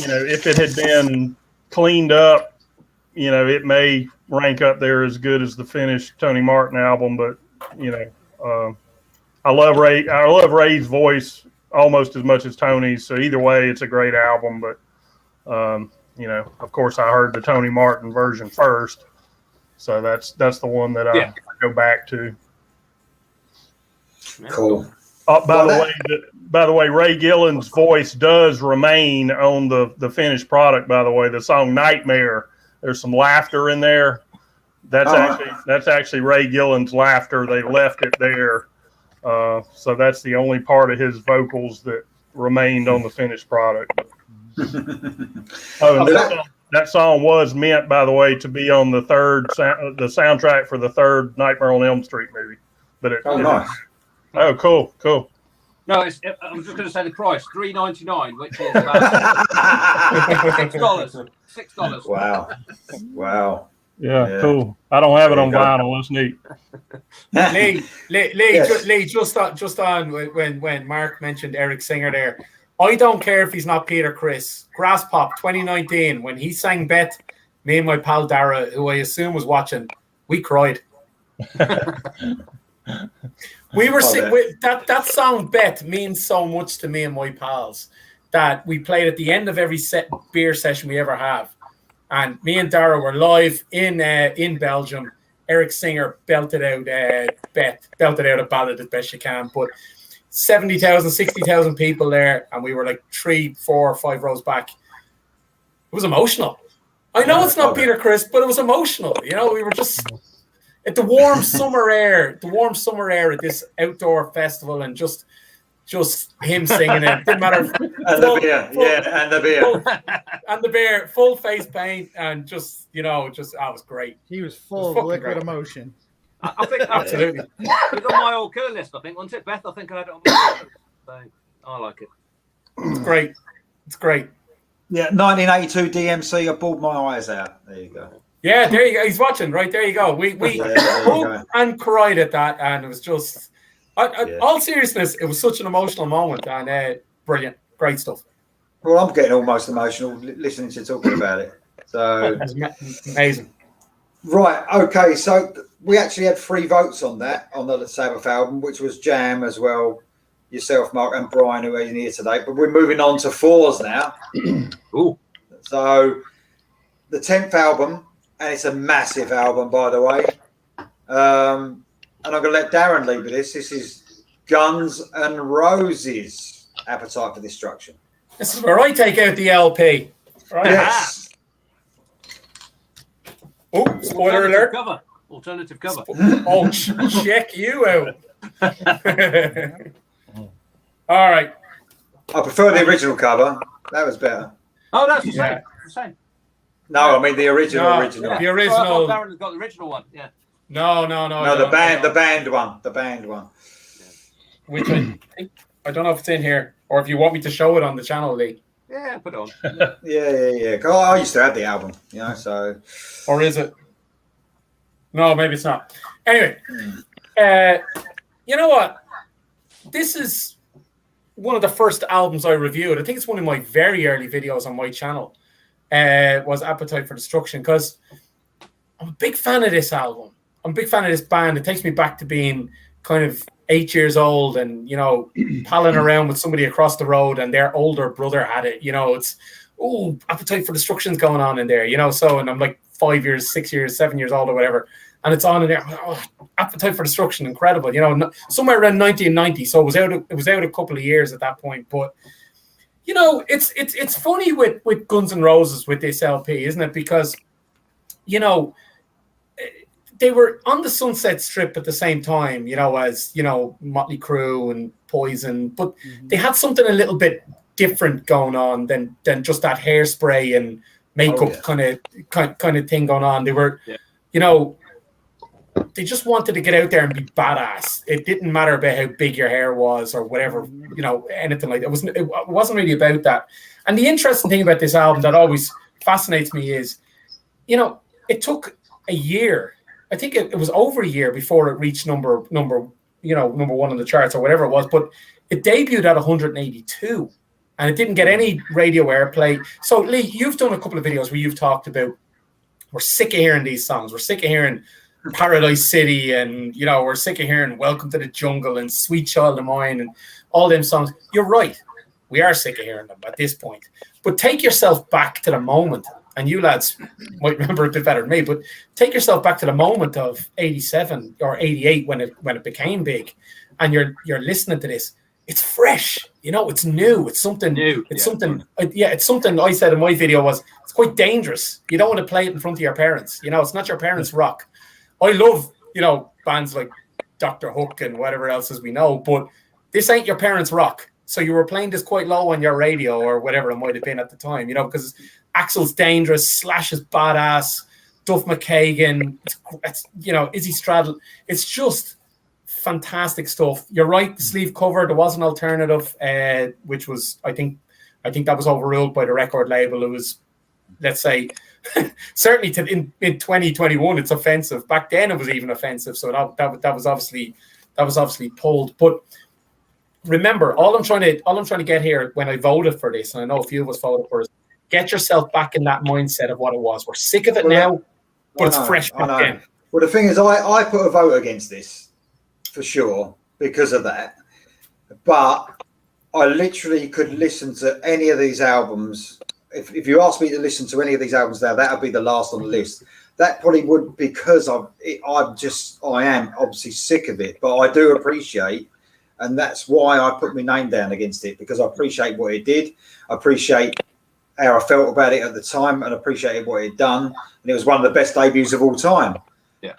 Speaker 5: you know, if it had been cleaned up, you know, it may rank up there as good as the finished Tony Martin album. But, you know, I love Ray's voice almost as much as Tony's. So either way, it's a great album. But, you know, of course, I heard the Tony Martin version first. So that's the one that I go back to.
Speaker 1: Cool.
Speaker 5: By the way, Ray Gillen's voice does remain on the finished product. By the way, the song "Nightmare," there's some laughter in there. That's actually Ray Gillen's laughter. They left it there, so that's the only part of his vocals that remained on the finished product. That song was meant, by the way, to be on the soundtrack for the third Nightmare on Elm Street movie. But
Speaker 1: nice.
Speaker 5: Oh, cool.
Speaker 6: No, I was just going to say the price, $3.99, which is about $6.
Speaker 1: Wow.
Speaker 5: Yeah, cool. I don't have it on vinyl. That's neat.
Speaker 3: Lee, just on when Mark mentioned Eric Singer there, I don't care if he's not Peter Criss. Grass Pop 2019, when he sang Bet, me and my pal Dara, who I assume was watching, we cried. We were that song Bet means so much to me and my pals that we played at the end of every beer session we ever have. And me and Dara were live in Belgium. Eric Singer belted out a ballad as best you can, but 70,000, 60,000 people there, and we were like 3, 4, 5 rows back. It was emotional. I know it's not Peter Criss, but it was emotional. You know, we were just at the warm summer air at this outdoor festival, and just him singing it. Didn't matter.
Speaker 1: And
Speaker 3: the beer, full face paint, and it was great.
Speaker 4: He was full of liquid emotion.
Speaker 6: I think
Speaker 3: absolutely.
Speaker 6: It's on my old Cloer list, I think, wasn't it, Beth? I think I had it on my list. So I like it.
Speaker 3: It's great.
Speaker 1: Yeah, 1982 DMC. I bawled my eyes out. There you go.
Speaker 3: Yeah, there you go. He's watching. Right there you go. We hooped and cried at that, and it was just, all seriousness, it was such an emotional moment, and brilliant, great stuff.
Speaker 1: Well, I'm getting almost emotional listening to you talking about it. So
Speaker 3: amazing.
Speaker 1: Right. Okay. So we actually had 3 votes on that, on the Sabbath album, which was Jam as well, yourself, Mark, and Bryan, who are in here today. But we're moving on to 4s now.
Speaker 6: Ooh.
Speaker 1: So the 10th album, and it's a massive album, by the way. And I'm going to let Darren lead with this. This is Guns N' Roses, Appetite for Destruction.
Speaker 3: This is where I take out the LP. Right.
Speaker 1: Yes.
Speaker 3: Oh, spoiler alert.
Speaker 6: Alternative cover.
Speaker 3: Oh, check you out. All right.
Speaker 1: I prefer the original cover. That was better.
Speaker 6: Oh, that's the same.
Speaker 3: Yeah.
Speaker 6: It's the same.
Speaker 1: No, I mean the original.
Speaker 3: No,
Speaker 1: original.
Speaker 3: The
Speaker 6: Oh, I
Speaker 3: original.
Speaker 6: thought Darren has got the original one. Yeah.
Speaker 3: No,
Speaker 1: No, the band one. The band one.
Speaker 3: Which I don't know if it's in here or if you want me to show it on the channel, Lee.
Speaker 6: Yeah, put it on.
Speaker 1: Yeah. 'Cause I used to have the album, you know. So.
Speaker 3: Or is it? No, maybe it's not. Anyway, you know what? This is one of the first albums I reviewed. I think it's one of my very early videos on my channel. Was Appetite for Destruction, because I'm a big fan of this album. I'm a big fan of this band. It takes me back to being kind of 8 years old and, you know, palling around with somebody across the road and their older brother had it. You know, it's, oh, Appetite for Destruction's going on in there, you know. So, and I'm like 5 years, 6 years, 7 years old or whatever. And it's on in there. Oh, Appetite for Destruction, incredible. You know, somewhere around 1990. So it was out a couple of years at that point. But, you know, it's funny with Guns N' Roses with this LP, isn't it? Because, you know, they were on the Sunset Strip at the same time, you know, as, you know, Motley Crue and Poison, but they had something a little bit different going on than just that hairspray and makeup kind of thing going on. They were, you know, they just wanted to get out there and be badass. It didn't matter about how big your hair was or whatever, you know, anything like that. It wasn't really about that. And the interesting thing about this album that always fascinates me is, you know, it took a year. I think it was over a year before it reached number one on the charts or whatever it was. But it debuted at 182, and it didn't get any radio airplay. So Lee, you've done a couple of videos where you've talked about we're sick of hearing these songs. We're sick of hearing Paradise City, and, you know, we're sick of hearing Welcome to the Jungle and Sweet Child of Mine and all them songs. You're right. We are sick of hearing them at this point. But take yourself back to the moment. And you lads might remember it a bit better than me, but take yourself back to the moment of 87 or 88 when it became big, and you're listening to this. It's fresh, you know, it's new, it's something new. It's something I said in my video was it's quite dangerous. You don't want to play it in front of your parents. You know, it's not your parents' rock. I love, you know, bands like Dr. Hook and whatever else as we know, but this ain't your parents' rock. So you were playing this quite low on your radio or whatever it might have been at the time, you know, because Axl's dangerous, Slash is badass, Duff McKagan, it's you know, Izzy Straddle. It's just fantastic stuff. You're right, the sleeve cover, there was an alternative, which was, I think that was overruled by the record label. It was, let's say, certainly in 2021, it's offensive. Back then, it was even offensive. So that was obviously pulled. But remember, all I'm trying to get here when I voted for this, and I know a few of us voted for it, get yourself back in that mindset of what it was. We're sick of it now, but it's fresh back in.
Speaker 1: Well, the thing is, I put a vote against this for sure because of that. But I literally could listen to any of these albums. If you asked me to listen to any of these albums now, that would be the last on the list. That probably would, because I am obviously sick of it, but I do appreciate, and that's why I put my name down against it, because I appreciate what it did. I appreciate how I felt about it at the time, and appreciated what it had done. And it was one of the best debuts of all time. Yeah.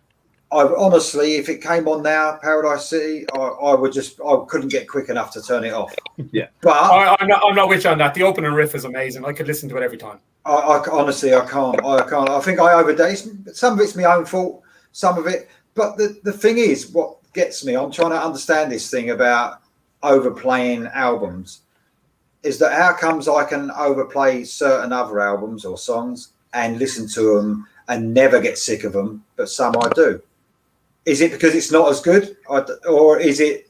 Speaker 1: I honestly, if it came on now, Paradise City, I couldn't get quick enough to turn it off. Yeah. But
Speaker 3: I'm not with you on that. The opening riff is amazing. I could listen to it every time.
Speaker 1: I honestly, I can't. I think I overdid. Some of it's my own fault, some of it. But the thing is, what gets me, I'm trying to understand this thing about overplaying albums, is that how comes I can overplay certain other albums or songs and listen to them and never get sick of them, but some I do? Is it because it's not as good, or is it?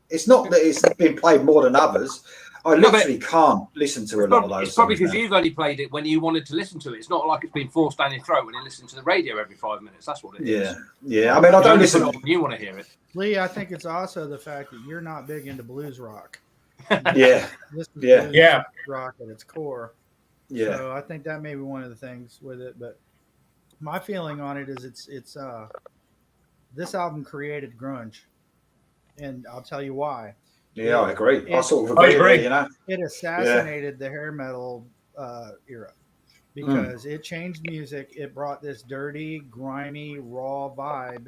Speaker 1: It's not that it's been played more than others. I literally can't listen to a lot of those.
Speaker 6: It's probably because you've only played it when you wanted to listen to it. It's not like it's been forced down your throat when you listen to the radio every 5 minutes. That's what it is.
Speaker 1: Yeah. I mean, I don't listen
Speaker 6: when you want to hear it.
Speaker 4: Lee, I think it's also the fact that you're not big into blues rock.
Speaker 1: Yeah.
Speaker 4: This is blues rock at its core.
Speaker 1: Yeah.
Speaker 4: So I think that may be one of the things with it. But my feeling on it is it's this album created grunge, and I'll tell you why.
Speaker 1: Yeah, I agree. I sort of agree. You know,
Speaker 4: it assassinated the hair metal era because it changed music. It brought this dirty, grimy, raw vibe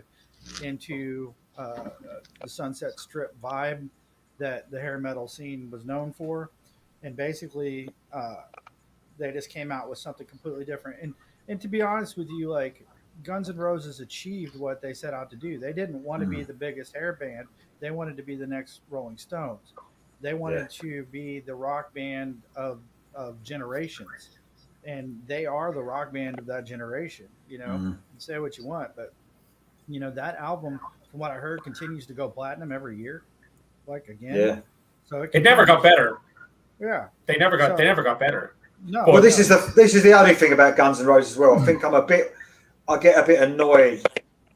Speaker 4: into the Sunset Strip vibe that the hair metal scene was known for. and basically they just came out with something completely different. And to be honest with you, like Guns N' Roses achieved what they set out to do. They didn't want to be the biggest hair band. They wanted to be the next Rolling Stones. They wanted to be the rock band of generations, and they are the rock band of that generation. You know, say what you want, but you know that album, from what I heard, continues to go platinum every year. Like again, so
Speaker 3: it never got better.
Speaker 4: Yeah,
Speaker 3: they never got better.
Speaker 4: No,
Speaker 1: well, this is the only thing about Guns N' Roses as well. I think I get a bit annoyed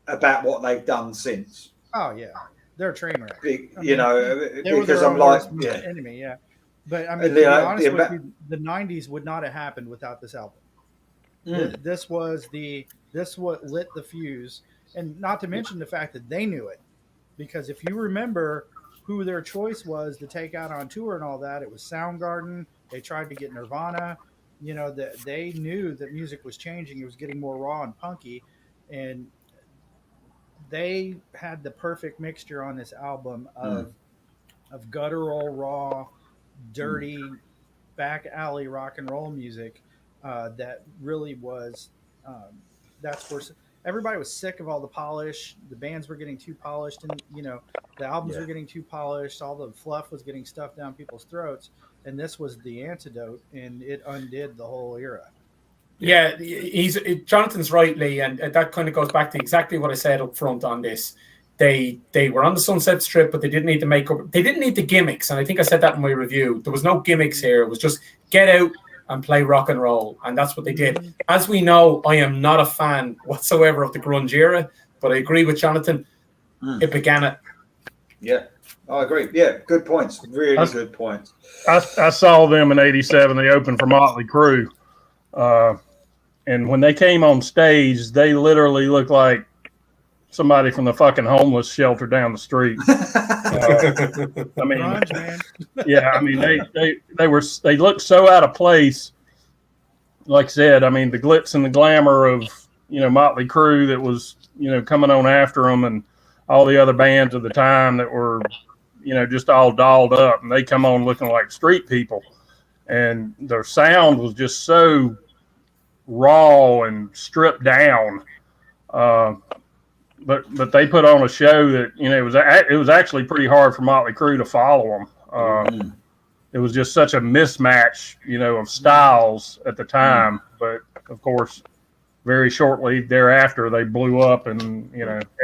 Speaker 1: about what they've done since.
Speaker 4: Oh yeah, they're a train wreck.
Speaker 1: You know, because I'm like,
Speaker 4: enemy, But I mean, to be honest with you, the '90s would not have happened without this album. This what lit the fuse, and not to mention the fact that they knew it, because if you remember who their choice was to take out on tour and all that, it was Soundgarden. They tried to get Nirvana. You know, that they knew that music was changing; it was getting more raw and punky, and they had the perfect mixture on this album of guttural, raw, dirty, back alley rock and roll music that really was. That's where everybody was sick of all the polish. The bands were getting too polished, and you know the albums were getting too polished. All the fluff was getting stuffed down people's throats, and this was the antidote, and it undid the whole era.
Speaker 3: Yeah, Jonathan's right, Lee, and that kind of goes back to exactly what I said up front on this. They were on the Sunset Strip, but they didn't need to make up. They didn't need the gimmicks, and I think I said that in my review. There was no gimmicks here. It was just get out and play rock and roll, and that's what they did. As we know, I am not a fan whatsoever of the grunge era, but I agree with Jonathan. It began it.
Speaker 1: Yeah, I agree. Yeah, good points. Really good points.
Speaker 5: I saw them in '87. They opened for Motley Crue. And when they came on stage, they literally looked like somebody from the fucking homeless shelter down the street. I mean,
Speaker 4: Grunge, man.
Speaker 5: Yeah, I mean they looked so out of place. Like I said, I mean the glitz and the glamour of Motley Crue that was coming on after them, and all the other bands of the time that were just all dolled up, and they come on looking like street people, and their sound was just so raw and stripped down. But they put on a show that it was actually pretty hard for Motley Crue to follow them. It was just such a mismatch, of styles at the time. But of course, very shortly thereafter, they blew up, and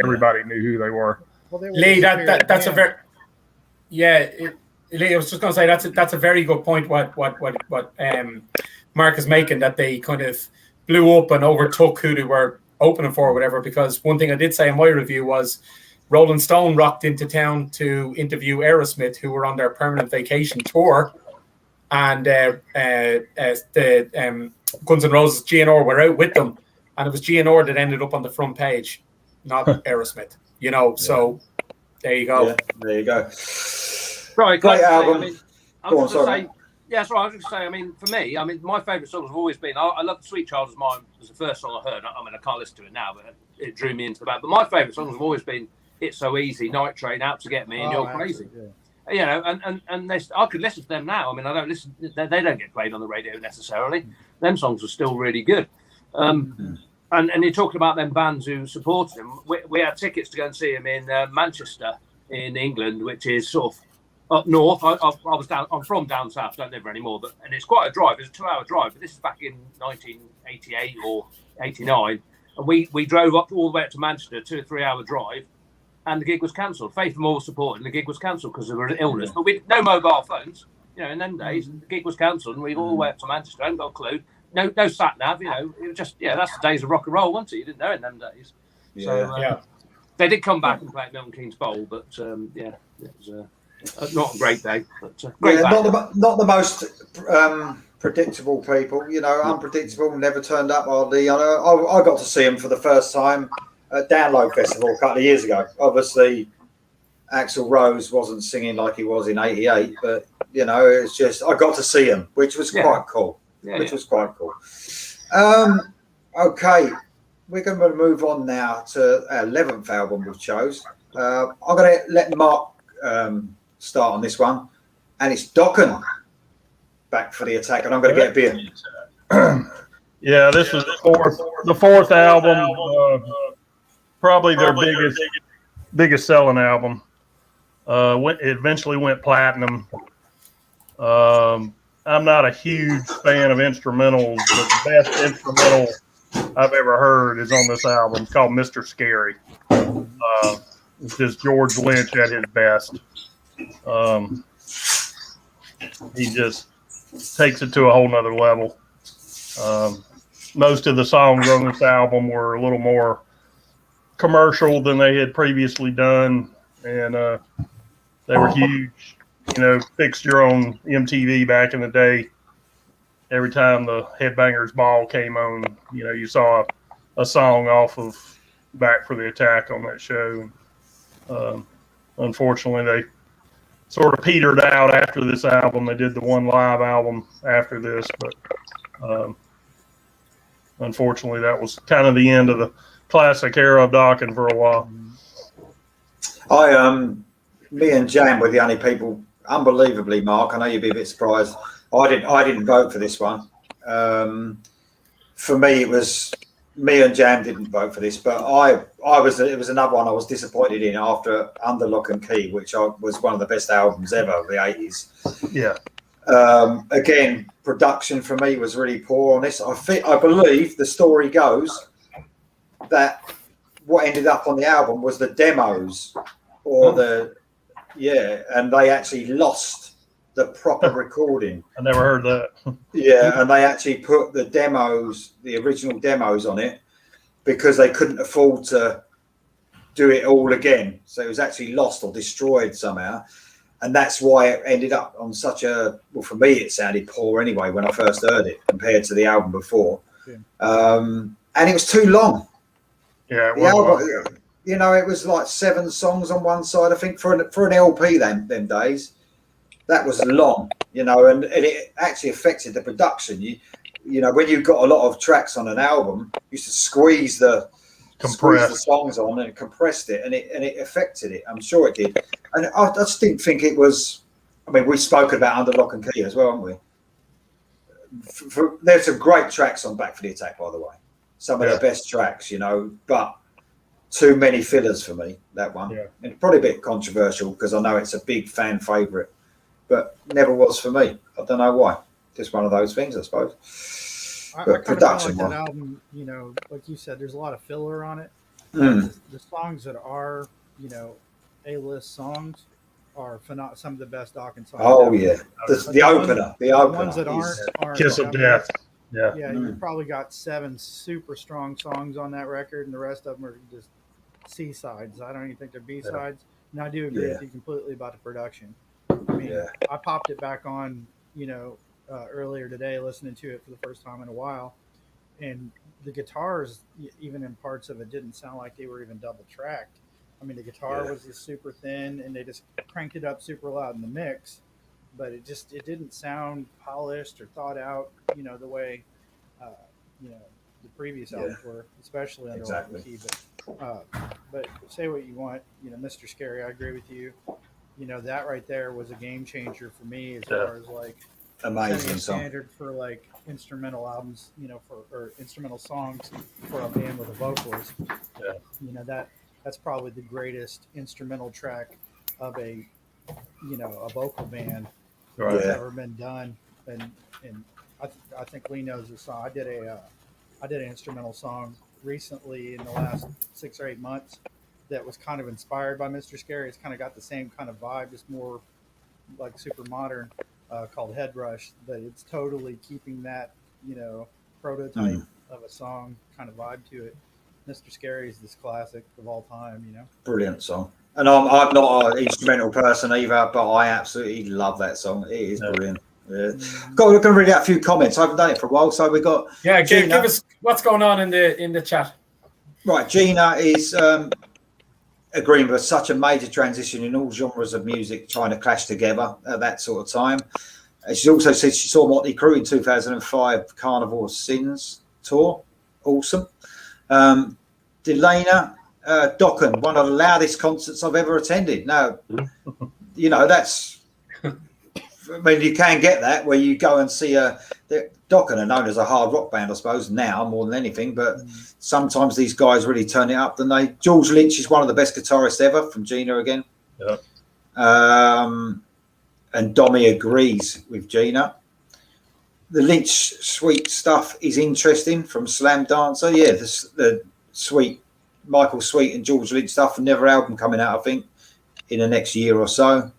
Speaker 5: everybody knew who they were.
Speaker 4: Well,
Speaker 3: Lee, that's a very Lee, I was just going to say that's a very good point. What Mark is making, that they kind of blew up and overtook who they were opening for or whatever, because one thing I did say in my review was Rolling Stone rocked into town to interview Aerosmith, who were on their permanent vacation tour, and the Guns N' Roses GNR were out with them, and it was GNR that ended up on the front page, not Aerosmith. So there you go.
Speaker 1: Yeah, there you go.
Speaker 6: Right,
Speaker 1: great album.
Speaker 6: I was going to say, yeah, that's right. I was going to say, for me, my favourite songs have always been, I love Sweet Child as Mine, was the first song I heard. I can't listen to it now, but it drew me into the band. But my favourite songs have always been It's So Easy, Night Train, Out to Get Me, and You're Crazy. And I could listen to them now. I don't listen, they don't get played on the radio necessarily. Them songs are still really good. And you're talking about them bands who supported them. We had tickets to go and see them in Manchester in England, which is sort of up north. I'm from down south, don't live there anymore, and it's quite a drive. It's a 2-hour drive, but this is back in 1988 or 89, and we drove up all the way up to Manchester, 2 or 3 hour drive, and the gig was cancelled. Faith and More was supporting, the gig was cancelled because of an illness, but we no mobile phones. In them days, the gig was cancelled, and we all the way up to Manchester. I hadn't got a clue. No sat nav. It was just that's the days of rock and roll, wasn't it? You didn't know in them days. They did come back and play at Milton Keynes Bowl, but it was not a great day, but great
Speaker 1: not the most predictable people. Unpredictable, never turned up hardly. I got to see them for the first time at Download Festival a couple of years ago. Obviously, Axl Rose wasn't singing like he was in '88, but it's just I got to see him, which was quite cool. Was quite cool. Okay, we're going to move on now to our 11th album we chose. I'm going to let Mark start on this one, and it's Dokken. Back for the Attack, and I'm going to get a beer.
Speaker 5: Yeah, this was the fourth album, probably their biggest selling album. It eventually went platinum. I'm not a huge fan of instrumentals, but the best instrumental I've ever heard is on this album. It's called Mr. Scary. It's just George Lynch at his best. He just takes it to a whole nother level. Most of the songs on this album were a little more commercial than they had previously done, and they were huge. Fixture on MTV back in the day. Every time the Headbangers Ball came on, you saw a song off of Back for the Attack on that show. Unfortunately, they sort of petered out after this album. They did the one live album after this, but unfortunately, that was kind of the end of the classic era of Dokken for a while.
Speaker 1: Me and Jan were the only people. Unbelievably, Mark, I know you'd be a bit surprised. I didn't vote for this one. For me, it was me and Jan didn't vote for this, but it was another one I was disappointed in after Under Lock and Key, which was one of the best albums ever of the 80s.
Speaker 5: Yeah.
Speaker 1: Again, production for me was really poor on this. I believe the story goes that what ended up on the album was the demos and they actually lost the proper recording.
Speaker 5: I never heard that.
Speaker 1: Yeah, and they actually put the original demos on it because they couldn't afford to do it all again. So it was actually lost or destroyed somehow. And that's why it ended up on for me, it sounded poor anyway when I first heard it compared to the album before. Yeah. And it was too long.
Speaker 5: Yeah,
Speaker 1: it was like 7 songs on one side. I think for an LP them days, that was long. And it actually affected the production. When you got a lot of tracks on an album, you used to squeeze the songs on and compressed it, and it affected it. I'm sure it did. And I just didn't think it was. I mean, we spoke about Under Lock and Key as well, haven't we? There's some great tracks on Back for the Attack, by the way. Some of the best tracks, but too many fillers for me, that one. Yeah. And probably a bit controversial because I know it's a big fan favourite, but never was for me. I don't know why. Just one of those things, I suppose.
Speaker 4: But production like that album, like you said, there's a lot of filler on it. The songs that are, A-list songs are some of the best Dokken songs.
Speaker 1: Oh, ever. Yeah. The opener. The
Speaker 4: ones that aren't
Speaker 5: Kiss of Death. Yeah.
Speaker 4: Yeah, you probably got 7 super strong songs on that record, and the rest of them are just C-sides. I don't even think they're B-sides. And I do agree with you completely about the production. I mean, I popped it back on, earlier today, listening to it for the first time in a while, and the guitars, even in parts of it, didn't sound like they were even double tracked. I mean, the guitar was just super thin, and they just cranked it up super loud in the mix, but it didn't sound polished or thought out, the way the previous albums were, especially under Lock and Key. But say what you want, Mr. Scary, I agree with you. That right there was a game changer for me as far as like
Speaker 1: amazing
Speaker 4: standard for like instrumental albums, or instrumental songs for a band with a vocalist. Yeah. That's probably the greatest instrumental track of a vocal band that's ever been done. And I think Lee knows this song. I did an instrumental song recently in the last 6 or 8 months that was kind of inspired by Mr. Scary. It's kind of got the same kind of vibe, just more like super modern, called Head Rush, but it's totally keeping that, prototype of a song kind of vibe to it. Mr. Scary is this classic of all time,
Speaker 1: Brilliant song. And I'm not an instrumental person either, but I absolutely love that song. It is brilliant. Yeah. We're going to read out a few comments. I haven't done it for a while, so we got.
Speaker 3: Yeah, give us what's going on in the chat.
Speaker 1: Right, Gina is agreeing with such a major transition in all genres of music trying to clash together at that sort of time. She also said she saw Motley Crue in 2005 Carnival of Sins tour. Awesome. Delana, Dokken, one of the loudest concerts I've ever attended. Now, that's I mean, you can get that where you go and see Dokken are known as a hard rock band, I suppose, now more than anything. But sometimes these guys really turn it up, don't they? George Lynch is one of the best guitarists ever, from Gina again.
Speaker 5: Yep.
Speaker 1: And Dommy agrees with Gina. The Lynch Sweet stuff is interesting from Slam Dancer. Yeah, the Sweet, Michael Sweet and George Lynch stuff. Another album coming out, I think, in the next year or so.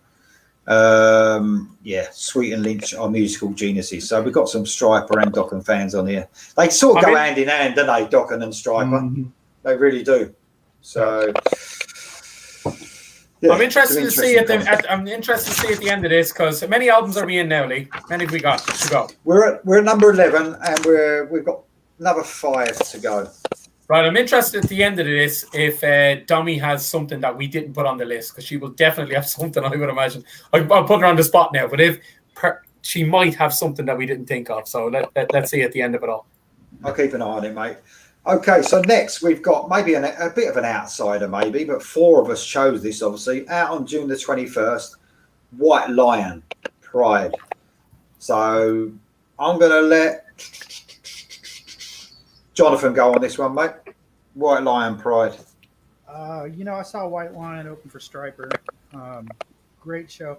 Speaker 1: Yeah, Sweet and Lynch are musical geniuses. So we've got some Striper and Dokken fans on here. They sort of go hand in hand, don't they, Dokken and Striper? Mm-hmm. They really do. So yeah,
Speaker 3: I'm interested to see at the end of this, because how many albums are we in now, Lee? How many have we got to go?
Speaker 1: We're at number 11, and we've got another 5 to go.
Speaker 3: Right, I'm interested at the end of this if Dommy has something that we didn't put on the list, because she will definitely have something, I would imagine. I'll put her on the spot now, but she might have something that we didn't think of. So let's see at the end of it all.
Speaker 1: I'll keep an eye on it, mate. Okay, so next we've got maybe a bit of an outsider, maybe, but 4 of us chose this, obviously. Out on June the 21st, White Lion, Pride. So I'm going to let Jonathan go on this one, mate. White Lion, Pride.
Speaker 4: I saw White Lion open for Striper. Great show.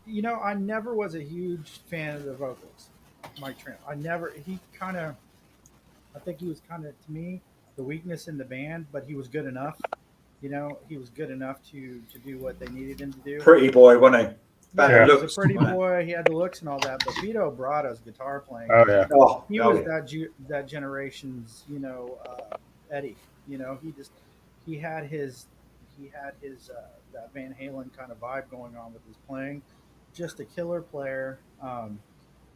Speaker 4: I never was a huge fan of the vocals, Mike Trent. I think he was kind of, to me, the weakness in the band, but he was good enough. He was good enough to do what they needed him to do.
Speaker 1: Pretty boy, wasn't he?
Speaker 4: Yeah, he was a pretty boy. He had the looks and all that. But Vito Brato's guitar playing, he was that generation's, Eddie. He had his that Van Halen kind of vibe going on with his playing. Just a killer player.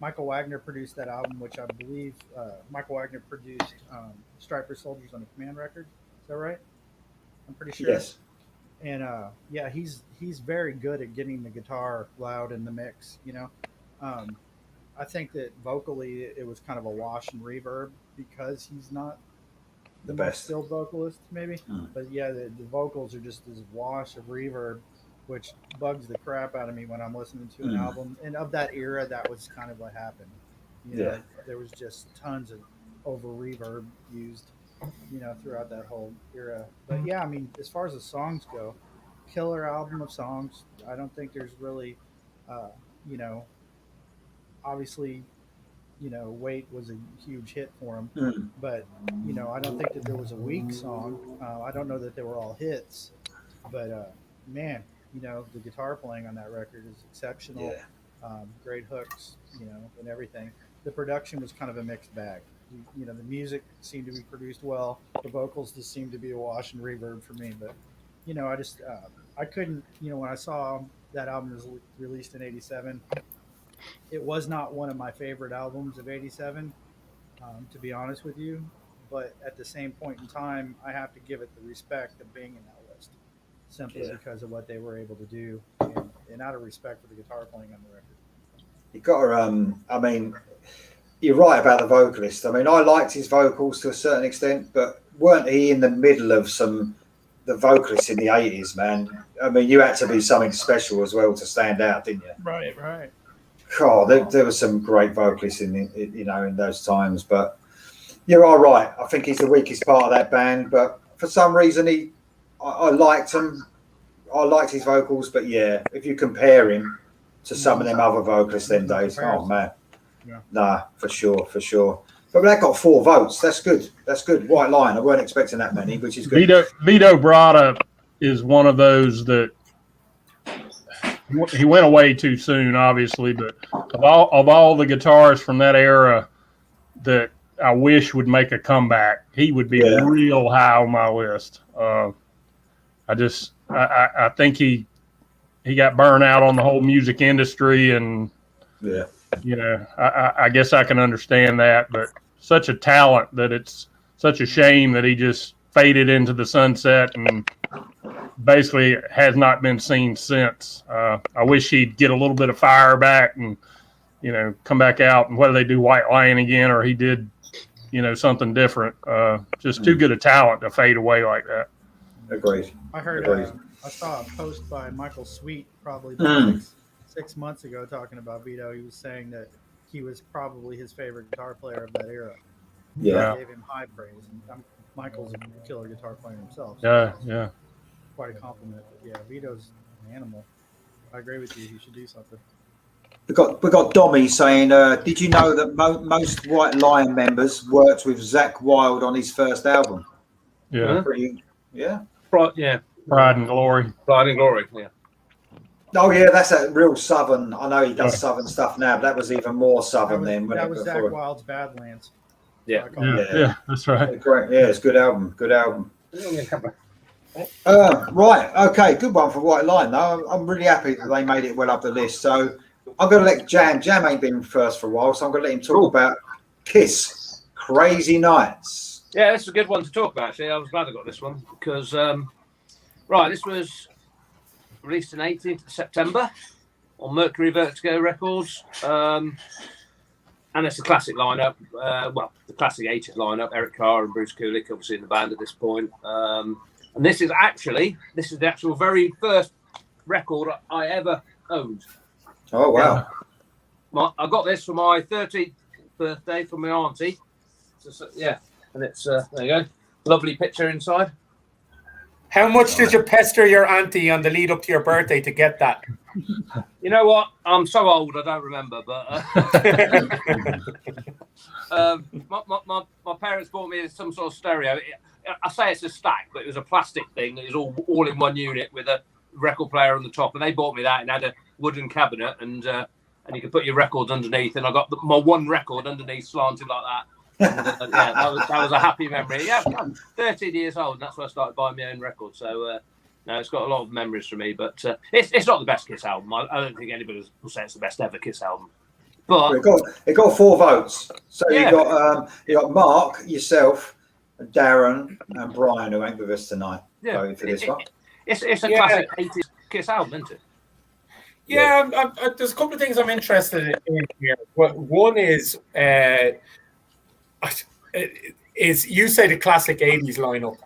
Speaker 4: Michael Wagner produced that album, which I believe Michael Wagner produced Striper Soldiers on a Command record. Is that right? I'm pretty sure.
Speaker 1: Yes.
Speaker 4: And he's very good at getting the guitar loud in the mix. I think that vocally it was kind of a wash and reverb because he's not the most skilled vocalist, maybe. But yeah, the vocals are just this wash of reverb, which bugs the crap out of me when I'm listening to an album. And of that era, that was kind of what happened. There was just tons of over reverb used, throughout that whole era. But yeah, I mean, as far as the songs go, killer album of songs. I don't think there's really, obviously, Wait was a huge hit for him. But, I don't think that there was a weak song. I don't know that they were all hits. But, man, the guitar playing on that record is exceptional. Great hooks, and everything. The production was kind of a mixed bag. The music seemed to be produced well. The vocals just seemed to be a wash and reverb for me. But, I couldn't, when I saw that album was released in 87, it was not one of my favorite albums of 87, to be honest with you. But at the same point in time, I have to give it the respect of being in that list, simply because of what they were able to do and out of respect for the guitar playing on the record.
Speaker 1: You got to, you're right about the vocalist. I liked his vocals to a certain extent, but weren't he in the middle of the vocalists in the 80s, man? You had to be something special as well to stand out, didn't you?
Speaker 4: Right.
Speaker 1: Oh, there were some great vocalists in those times, but you're all right. I think he's the weakest part of that band, but for some reason I liked him. I liked his vocals, but yeah, if you compare him to some of them other vocalists them days, oh man. Yeah. Nah, for sure. But that got 4 votes. That's good. White Lion. I weren't expecting that many, which is good.
Speaker 5: Vito Bratta is one of those that he went away too soon, obviously. But of all the guitarists from that era that I wish would make a comeback, he would be real high on my list. I think he got burned out on the whole music industry, and I guess I can understand that, but such a talent that it's such a shame that he just faded into the sunset and basically has not been seen since. I wish he'd get a little bit of fire back and, come back out, and whether they do White Lion again or he did, something different. Just too good a talent to fade away like that.
Speaker 1: Agreed.
Speaker 4: I heard, I saw a post by Michael Sweet probably 6 6 months ago talking about Vito. He was saying that he was probably his favorite guitar player of that era.
Speaker 1: Yeah.
Speaker 4: I gave him high praise. And Michael's a killer guitar player himself.
Speaker 5: Yeah.
Speaker 4: Quite a compliment. But yeah, Vito's an animal. I agree with you. He should do something.
Speaker 1: We got Dommy saying, did you know that most White Lion members worked with Zakk Wylde on his first album?
Speaker 5: Yeah.
Speaker 1: Yeah.
Speaker 6: Right, yeah.
Speaker 5: Pride and Glory.
Speaker 6: Pride and Glory, yeah.
Speaker 1: Oh yeah, that's a real Southern. I know he does Southern stuff now, but that was even more Southern then.
Speaker 4: That was Zakk Wylde's Badlands.
Speaker 6: Yeah.
Speaker 5: Yeah, that's right.
Speaker 1: Great. Yeah, it's a good album. Good album. Right. Okay. Good one for White Lion, though. I'm really happy that they made it well up the list. So I'm going to let Jam ain't been first for a while, so I'm going to let him talk about Kiss, Crazy Nights.
Speaker 6: Yeah, this is a good one to talk about, actually. I was glad I got this one because, this was released in 18th of September on Mercury Vertigo Records. And it's a classic lineup. The classic 80s lineup. Eric Carr and Bruce Kulick, obviously, in the band at this point. And this is the actual very first record I ever owned.
Speaker 1: Oh, wow.
Speaker 6: I got this for my 30th birthday from my auntie. So, yeah, and it's, there you go. Lovely picture inside.
Speaker 3: How much did you pester your auntie on the lead up to your birthday to get that?
Speaker 6: You know what? I'm so old, I don't remember. But my parents bought me some sort of stereo. I say it's a stack, but it was a plastic thing. It was all in one unit with a record player on the top, and they bought me that and had a wooden cabinet, and you could put your records underneath. And I got my one record underneath, slanted like that. That was a happy memory. Yeah, I'm 13 years old, and that's when I started buying my own records. So no, it's got a lot of memories for me. But it's not the best Kiss album. I don't think anybody will say it's the best ever Kiss album. But
Speaker 1: it got 4 votes. So you got Mark, yourself, Darren, and Bryan, who ain't with us tonight.
Speaker 6: Yeah,
Speaker 1: for this one.
Speaker 6: It's a classic 80s Kiss album, isn't it?
Speaker 3: Yeah, there's a couple of things I'm interested in here. One is you say the classic 80s lineup.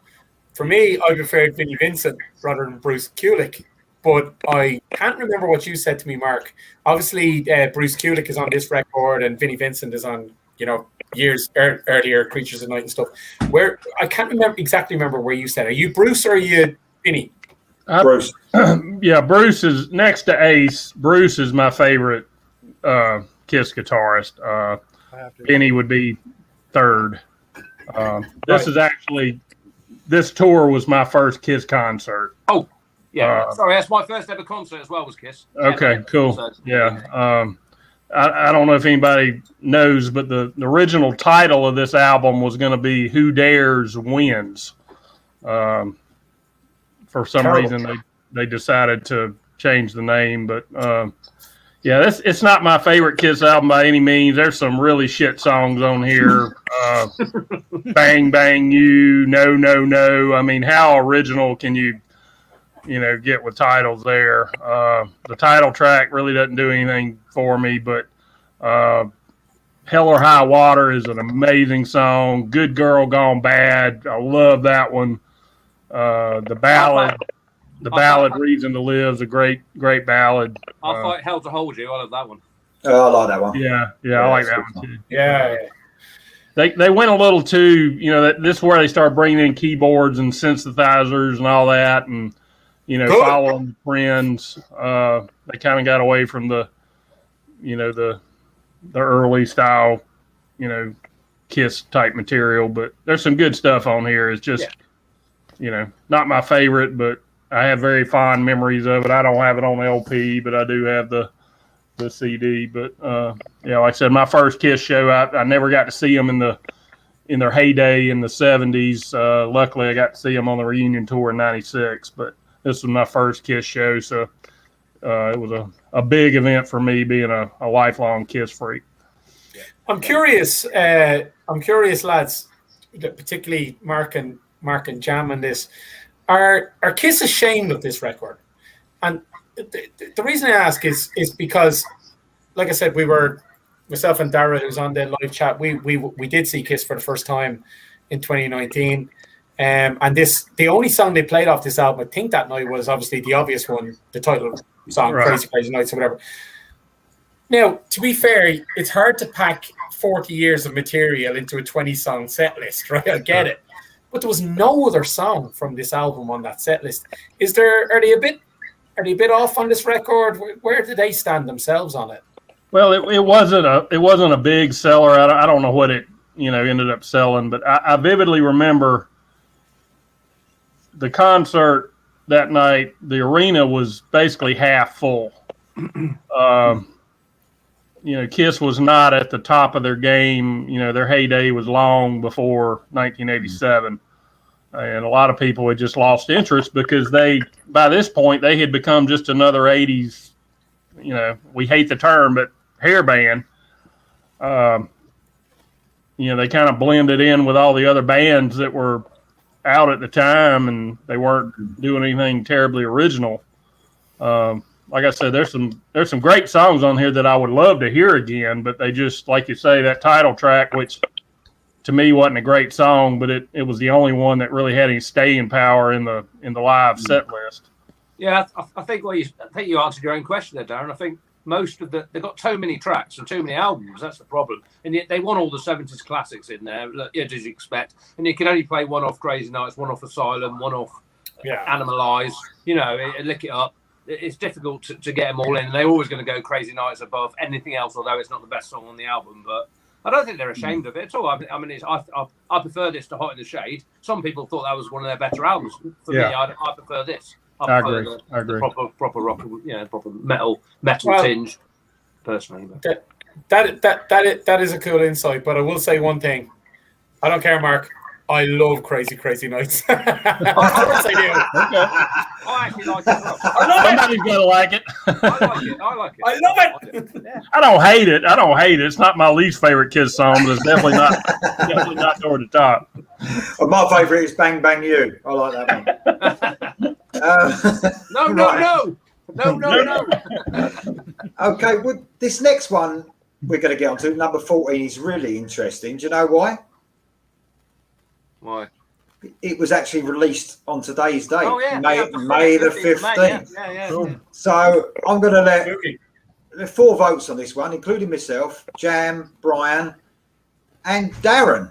Speaker 3: For me, I preferred Vinnie Vincent rather than Bruce Kulick, but I can't remember what you said to me, Mark. Obviously, Bruce Kulick is on this record and Vinnie Vincent is on, years earlier, Creatures of Night and stuff. Where I can't exactly remember where you said. Are you Bruce or are you Vinnie?
Speaker 1: Bruce.
Speaker 5: Yeah, Bruce is next to Ace. Bruce is my favorite Kiss guitarist. Vinnie would be third. This tour was my first Kiss concert.
Speaker 6: Oh, yeah. Sorry, that's my first ever concert as well, was Kiss.
Speaker 5: Okay, cool. Yeah. I don't know if anybody knows, but the original title of this album was going to be Who Dares Wins. For some reason, they decided to change the name. But, it's not my favorite Kiss album by any means. There's some really shit songs on here. Bang, Bang You, No, No, No. I mean, how original can you get with titles there? The title track really doesn't do anything for me, but Hell or High Water is an amazing song. Good Girl Gone Bad. I love that one. The ballad Reason to Live is a great ballad.
Speaker 6: I fight Hell to Hold You. I love that one.
Speaker 1: Oh, I like that one.
Speaker 5: Yeah, I like that one too.
Speaker 3: Yeah.
Speaker 5: They went a little too, this is where they started bringing in keyboards and synthesizers and all that, and following the trends. They kind of got away from the early style, Kiss type material. But there's some good stuff on here. It's just, not my favorite, but I have very fond memories of it. I don't have it on LP, but I do have the CD. But like I said, my first Kiss show, I never got to see them in their heyday in the 70s. Luckily, I got to see them on the reunion tour in '96. But this was my first Kiss show, so it was a big event for me, being a lifelong Kiss freak.
Speaker 3: I'm curious, lads, particularly Mark and Jam on this. Are Kiss ashamed of this record? And the reason I ask is because, like I said, we were, myself and Dara, who's on the live chat, we did see Kiss for the first time in 2019. And the only song they played off this album, I think, that night was obviously the obvious one, the title song,
Speaker 5: Right.
Speaker 3: Crazy Crazy Nights or whatever. Now, to be fair, it's hard to pack 40 years of material into a 20-song set list, right? I get it. But there was no other song from this album on that set list. Are they a bit off on this record? Where do they stand themselves on it?
Speaker 5: Well, it wasn't a big seller. I don't know what it ended up selling, but I vividly remember the concert that night. The arena was basically half full. Kiss was not at the top of their game. Their heyday was long before 1987. And a lot of people had just lost interest because by this point, they had become just another 80s, we hate the term, but hair band. They kind of blended in with all the other bands that were out at the time, and they weren't doing anything terribly original. Like I said, there's some great songs on here that I would love to hear again, but they just, like you say, that title track, which to me wasn't a great song, but it was the only one that really had any staying power in the live set list.
Speaker 6: Yeah, I think you answered your own question there, Darren. I think most of they've got too many tracks and too many albums. That's the problem. And yet they want all the 70s classics in there, as you expect. And you can only play one off Crazy Nights, one off Asylum, one off Animalize. Lick It Up. It's difficult to get them all in. And they're always going to go Crazy Nights above anything else, although it's not the best song on the album. But I don't think they're ashamed of it at all. I mean, I prefer this to Hot in the Shade. Some people thought that was one of their better albums. For me, I prefer this.
Speaker 5: I agree.
Speaker 6: The proper rock, proper metal tinge. Personally, but.
Speaker 3: That is a cool insight. But I will say one thing. I don't care, Mark. I love Crazy Crazy Nights. Of course I do.
Speaker 6: I actually like it.
Speaker 5: Somebody's gonna like it.
Speaker 6: I like it.
Speaker 3: I love it.
Speaker 5: I don't hate it. It's not my least favorite Kiss song, but it's definitely not toward the top.
Speaker 1: Well, my favourite is Bang Bang You. I like that one. No. Okay, well, this next one we're going to get onto, number 14, is really interesting. Do you know why?
Speaker 6: Why?
Speaker 1: It was actually released on today's date,
Speaker 6: May
Speaker 1: the 15th.
Speaker 6: Yeah.
Speaker 5: Cool.
Speaker 1: So I'm going to let there are 4 votes on this one, including myself, Jam, Bryan, and Darren.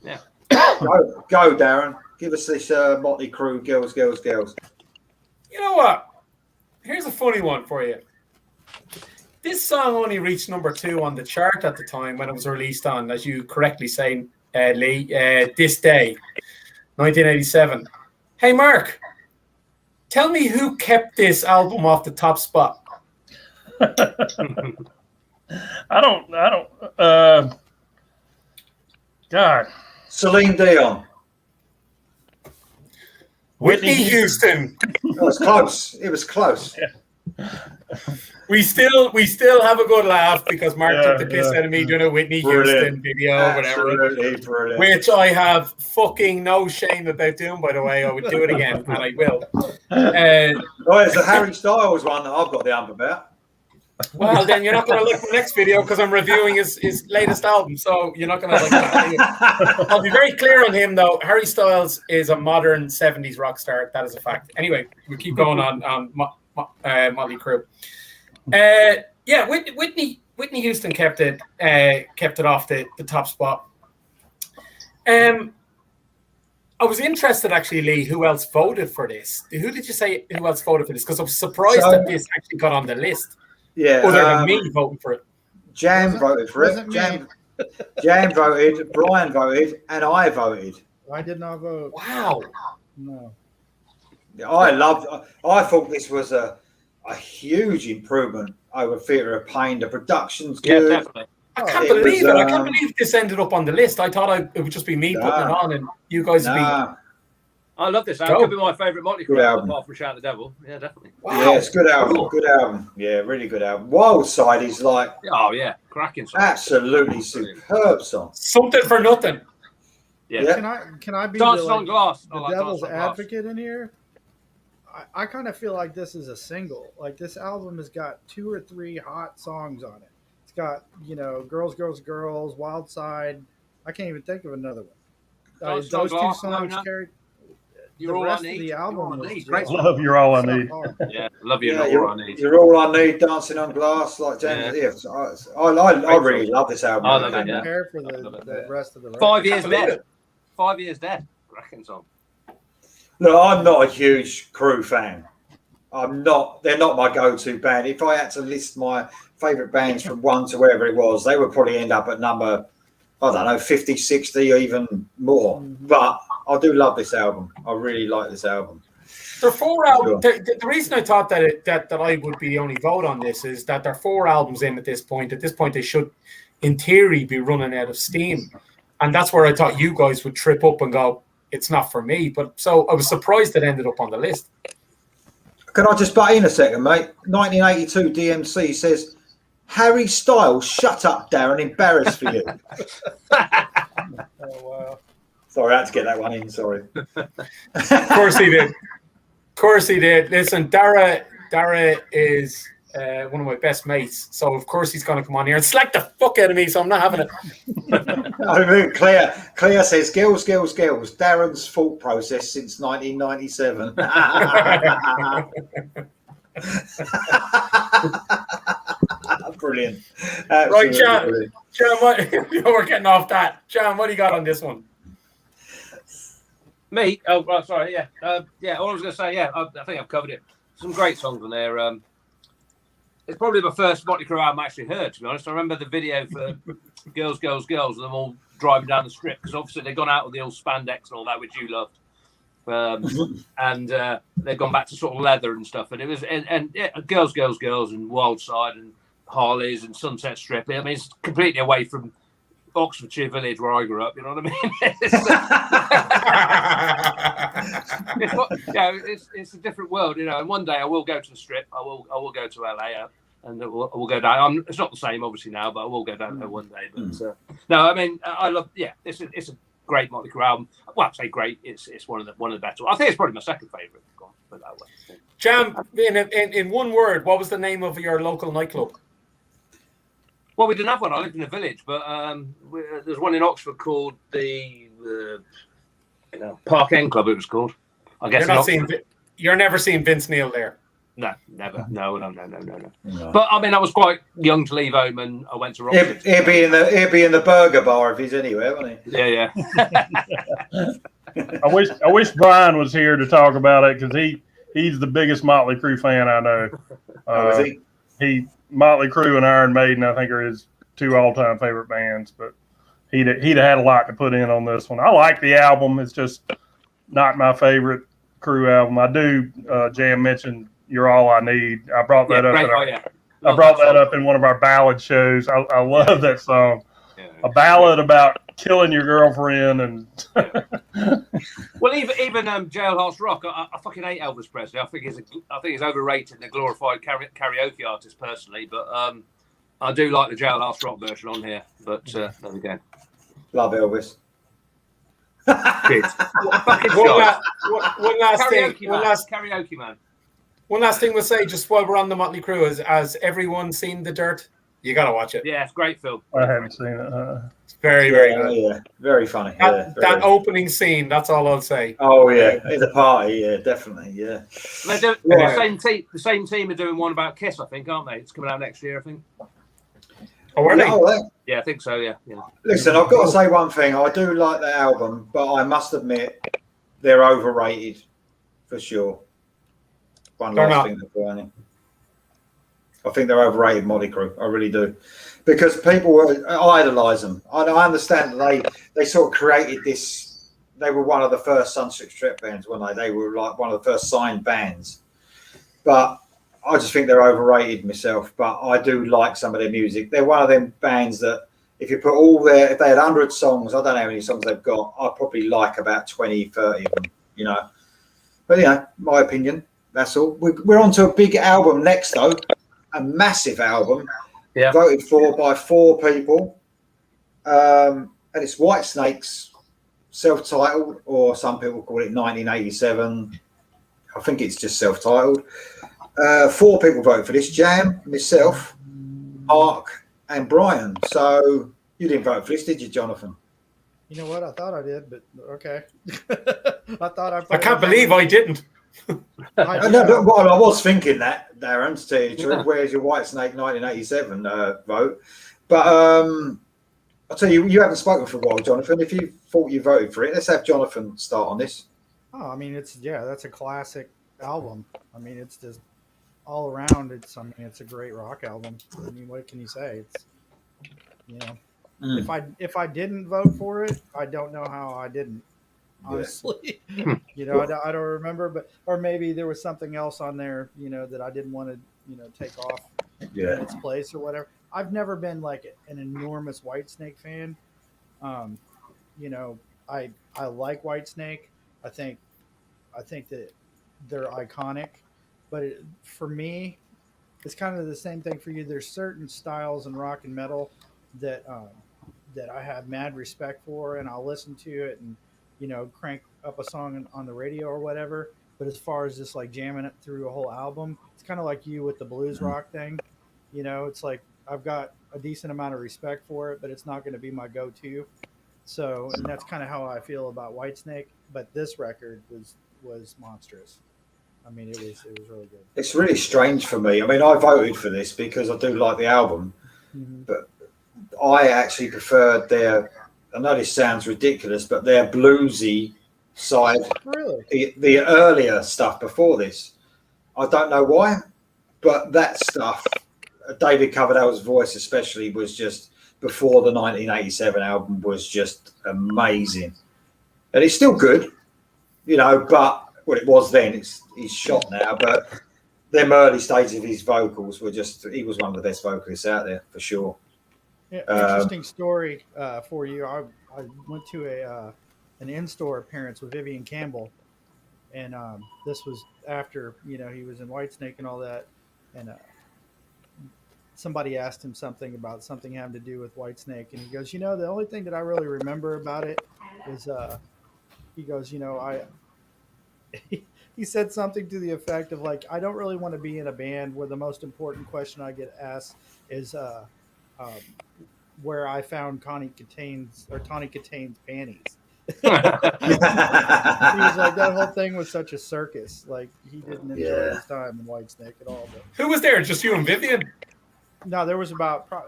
Speaker 6: Yeah.
Speaker 1: Go, Darren. Give us this Motley Crue, girls.
Speaker 3: You know what? Here's a funny one for you. This song only reached number 2 on the chart at the time when it was released on, as you correctly say, Lee, This Day, 1987. Hey, Mark, tell me who kept this album off the top spot.
Speaker 5: I don't. God.
Speaker 1: Celine Dion.
Speaker 3: Whitney Houston.
Speaker 1: It was close.
Speaker 3: We still have a good laugh because Mark took the piss out of me doing a Whitney Houston video,
Speaker 1: Absolutely
Speaker 3: whatever. Which I have fucking no shame about doing, by the way. I would do it again, and I will.
Speaker 1: It's the Harry Styles one that I've got the ump about.
Speaker 3: Well, then you're not going to like the next video because I'm reviewing his latest album, so you're not going to like that. I'll be very clear on him, though. Harry Styles is a modern 70s rock star. That is a fact. Anyway, we keep going on Motley Crue. Whitney Houston kept it off the top spot. I was interested, actually, Lee, who else voted for this? Who did you say who else voted for this? Because I was surprised that this actually got on the list.
Speaker 1: Yeah,
Speaker 3: other than me voting for it.
Speaker 1: Jam voted for it. Jam voted, Bryan voted, and I voted.
Speaker 4: I did not vote.
Speaker 3: Wow.
Speaker 4: No.
Speaker 1: I thought this was a huge improvement over Theatre of Pain. The production's good.
Speaker 6: Yeah, definitely.
Speaker 3: I can't believe it. I can't believe this ended up on the list. I thought it would just be me putting it on and you guys would be...
Speaker 6: I love this album. Could be my favourite Motley Crue album, apart from Shout the Devil. Yeah, definitely.
Speaker 1: Wow. Yeah, it's a good album. Cool. Good album. Yeah, really good album. Wild Side is like...
Speaker 6: Oh, yeah. Cracking song.
Speaker 1: Absolutely superb song.
Speaker 3: Something for Nothing.
Speaker 1: Yeah.
Speaker 4: Can I be
Speaker 6: Dancing on Glass.
Speaker 4: the devil's advocate in here? I kind of feel like this is a single. Like, this album has got 2 or 3 hot songs on it. It's got, Girls, Girls, Girls, Wild Side. I can't even think of another one. Those 2 songs carried...
Speaker 6: You're
Speaker 4: the
Speaker 6: all I
Speaker 4: rest of
Speaker 6: need.
Speaker 4: the
Speaker 6: You're
Speaker 4: album
Speaker 6: all I
Speaker 4: was
Speaker 6: need. Great
Speaker 4: just
Speaker 6: song.
Speaker 5: Love, you're all I
Speaker 4: so
Speaker 5: need.
Speaker 4: hard.
Speaker 6: Yeah, love you.
Speaker 1: Yeah,
Speaker 6: You're all I need.
Speaker 1: you're all I need. Dancing on glass, like James.
Speaker 6: Yeah.
Speaker 1: Yeah, I really love this album.
Speaker 6: I
Speaker 4: I
Speaker 6: love
Speaker 4: can't
Speaker 6: it, yeah.
Speaker 4: compare for
Speaker 6: Love it,
Speaker 4: the
Speaker 6: yeah.
Speaker 4: rest of the
Speaker 6: 5
Speaker 4: record.
Speaker 6: years
Speaker 3: believe
Speaker 6: dead.
Speaker 3: it.
Speaker 6: 5 years dead. Cracking song.
Speaker 1: Look, I'm not a huge Crew fan. I'm not. They're not my go-to band. If I had to list my favourite bands from 1 to wherever it was, they would probably end up at number, I don't know, 50, 60, or even more. But I do love this album. I really like this album.
Speaker 3: There are 4 albums. The reason I thought that I would be the only vote on this is that there are 4 albums in at this point. At this point, they should, in theory, be running out of steam, and that's where I thought you guys would trip up and go, "It's not for me." But so I was surprised it ended up on the list.
Speaker 1: Can I just butt in a second, mate? 1982 DMC says, Harry Styles, shut up, Darren, embarrassed for you.
Speaker 4: Oh wow!
Speaker 1: Sorry, I had to get that one in. Sorry.
Speaker 3: Of course he did. Of course he did. Listen, Dara is one of my best mates, so of course he's going to come on here and slack the fuck out of me. So I'm not having it.
Speaker 1: I mean, Claire says, girls. Darren's thought process since 1997. Brilliant.
Speaker 3: Right, John.
Speaker 1: Brilliant.
Speaker 3: John, what? We're getting off that. John, what do you got on this one?
Speaker 6: Me? Oh, right, sorry. Yeah. Yeah. All I was going to say. Yeah. I think I've covered it. Some great songs on there. It's probably my first Motley Crue album I actually heard. To be honest, I remember the video for "Girls," and them all driving down the strip because obviously they'd gone out with the old spandex and all that, which you loved. And they've gone back to sort of leather and stuff. And it was and yeah, girls, and Wild Side and Harleys and Sunset Strip. I mean, it's completely away from Oxfordshire Village where I grew up. You know what I mean? It's a different world, you know. And one day I will go to the Strip. I will go to LA and we'll go down. It's not the same, obviously now, but I will go down there one day. But no, I mean, I love. Yeah, it's a great Motley Crue album. Well, I say great. It's one of the better. I think it's probably my second favourite. Put that way.
Speaker 3: Jam, in one word, what was the name of your local nightclub?
Speaker 6: Well, we didn't have one. I lived in a village, but there's one in Oxford called the Park End Club. It was called. I guess
Speaker 3: You're never seeing Vince Neil there.
Speaker 6: No, never. No. But I mean, I was quite young to leave home, and I went to Rawlinson.
Speaker 1: He'll be in the burger bar if he's anywhere, won't he?
Speaker 6: Yeah.
Speaker 5: I wish Bryan was here to talk about it because he's the biggest Motley Crue fan I know.
Speaker 1: Is he?
Speaker 5: Motley Crue and Iron Maiden, I think, are his 2 all-time favorite bands. But he'd have had a lot to put in on this one. I like the album. It's just not my favorite Crue album. I do. Jam mentioned "You're All I Need." I brought that up. I brought that up in one of our ballad shows. I love that song. Yeah. A ballad about killing your girlfriend and.
Speaker 6: Well, even Jailhouse Rock. I fucking hate Elvis Presley. I think he's overrated and a glorified karaoke artist personally. But I do like the Jailhouse Rock version on here. But there we go.
Speaker 1: Love Elvis.
Speaker 3: One last thing.
Speaker 6: Karaoke man.
Speaker 3: One last thing we'll say, just while we're on the Motley Crue, is has everyone seen The Dirt? You got to watch it.
Speaker 6: Yeah, it's a great film.
Speaker 5: I haven't seen it.
Speaker 3: It's very good.
Speaker 1: Yeah, very funny.
Speaker 3: That opening scene, that's all I'll say.
Speaker 1: Oh, yeah. It's a party. Yeah, definitely. Yeah.
Speaker 6: The same team are doing one about Kiss, I think, aren't they? It's coming out next year, I think.
Speaker 3: Oh, are they?
Speaker 6: Yeah, I think so, yeah.
Speaker 1: Listen, I've got to say one thing. I do like the album, but I must admit they're overrated for sure. One last thing before Brian. I think they're overrated, Motley Crue. I really do. Because people idolise them. I understand that they sort of created this. They were one of the first Sunset Strip bands, weren't they? They were like one of the first signed bands. But I just think they're overrated myself. But I do like some of their music. They're one of them bands that if you put if they had 100 songs, I don't know how many songs they've got, I'd probably like about 20, 30 of them, you know. But, my opinion. That's all. We're on to a big album next, though. A massive album.
Speaker 6: Yeah.
Speaker 1: Voted for by 4 people. And it's Whitesnake's self-titled, or some people call it 1987. I think it's just self-titled. 4 people voted for this. Jam, myself, Mark, and Bryan. So you didn't vote for this, did you, Jonathan?
Speaker 4: You know what? I thought I did, but okay. I thought I.
Speaker 3: I can't believe I didn't.
Speaker 1: No, well, I was thinking that, Darren, to tell you the truth. Where's your Whitesnake 1987 vote? But I'll tell you, you haven't spoken for a while, Jonathan. If you thought you voted for it, let's have Jonathan start on this.
Speaker 4: Oh, I mean, that's a classic album. I mean, it's just all around. It's a great rock album. I mean, what can you say? It's, you know, if I didn't vote for it, I don't know how I didn't. Honestly, you know, I don't remember, or maybe there was something else on there, you know, that I didn't want to, you know, take off in its place or whatever. I've never been like an enormous Whitesnake fan. You know, I like Whitesnake. I think that they're iconic, but for me, it's kind of the same thing for you. There's certain styles in rock and metal that I have mad respect for, and I'll listen to it and, you know, crank up a song on the radio or whatever. But as far as just like jamming it through a whole album, it's kind of like you with the blues rock thing. You know, it's like I've got a decent amount of respect for it, but it's not going to be my go-to. So, and that's kind of how I feel about Whitesnake. But this record was monstrous. I mean, it was really good.
Speaker 1: It's really strange for me. I mean, I voted for this because I do like the album, but I actually preferred their. I know this sounds ridiculous, but their bluesy side,
Speaker 4: really,
Speaker 1: the earlier stuff before this. I don't know why, but that stuff, David Coverdale's voice especially, was just before the 1987 album was just amazing, and it's still good, you know. But well, it was then. He's shot now, but them early stages of his vocals were just—he was one of the best vocalists out there for sure.
Speaker 4: Yeah, interesting story for you. I went to an in-store appearance with Vivian Campbell, and this was after, you know, he was in Whitesnake and all that, and somebody asked him something about something having to do with Whitesnake, and he goes, you know, the only thing that I really remember about it is he goes, you know, he said something to the effect of like, I don't really want to be in a band where the most important question I get asked is where I found Tawny Kitane's panties. He was like, that whole thing was such a circus. Like, he didn't enjoy his time in Whitesnake at all. But
Speaker 3: Who was there? Just you and Vivian?
Speaker 4: no, there was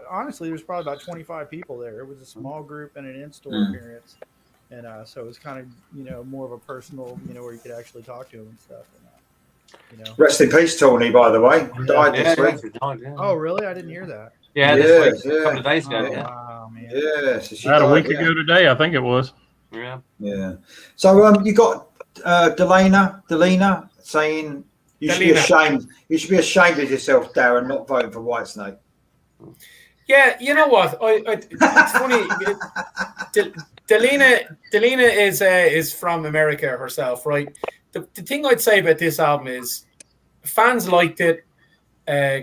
Speaker 4: honestly, there was probably about 25 people there. It was a small group and an in-store appearance. And so it was kind of, you know, more of a personal, you know, where you could actually talk to him and stuff. And, you know.
Speaker 1: Rest in peace, Tawny, by the way. Died this week.
Speaker 4: Oh, really? I didn't hear that.
Speaker 6: Yeah, this week, a couple of days ago.
Speaker 4: Wow, man.
Speaker 1: Yes.
Speaker 5: About a week ago today, I think it was.
Speaker 6: Yeah.
Speaker 1: So you got Delina saying you should be ashamed. You should be ashamed of yourself, Darren, not voting for Whitesnake.
Speaker 3: Yeah, you know what? It's funny. Delina is from America herself, right? The thing I'd say about this album is fans liked it,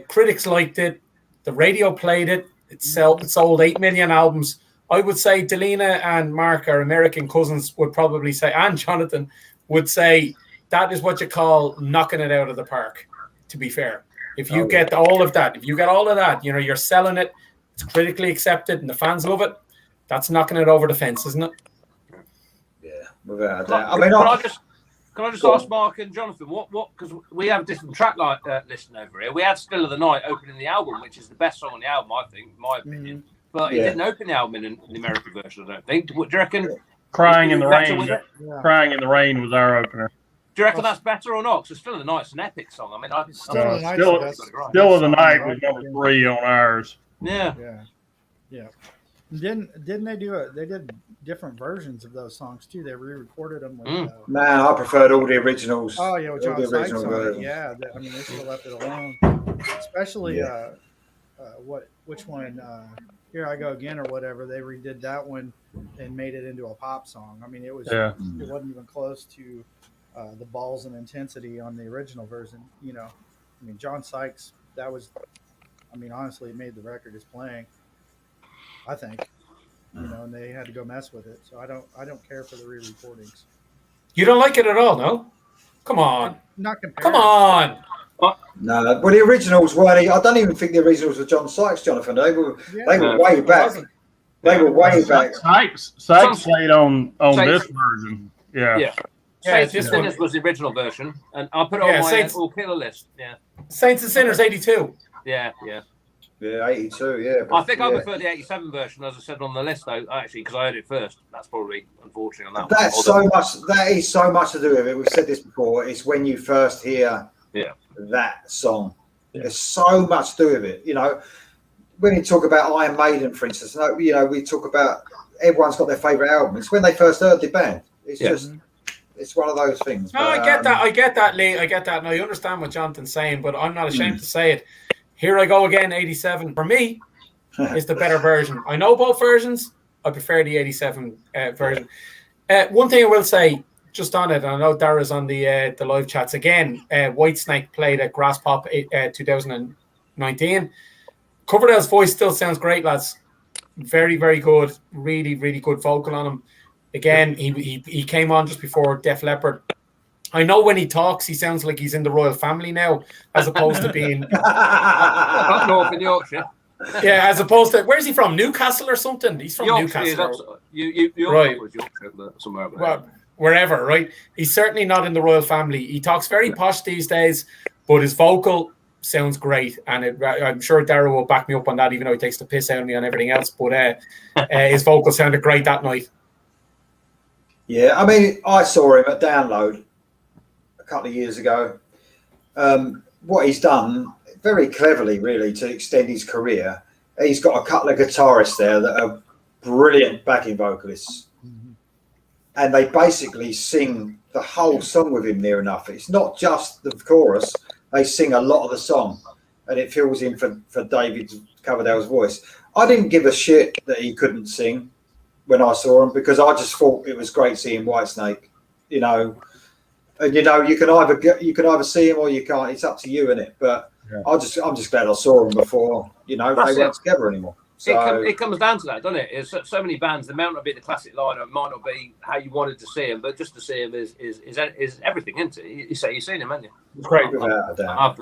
Speaker 3: critics liked it, the radio played it. It sold 8 million albums. I would say Delina and Mark, our American cousins, would probably say, and Jonathan would say, that is what you call knocking it out of the park, to be fair. If you get all of that, you know, you're selling it, it's critically accepted, and the fans love it, that's knocking it over the fence, isn't it?
Speaker 1: Yeah, without a doubt.
Speaker 6: Can I just ask Mark and Jonathan, what? Because we have a different track listing over here. We had "Still of the Night" opening the album, which is the best song on the album, I think, in my opinion. But it didn't open the album in the American version, I don't think. Do you reckon?
Speaker 5: Crying in the Rain. Crying in the Rain was our opener.
Speaker 6: Do you reckon that's better or not? Because "Still of the Night's an epic song. I mean,
Speaker 5: Still of the Night was number 3 on ours.
Speaker 4: Yeah. Didn't they they did different versions of those songs too? They re-recorded them with.
Speaker 1: Man, I preferred all the originals.
Speaker 4: Oh yeah, with John Sykes on it. Yeah, I mean, they should have left it alone. Especially which one? Here I Go Again or whatever. They redid that one and made it into a pop song. I mean, it wasn't even close to the balls and intensity on the original version. You know, I mean, John Sykes. That was. I mean, honestly, it made the record is playing. I think, you know, and they had to go mess with it. So I don't care for the re-recordings.
Speaker 3: You don't like it at all, no? Come on.
Speaker 4: Not compared.
Speaker 3: Come on.
Speaker 1: No, well, the originals weren't. I don't even think the originals were John Sykes, Jonathan. They were way back. They were way back.
Speaker 5: Sykes played on this version. Yeah.
Speaker 6: Yeah. Saints and Sinners was the original version, and I'll put it on my All Killer list. Yeah.
Speaker 3: Saints and Sinners 82.
Speaker 6: Yeah.
Speaker 1: Yeah, 82. Yeah.
Speaker 6: I think I prefer the 87 version, as I said on the list, though. Actually, because I heard it first. That's probably unfortunate on that.
Speaker 1: That's so much. That is so much to do with it. We've said this before. It's when you first hear that song. Yeah. There's so much to do with it. You know, when you talk about Iron Maiden, for instance, you know, we talk about everyone's got their favourite album. It's when they first heard the band. It's just, it's one of those things.
Speaker 3: No, I get that. I get that, Lee. I get that. And I understand what Jonathan's saying, but I'm not ashamed to say it. Here I go again, 87. For me, is the better version. I know both versions. I prefer the 87 version. One thing I will say, just on it, and I know Dara's on the live chats again. Whitesnake played at Grass Pop 2019. Coverdale's voice still sounds great, lads. Very, very good. Really, really good vocal on him. Again, he came on just before Def Leppard. I know when he talks, he sounds like he's in the royal family now, as opposed to being
Speaker 6: up north in Yorkshire.
Speaker 3: Yeah, as opposed to, where's he from? Newcastle or something? He's from Newcastle.
Speaker 6: Right. Yorkshire, somewhere over there.
Speaker 3: Well, wherever, right? He's certainly not in the royal family. He talks very posh these days, but his vocal sounds great, and I'm sure Darren will back me up on that, even though he takes the piss out of me on everything else. But his vocal sounded great that night.
Speaker 1: Yeah, I mean, I saw him at Download a couple of years ago. What he's done very cleverly, really, to extend his career, he's got a couple of guitarists there that are brilliant backing vocalists. And they basically sing the whole song with him near enough. It's not just the chorus. They sing a lot of the song, and it fills in for David Coverdale's voice. I didn't give a shit that he couldn't sing when I saw him, because I just thought it was great seeing Whitesnake, you know. And, you know, you can either see him or you can't. It's up to you, innit? But I'm just glad I saw him before, you know, they weren't together anymore. So
Speaker 6: it comes down to that, doesn't it? It's so many bands. There might not be the classic lineup, it might not be how you wanted to see him, but just to see him is everything, isn't it? You say you've seen him, haven't you?
Speaker 3: It's great.
Speaker 1: Without a doubt.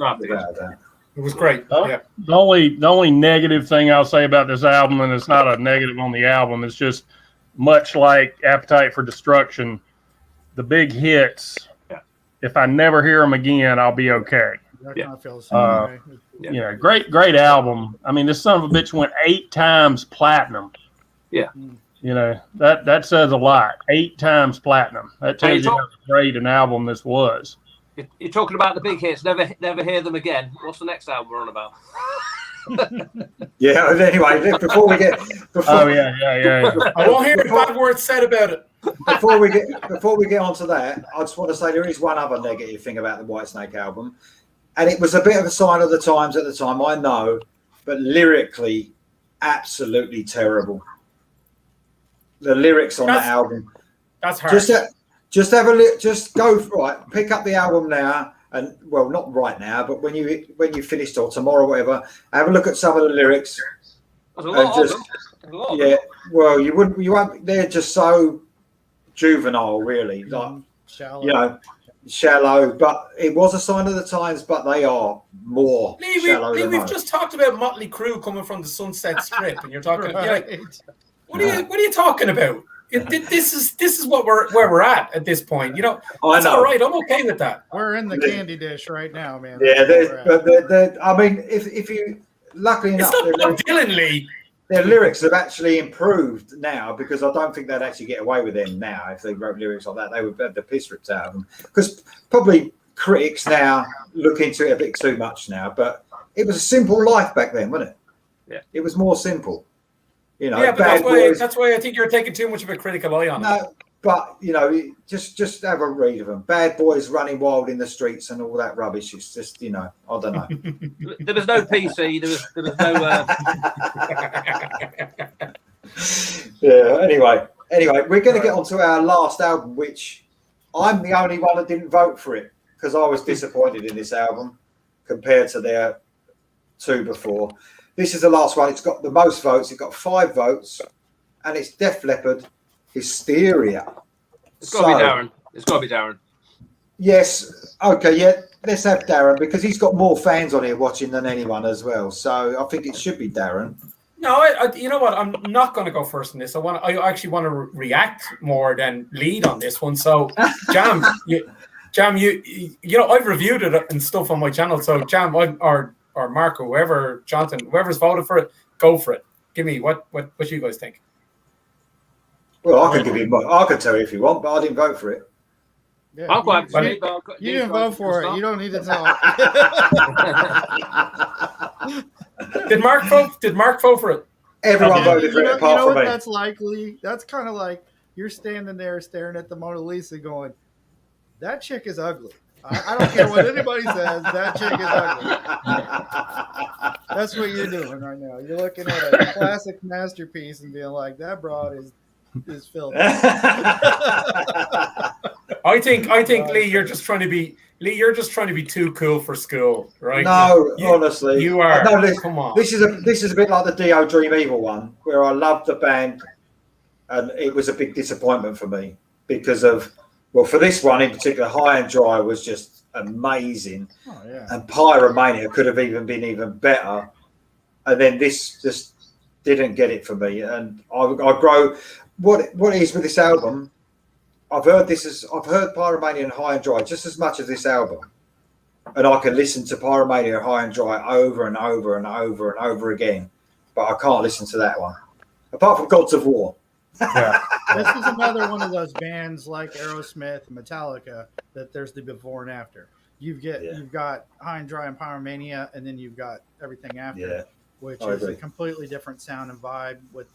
Speaker 3: It was great.
Speaker 5: The only negative thing I'll say about this album, and it's not a negative on the album, it's just much like Appetite for Destruction, the big hits. If I never hear them again, I'll be okay. You know, great album. I mean, this son of a bitch went 8 times platinum. Yeah. You know, that says a lot. 8 times platinum. That tells you how great an album this was.
Speaker 6: You're talking about the big hits. Never hear them again. What's the next album we're on about?
Speaker 1: Yeah. Anyway, before we get,
Speaker 3: I won't hear a bad word said about it.
Speaker 1: Before we get onto that, I just want to say there is one other negative thing about the Whitesnake album, and it was a bit of a sign of the times at the time, I know, but lyrically, absolutely terrible. The lyrics on that album.
Speaker 3: That's hard.
Speaker 1: Just have a look. Just go right. Pick up the album now, and well, not right now, but when you finished or tomorrow, or whatever, have a look at some of the lyrics.
Speaker 6: There's a lot of them.
Speaker 1: Yeah. Well, you won't. They're just so juvenile, really. Like,
Speaker 4: shallow.
Speaker 1: You know, shallow. But it was a sign of the times. But they are more shallow.
Speaker 3: We've just talked about Motley Crue coming from the Sunset Strip, and you're talking.
Speaker 4: Right.
Speaker 3: What are you talking about? This is where we're at this point. You know, that's all right. I'm okay with that.
Speaker 4: We're in the candy dish right now, man.
Speaker 1: Yeah, I mean, if you luckily enough,
Speaker 3: it's not Bob Dylan, Lee.
Speaker 1: Their lyrics have actually improved now, because I don't think they'd actually get away with them now if they wrote lyrics like that. They would have the piss ripped out of them, because probably critics now look into it a bit too much now. But it was a simple life back then, wasn't it?
Speaker 6: Yeah,
Speaker 1: it was more simple. You know,
Speaker 3: yeah, but that's why I think you're taking too much of a critical eye on it.
Speaker 1: No, but you know, just have a read of them. Bad boys running wild in the streets and all that rubbish. It's just, you know, I don't know.
Speaker 6: There was no PC. There was no.
Speaker 1: Yeah. Anyway, we're going to get on to our last album, which I'm the only one that didn't vote for it, because I was disappointed in this album compared to their 2 before. This is the last one. It's got the most votes. It got 5 votes, and it's Def Leppard, Hysteria.
Speaker 6: It's got to be Darren. It's got to be Darren.
Speaker 1: Yes. Okay. Yeah. Let's have Darren, because he's got more fans on here watching than anyone as well. So I think it should be Darren.
Speaker 3: No, you know what? I'm not going to go first in this. I actually want to react more than lead on this one. So, Jam, you know, I've reviewed it and stuff on my channel. So, Jam, or Marco, whoever, Jonathan, whoever's voted for it, go for it. Give me what you guys think.
Speaker 1: Well, I could tell you if you want, but I didn't vote for it.
Speaker 4: Yeah,
Speaker 6: I'm quite funny,
Speaker 4: you didn't vote for it. You don't need to talk.
Speaker 3: Did Mark vote for it?
Speaker 1: Everyone voted for it apart from me.
Speaker 4: That's likely. That's kind of like you're standing there staring at the Mona Lisa going, that chick is ugly. I don't care what anybody says. That chick is ugly. That's what you're doing right now. You're looking at a classic masterpiece and being like, that broad is filthy.
Speaker 3: I think Lee, you're just trying to be too cool for school, right?
Speaker 1: No, honestly,
Speaker 3: you are.
Speaker 1: Come on. This is a bit like the Dio Dream Evil one, where I loved the band, and it was a big disappointment for me because of, well, for this one in particular, High and Dry was just amazing, and Pyromania could have been even better, and then this just didn't get it for me, and I grow. What it is with this album, I've heard Pyromania and High and Dry just as much as this album, and I can listen to Pyromania and High and Dry over and over and over and over again, but I can't listen to that one, apart from Gods of War.
Speaker 5: Yeah.
Speaker 4: This is another one of those bands like Aerosmith and Metallica that there's the before and after. You've got High and Dry and Pyromania, and then you've got everything after, which is a completely different sound and vibe with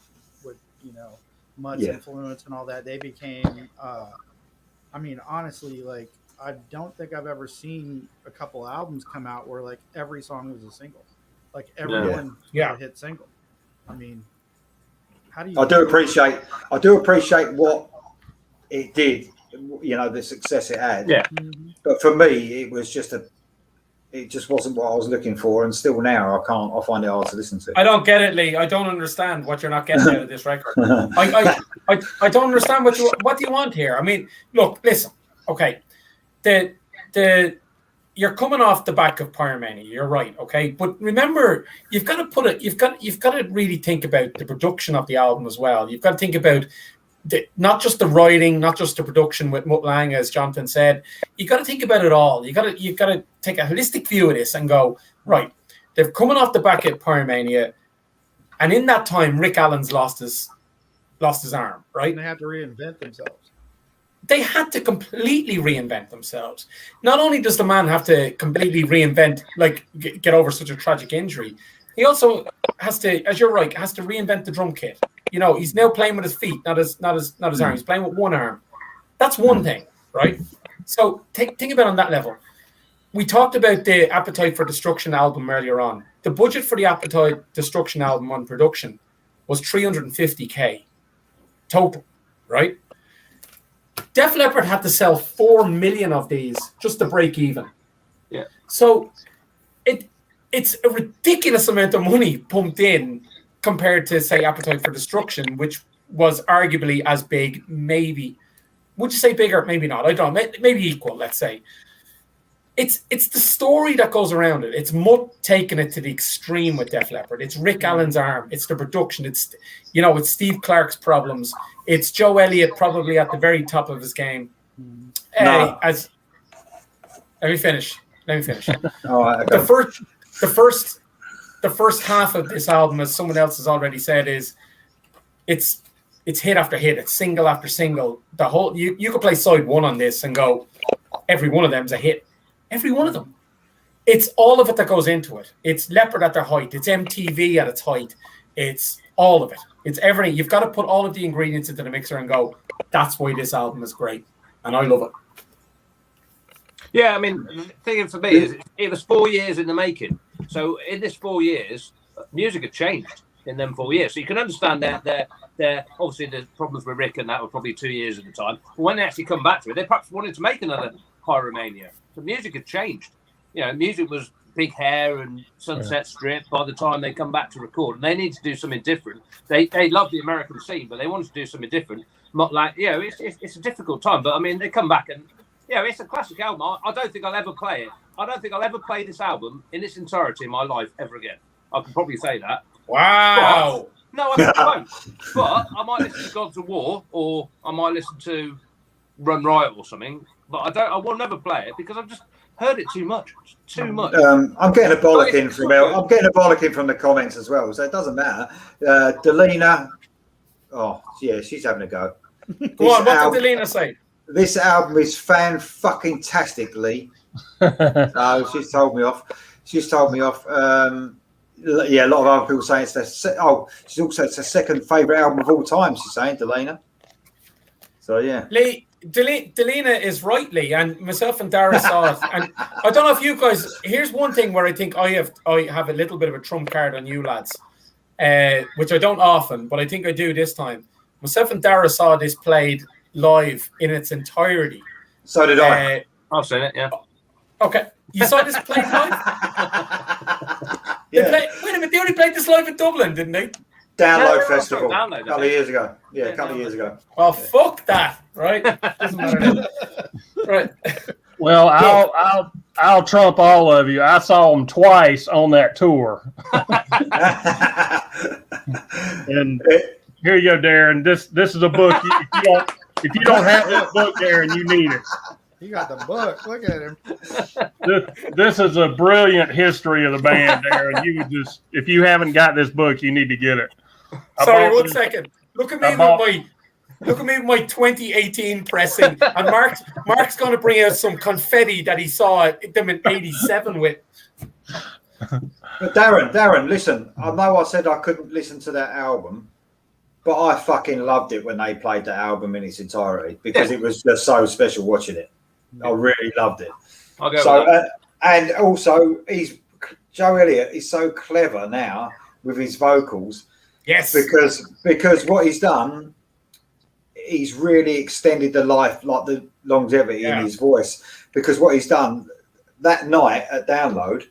Speaker 4: Mud's influence and all that. They became, I mean, honestly, like, I don't think I've ever seen a couple albums come out where like every song was a single, like everyone was a hit single. I mean, how do you?
Speaker 1: I do appreciate what it did, the success it had.
Speaker 6: Yeah.
Speaker 1: But for me, it just wasn't what I was looking for, and still now I find it hard to listen to.
Speaker 3: I don't get it, Lee. I don't understand what you're not getting out of this record. I don't understand what do you want here. I mean, look, listen. Okay, you're coming off the back of Pyromania. You're right. Okay, but remember, you've got to really think about the production of the album as well. You've got to think about not just the writing, not just the production with Mutt Lange, as Jonathan said. You got to think about it all. You got to take a holistic view of this and go, right, they're coming off the back of Pyromania, and in that time, Rick Allen's lost his arm, right?
Speaker 4: And they have to reinvent themselves.
Speaker 3: They had to completely reinvent themselves. Not only does the man have to completely reinvent, like get over such a tragic injury, he also has to, as you're right, has to reinvent the drum kit. He's now playing with his feet, not his arm. He's playing with one arm. That's one thing, right? So think about it on that level. We talked about the Appetite for Destruction album earlier on. The budget for the Appetite Destruction album on production was $350K total, right? Def Leppard had to sell 4 million of these just to break even.
Speaker 6: Yeah.
Speaker 3: So it's a ridiculous amount of money pumped in compared to, say, Appetite for Destruction, which was arguably as big, maybe. Would you say bigger? Maybe not. I don't know. Maybe equal, let's say. It's the story that goes around it. It's Mutt taking it to the extreme with Def Leppard. It's Rick Allen's arm. It's the production. It's Steve Clark's problems. It's Joe Elliott probably at the very top of his game.
Speaker 1: No.
Speaker 3: Let me finish.
Speaker 1: All right, okay.
Speaker 3: The first half of this album, as someone else has already said, is it's hit after hit. It's single after single. The whole you could play side one on this and go, every one of them's a hit. Every one of them. It's all of it that goes into it. It's Leopard at their height. It's MTV at its height. It's all of it. It's everything. You've got to put all of the ingredients into the mixer and go, that's why this album is great. And I love it.
Speaker 6: Yeah, I mean, the thing for me is it was 4 years in the making. So in this 4 years, music had changed in them 4 years. So you can understand that they're obviously the problems with Rick and that were probably 2 years at the time. But when they actually come back to it, they perhaps wanted to make another Pyromania. The music had changed. Music was Big Hair and Sunset Strip by the time they come back to record. And they need to do something different. They love the American scene, but they wanted to do something different. Not like, it's a difficult time. But, I mean, they come back and, it's a classic album. I don't think I'll ever play it. I don't think I'll ever play this album in its entirety in my life ever again. I can probably say that.
Speaker 3: Wow.
Speaker 6: No, I won't. But I might listen to Gods of War, or I might listen to Run Riot or something. But I will never play it because I've just heard it too much. It's too much.
Speaker 1: I'm getting a bollocking from I'm getting a bollocking from the comments as well, so it doesn't matter. Delina, oh yeah, she's having a go.
Speaker 3: Go on, what did Delina say?
Speaker 1: This album is fan-fucking-tastic, Lee. So she's told me off. She's told me off. Yeah, a lot of other people say it's their. She's also it's her second favourite album of all time. She's saying Delina. So yeah,
Speaker 3: Lee, Delina is right, Lee, and myself and Dara saw it. And I don't know if you guys. Here's one thing where I think I have a little bit of a trump card on you lads, which I don't often, but I think I do this time. Myself and Dara saw this played live in its entirety.
Speaker 1: So did I.
Speaker 6: I've seen it. Yeah.
Speaker 3: Okay, you saw this played live.
Speaker 1: Yeah.
Speaker 3: Wait a minute, they only played this live in Dublin, didn't they?
Speaker 1: Download Festival.
Speaker 6: Download,
Speaker 1: a couple of years ago. Yeah, a couple of years ago.
Speaker 3: Well, fuck that, right? Doesn't matter now. Right.
Speaker 5: Well, I'll trump all of you. I saw them twice on that tour. And here you go, Darren. This is a book. If you don't have this book, Darren, you need it.
Speaker 4: You got the book. Look at him.
Speaker 5: This is a brilliant history of the band, Darren. If you haven't got this book, you need to get it.
Speaker 3: Sorry, 1 second. Look at me with my 2018 pressing, and Mark's going to bring out some confetti that he saw them in '87 with.
Speaker 1: But Darren, listen. I know I said I couldn't listen to that album, but I fucking loved it when they played the album in its entirety because it was just so special watching it. I really loved it.
Speaker 6: I'll go with that.
Speaker 1: And also, Joe Elliott is so clever now with his vocals.
Speaker 3: Yes.
Speaker 1: Because what he's done, he's really extended the life, like the longevity in his voice. Because what he's done that night at Download,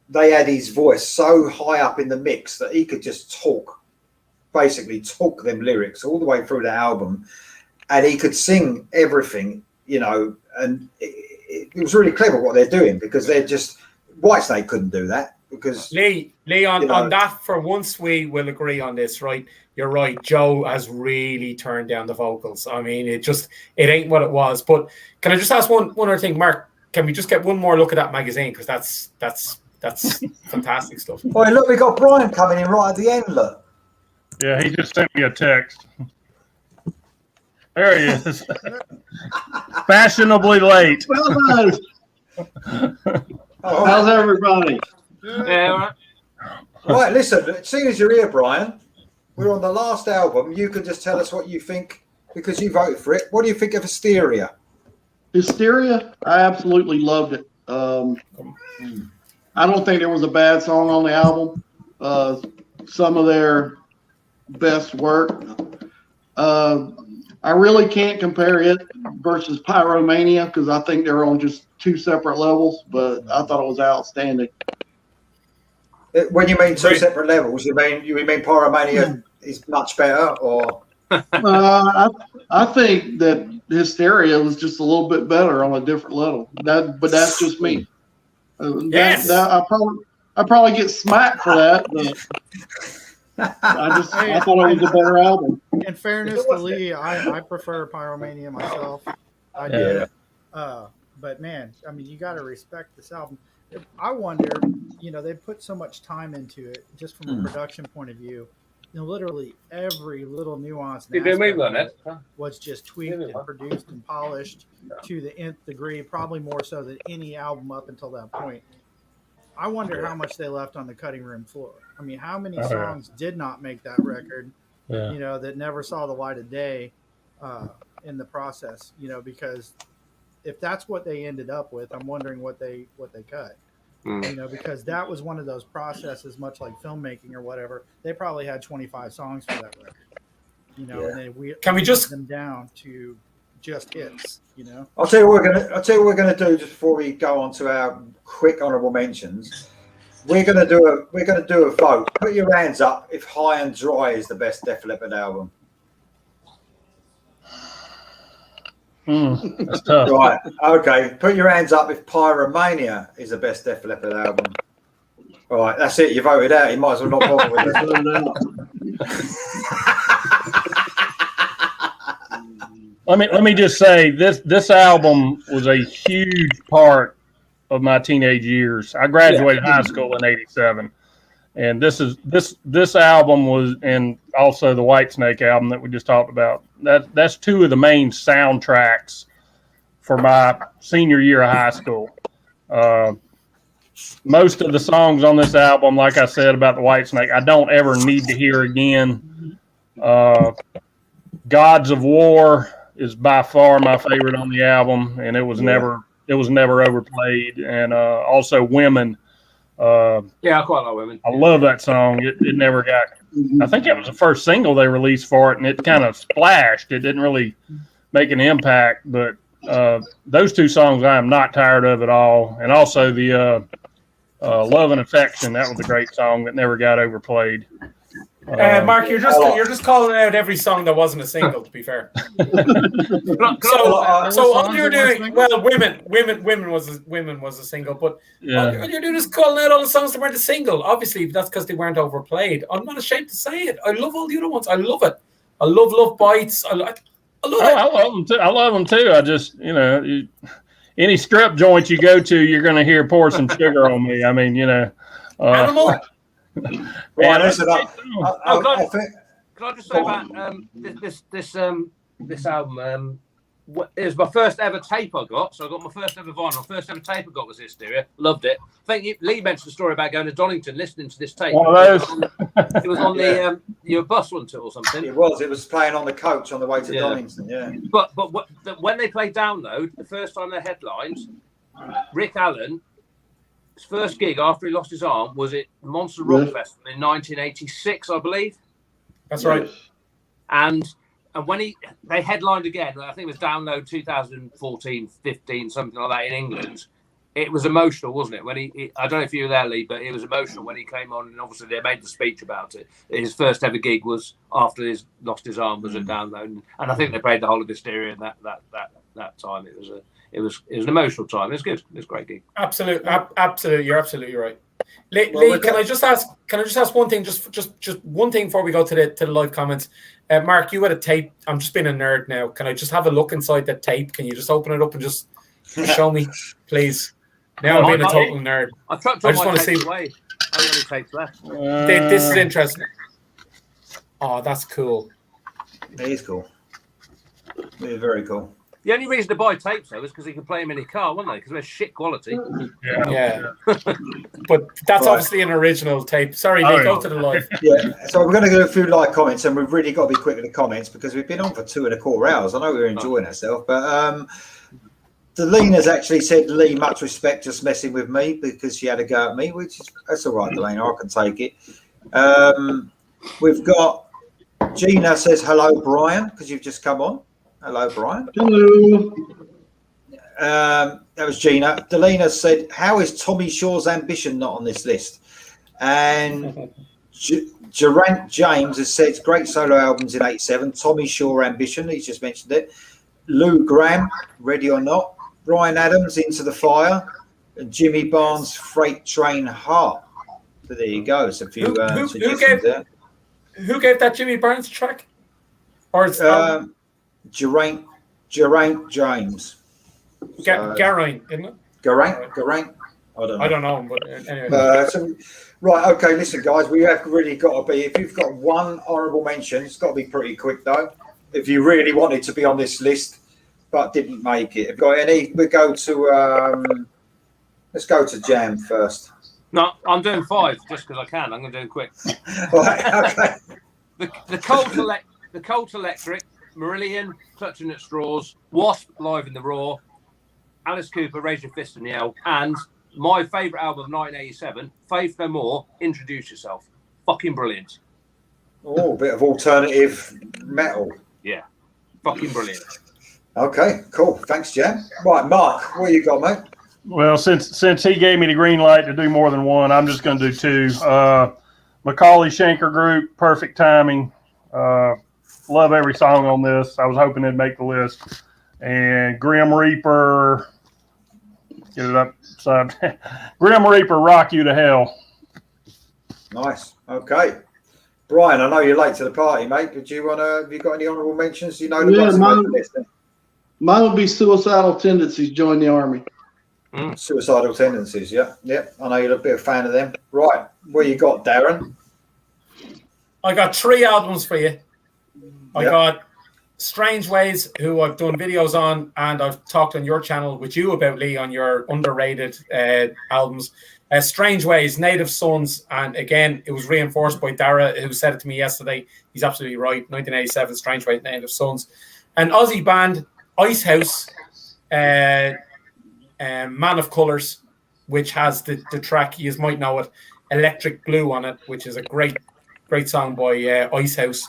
Speaker 1: they had his voice so high up in the mix that he could just basically talk them lyrics all the way through the album, and he could sing everything, and it was really clever what they're doing because they're just Whitesnake couldn't do that because
Speaker 3: Lee on that for once we will agree on this, right? You're right. Joe has really turned down the vocals. I mean, it ain't what it was. But can I just ask one other thing, Mark? Can we just get one more look at that magazine because that's fantastic stuff.
Speaker 1: Oh, look, we got Bryan coming in right at the end. Look.
Speaker 5: Yeah, he just sent me a text. There he is. Fashionably late.
Speaker 7: Well, how's everybody?
Speaker 6: Yeah, all right.
Speaker 1: Right, listen, seeing as you're here, Bryan, we're on the last album. You can just tell us what you think because you voted for it. What do you think of Hysteria?
Speaker 7: Hysteria? I absolutely loved it. I don't think there was a bad song on the album. Some of their best work. I really can't compare it versus Pyromania because I think they're on just two separate levels, but I thought it was outstanding.
Speaker 1: When you mean two separate levels, you mean Pyromania is much better, or?
Speaker 7: I think that Hysteria was just a little bit better on a different level. But that's just me.
Speaker 3: Yes.
Speaker 7: I probably get smacked for that, but I thought it was a better album.
Speaker 4: In fairness to Lee, I prefer Pyromania myself. I do. But man, I mean, you got to respect this album. I wonder, they put so much time into it just from a production point of view. Literally every little nuance was just tweaked and produced and polished to the nth degree, probably more so than any album up until that point. I wonder how much they left on the cutting room floor. I mean, how many songs did not make that record, that never saw the light of day in the process, because if that's what they ended up with, I'm wondering what they cut. Because that was one of those processes, much like filmmaking or whatever. They probably had 25 songs for that record, and then
Speaker 3: can we just
Speaker 4: them down to just hits,
Speaker 1: I'll tell you what we're gonna do just before we go on to our quick honourable mentions. We're gonna do a vote. Put your hands up if High and Dry is the best Def Leppard album.
Speaker 5: That's tough.
Speaker 1: Right. Okay. Put your hands up if Pyromania is the best Def Leppard album. All right, that's it. You voted out. You might as well not bother with it.
Speaker 5: Let me just say this album was a huge part of my teenage years. I graduated high school in '87, and this album was, and also the Whitesnake album that we just talked about. That's two of the main soundtracks for my senior year of high school. Most of the songs on this album, like I said about the Whitesnake, I don't ever need to hear again. Gods of War is by far my favorite on the album, and it was never overplayed. And also Women.
Speaker 6: I quite like Women.
Speaker 5: I love that song. It never got. I think it was the first single they released for it, and it kind of splashed. It didn't really make an impact, but those two songs I am not tired of at all. And also the Love and Affection. That was a great song that never got overplayed.
Speaker 3: Mark, you're just calling out every song that wasn't a single. To be fair, so all you're doing, well, women was a single, but all you're doing is calling out all the songs that weren't a single. Obviously, that's because they weren't overplayed. I'm not ashamed to say it. I love all the other ones. I love it. I love Bites. I love it.
Speaker 5: I love them too. I love them too. I just, any strip joint you go to, you're going to hear Pour Some Sugar on Me. I mean,
Speaker 3: Animal.
Speaker 1: Right, listen up.
Speaker 6: Can I just say about this album? It was my first ever tape I got, so I got my first ever vinyl. First ever tape I got was Hysteria. Loved it. I think Lee mentioned the story about going to Donington, listening to this tape.
Speaker 5: One of those.
Speaker 6: It was on the your bus, wasn't it, or something?
Speaker 1: It was. It was playing on the coach on the way to Donington. Yeah.
Speaker 6: But when they played Download, the first time they headlined, Rick Allen. His first gig after he lost his arm was at Monster Rock Festival in 1986, I believe.
Speaker 3: That's right.
Speaker 6: And when they headlined again, I think it was Download 2014, 15, something like that in England. It was emotional, wasn't it? When he I don't know if you were there, Lee, but it was emotional when he came on, and obviously they made the speech about it. His first ever gig was after he lost his arm, was at Download, and I think they played the whole of Hysteria that time. It was an emotional time. It was good. It was a great gig.
Speaker 3: Absolutely. You're absolutely right. Lee, can I just ask one thing? Just one thing before we go to the live comments. Mark, you had a tape. I'm just being a nerd now. Can I just have a look inside that tape? Can you just open it up and just show me, please? Now I'm being a total nerd.
Speaker 6: I just want to see. Away. How many tapes left?
Speaker 3: This is interesting. Oh, that's cool.
Speaker 1: It is cool. It is very cool.
Speaker 6: The only reason to buy tapes, though, is because you can play them in your car, weren't they? Because they're shit quality.
Speaker 3: Yeah. But that's obviously an original tape. Sorry, Lee, go to the live.
Speaker 1: Yeah, so we're going to go through live comments, and we've really got to be quick with the comments because we've been on for 2.25 hours. I know we're enjoying ourselves, but Delina's actually said, Lee, much respect, just messing with me because she had a go at me, which is, that's all right, Delina, I can take it. We've got Gina says, hello, Bryan, because you've just come on. Hello, Bryan.
Speaker 7: Hello.
Speaker 1: That was Gina. Delina said, how is Tommy Shaw's Ambition not on this list? And Geraint James has said, great solo albums in 87. Tommy Shaw Ambition, he's just mentioned it. Lou Graham, Ready or Not. Brian Adams, Into the Fire. And Jimmy Barnes, Freight Train Heart. So there you go. It's a few suggestions there.
Speaker 3: Who gave that Jimmy Barnes track? Or
Speaker 1: Geraint James.
Speaker 3: Geraint, isn't it?
Speaker 1: Geraint. I don't know.
Speaker 3: But anyway.
Speaker 1: Right, okay, listen, guys, we have really got to be, if you've got one honourable mention, it's got to be pretty quick, though. If you really wanted to be on this list, but didn't make it. Have you got any? We go to, let's go to Jam first.
Speaker 6: No, I'm doing 5 just because I can. I'm going to do it quick.
Speaker 1: Right, okay.
Speaker 6: The Colt Electric, Marillion, Clutching at Straws, Wasp, Live in the Raw, Alice Cooper, Raise Your Fist and Yell, and my favourite album of 1987, Faith No More, Introduce Yourself. Fucking brilliant.
Speaker 1: Oh, a bit of alternative metal.
Speaker 6: Yeah, fucking brilliant.
Speaker 1: Okay, cool. Thanks, Jam. Right, Mark, what you got, mate?
Speaker 5: Well, since he gave me the green light to do more than one, I'm just going to do 2. Macaulay Schenker Group, Perfect Timing. Love every song on this. I was hoping it'd make the list. And Grim Reaper, get it up. Grim Reaper, Rock You to Hell.
Speaker 1: Nice. Okay. Bryan, I know you're late to the party, mate, but have you got any honourable mentions? You know the
Speaker 7: Yeah,
Speaker 1: ones
Speaker 7: mine would be suicidal tendencies. Join the army.
Speaker 1: Suicidal tendencies, yeah. I know you're a bit of a fan of them. Right, what you got, Darren?
Speaker 3: I got 3 albums for you. I
Speaker 1: Yep.
Speaker 3: got Strange Ways, who I've done videos on, and I've talked on your channel with you about, Lee, on your underrated albums. Strange Ways, Native Sons, and again, it was reinforced by Dara, who said it to me yesterday. He's absolutely right. 1987, Strange Ways, Native Sons. An Aussie band, Ice House, Man of Colours, which has the track, you might know it, Electric Blue on it, which is a great song by Ice House.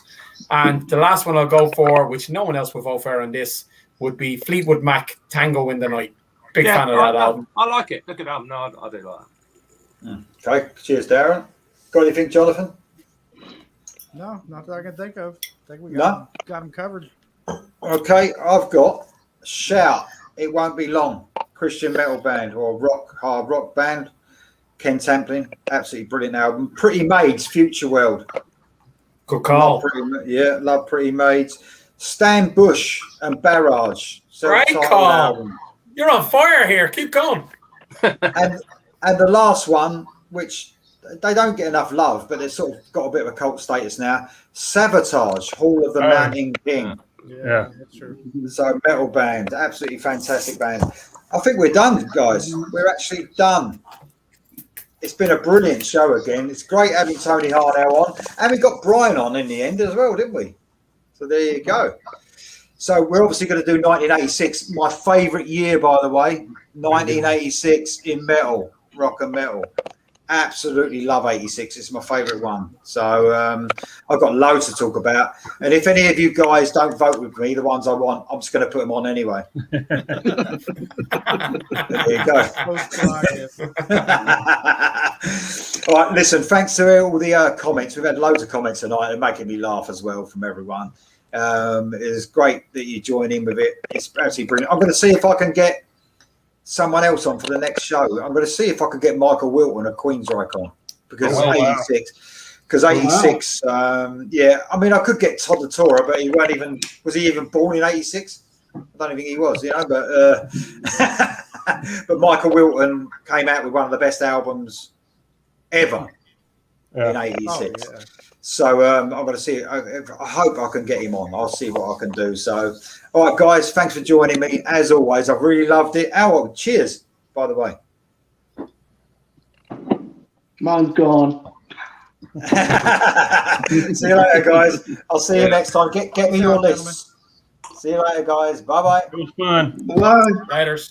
Speaker 3: And the last one I'll go for, which no one else will vote for on this, would be Fleetwood Mac, Tango in the Night. Big fan of that album.
Speaker 6: I like it. Look at that. No, I do like that.
Speaker 1: Okay, cheers, Darren. Got anything, Jonathan?
Speaker 4: No, not that I can think of. I think we
Speaker 1: No?
Speaker 4: got them covered.
Speaker 1: Okay, I've got Shout. It Won't Be Long. Christian metal band or hard rock band. Ken Tamplin, absolutely brilliant album. Pretty Maids, Future World.
Speaker 3: Good call.
Speaker 1: Love Pretty Maids. Stan Bush and Barrage.
Speaker 3: Great
Speaker 1: Self-titled
Speaker 3: call.
Speaker 1: album.
Speaker 3: You're on fire here. Keep going.
Speaker 1: And the last one, which they don't get enough love, but they've sort of got a bit of a cult status now. Sabotage, Hall of the Mountain King.
Speaker 5: Yeah.
Speaker 4: That's true.
Speaker 1: So metal band, absolutely fantastic band. I think we're done, guys. We're actually done. It's been a brilliant show again. It's great having Tony Harnell on. And we got Bryan on in the end as well, didn't we? So there you go. So we're obviously going to do 1986. My favourite year, by the way. 1986 in metal, rock and metal. Absolutely love 86. It's my favourite one. So I've got loads to talk about. And if any of you guys don't vote with me, the ones I want, I'm just going to put them on anyway. There you go. All right, listen, thanks to all the comments. We've had loads of comments tonight. They're making me laugh as well from everyone. It's great that you join in with it. It's absolutely brilliant. I'm going to see if I can get someone else on for the next show. I'm going to see if I can get Michael Wilton of Queensryche on because 86. Because 86, yeah. I mean, I could get Todd the Torah, but he won't even. Was he even born in 86? I don't even think he was, you know. But but Michael Wilton came out with one of the best albums ever in 86.
Speaker 4: Oh, yeah.
Speaker 1: So I'm going to see. I hope I can get him on. I'll see what I can do. So, all right, guys, thanks for joining me. As always, I've really loved it. Cheers, by the way.
Speaker 7: Mine's gone.
Speaker 1: See you later, guys. I'll see you next time. Get me your list. See you later, guys. Bye-bye.
Speaker 5: It was fun.
Speaker 7: Bye.
Speaker 3: Riders.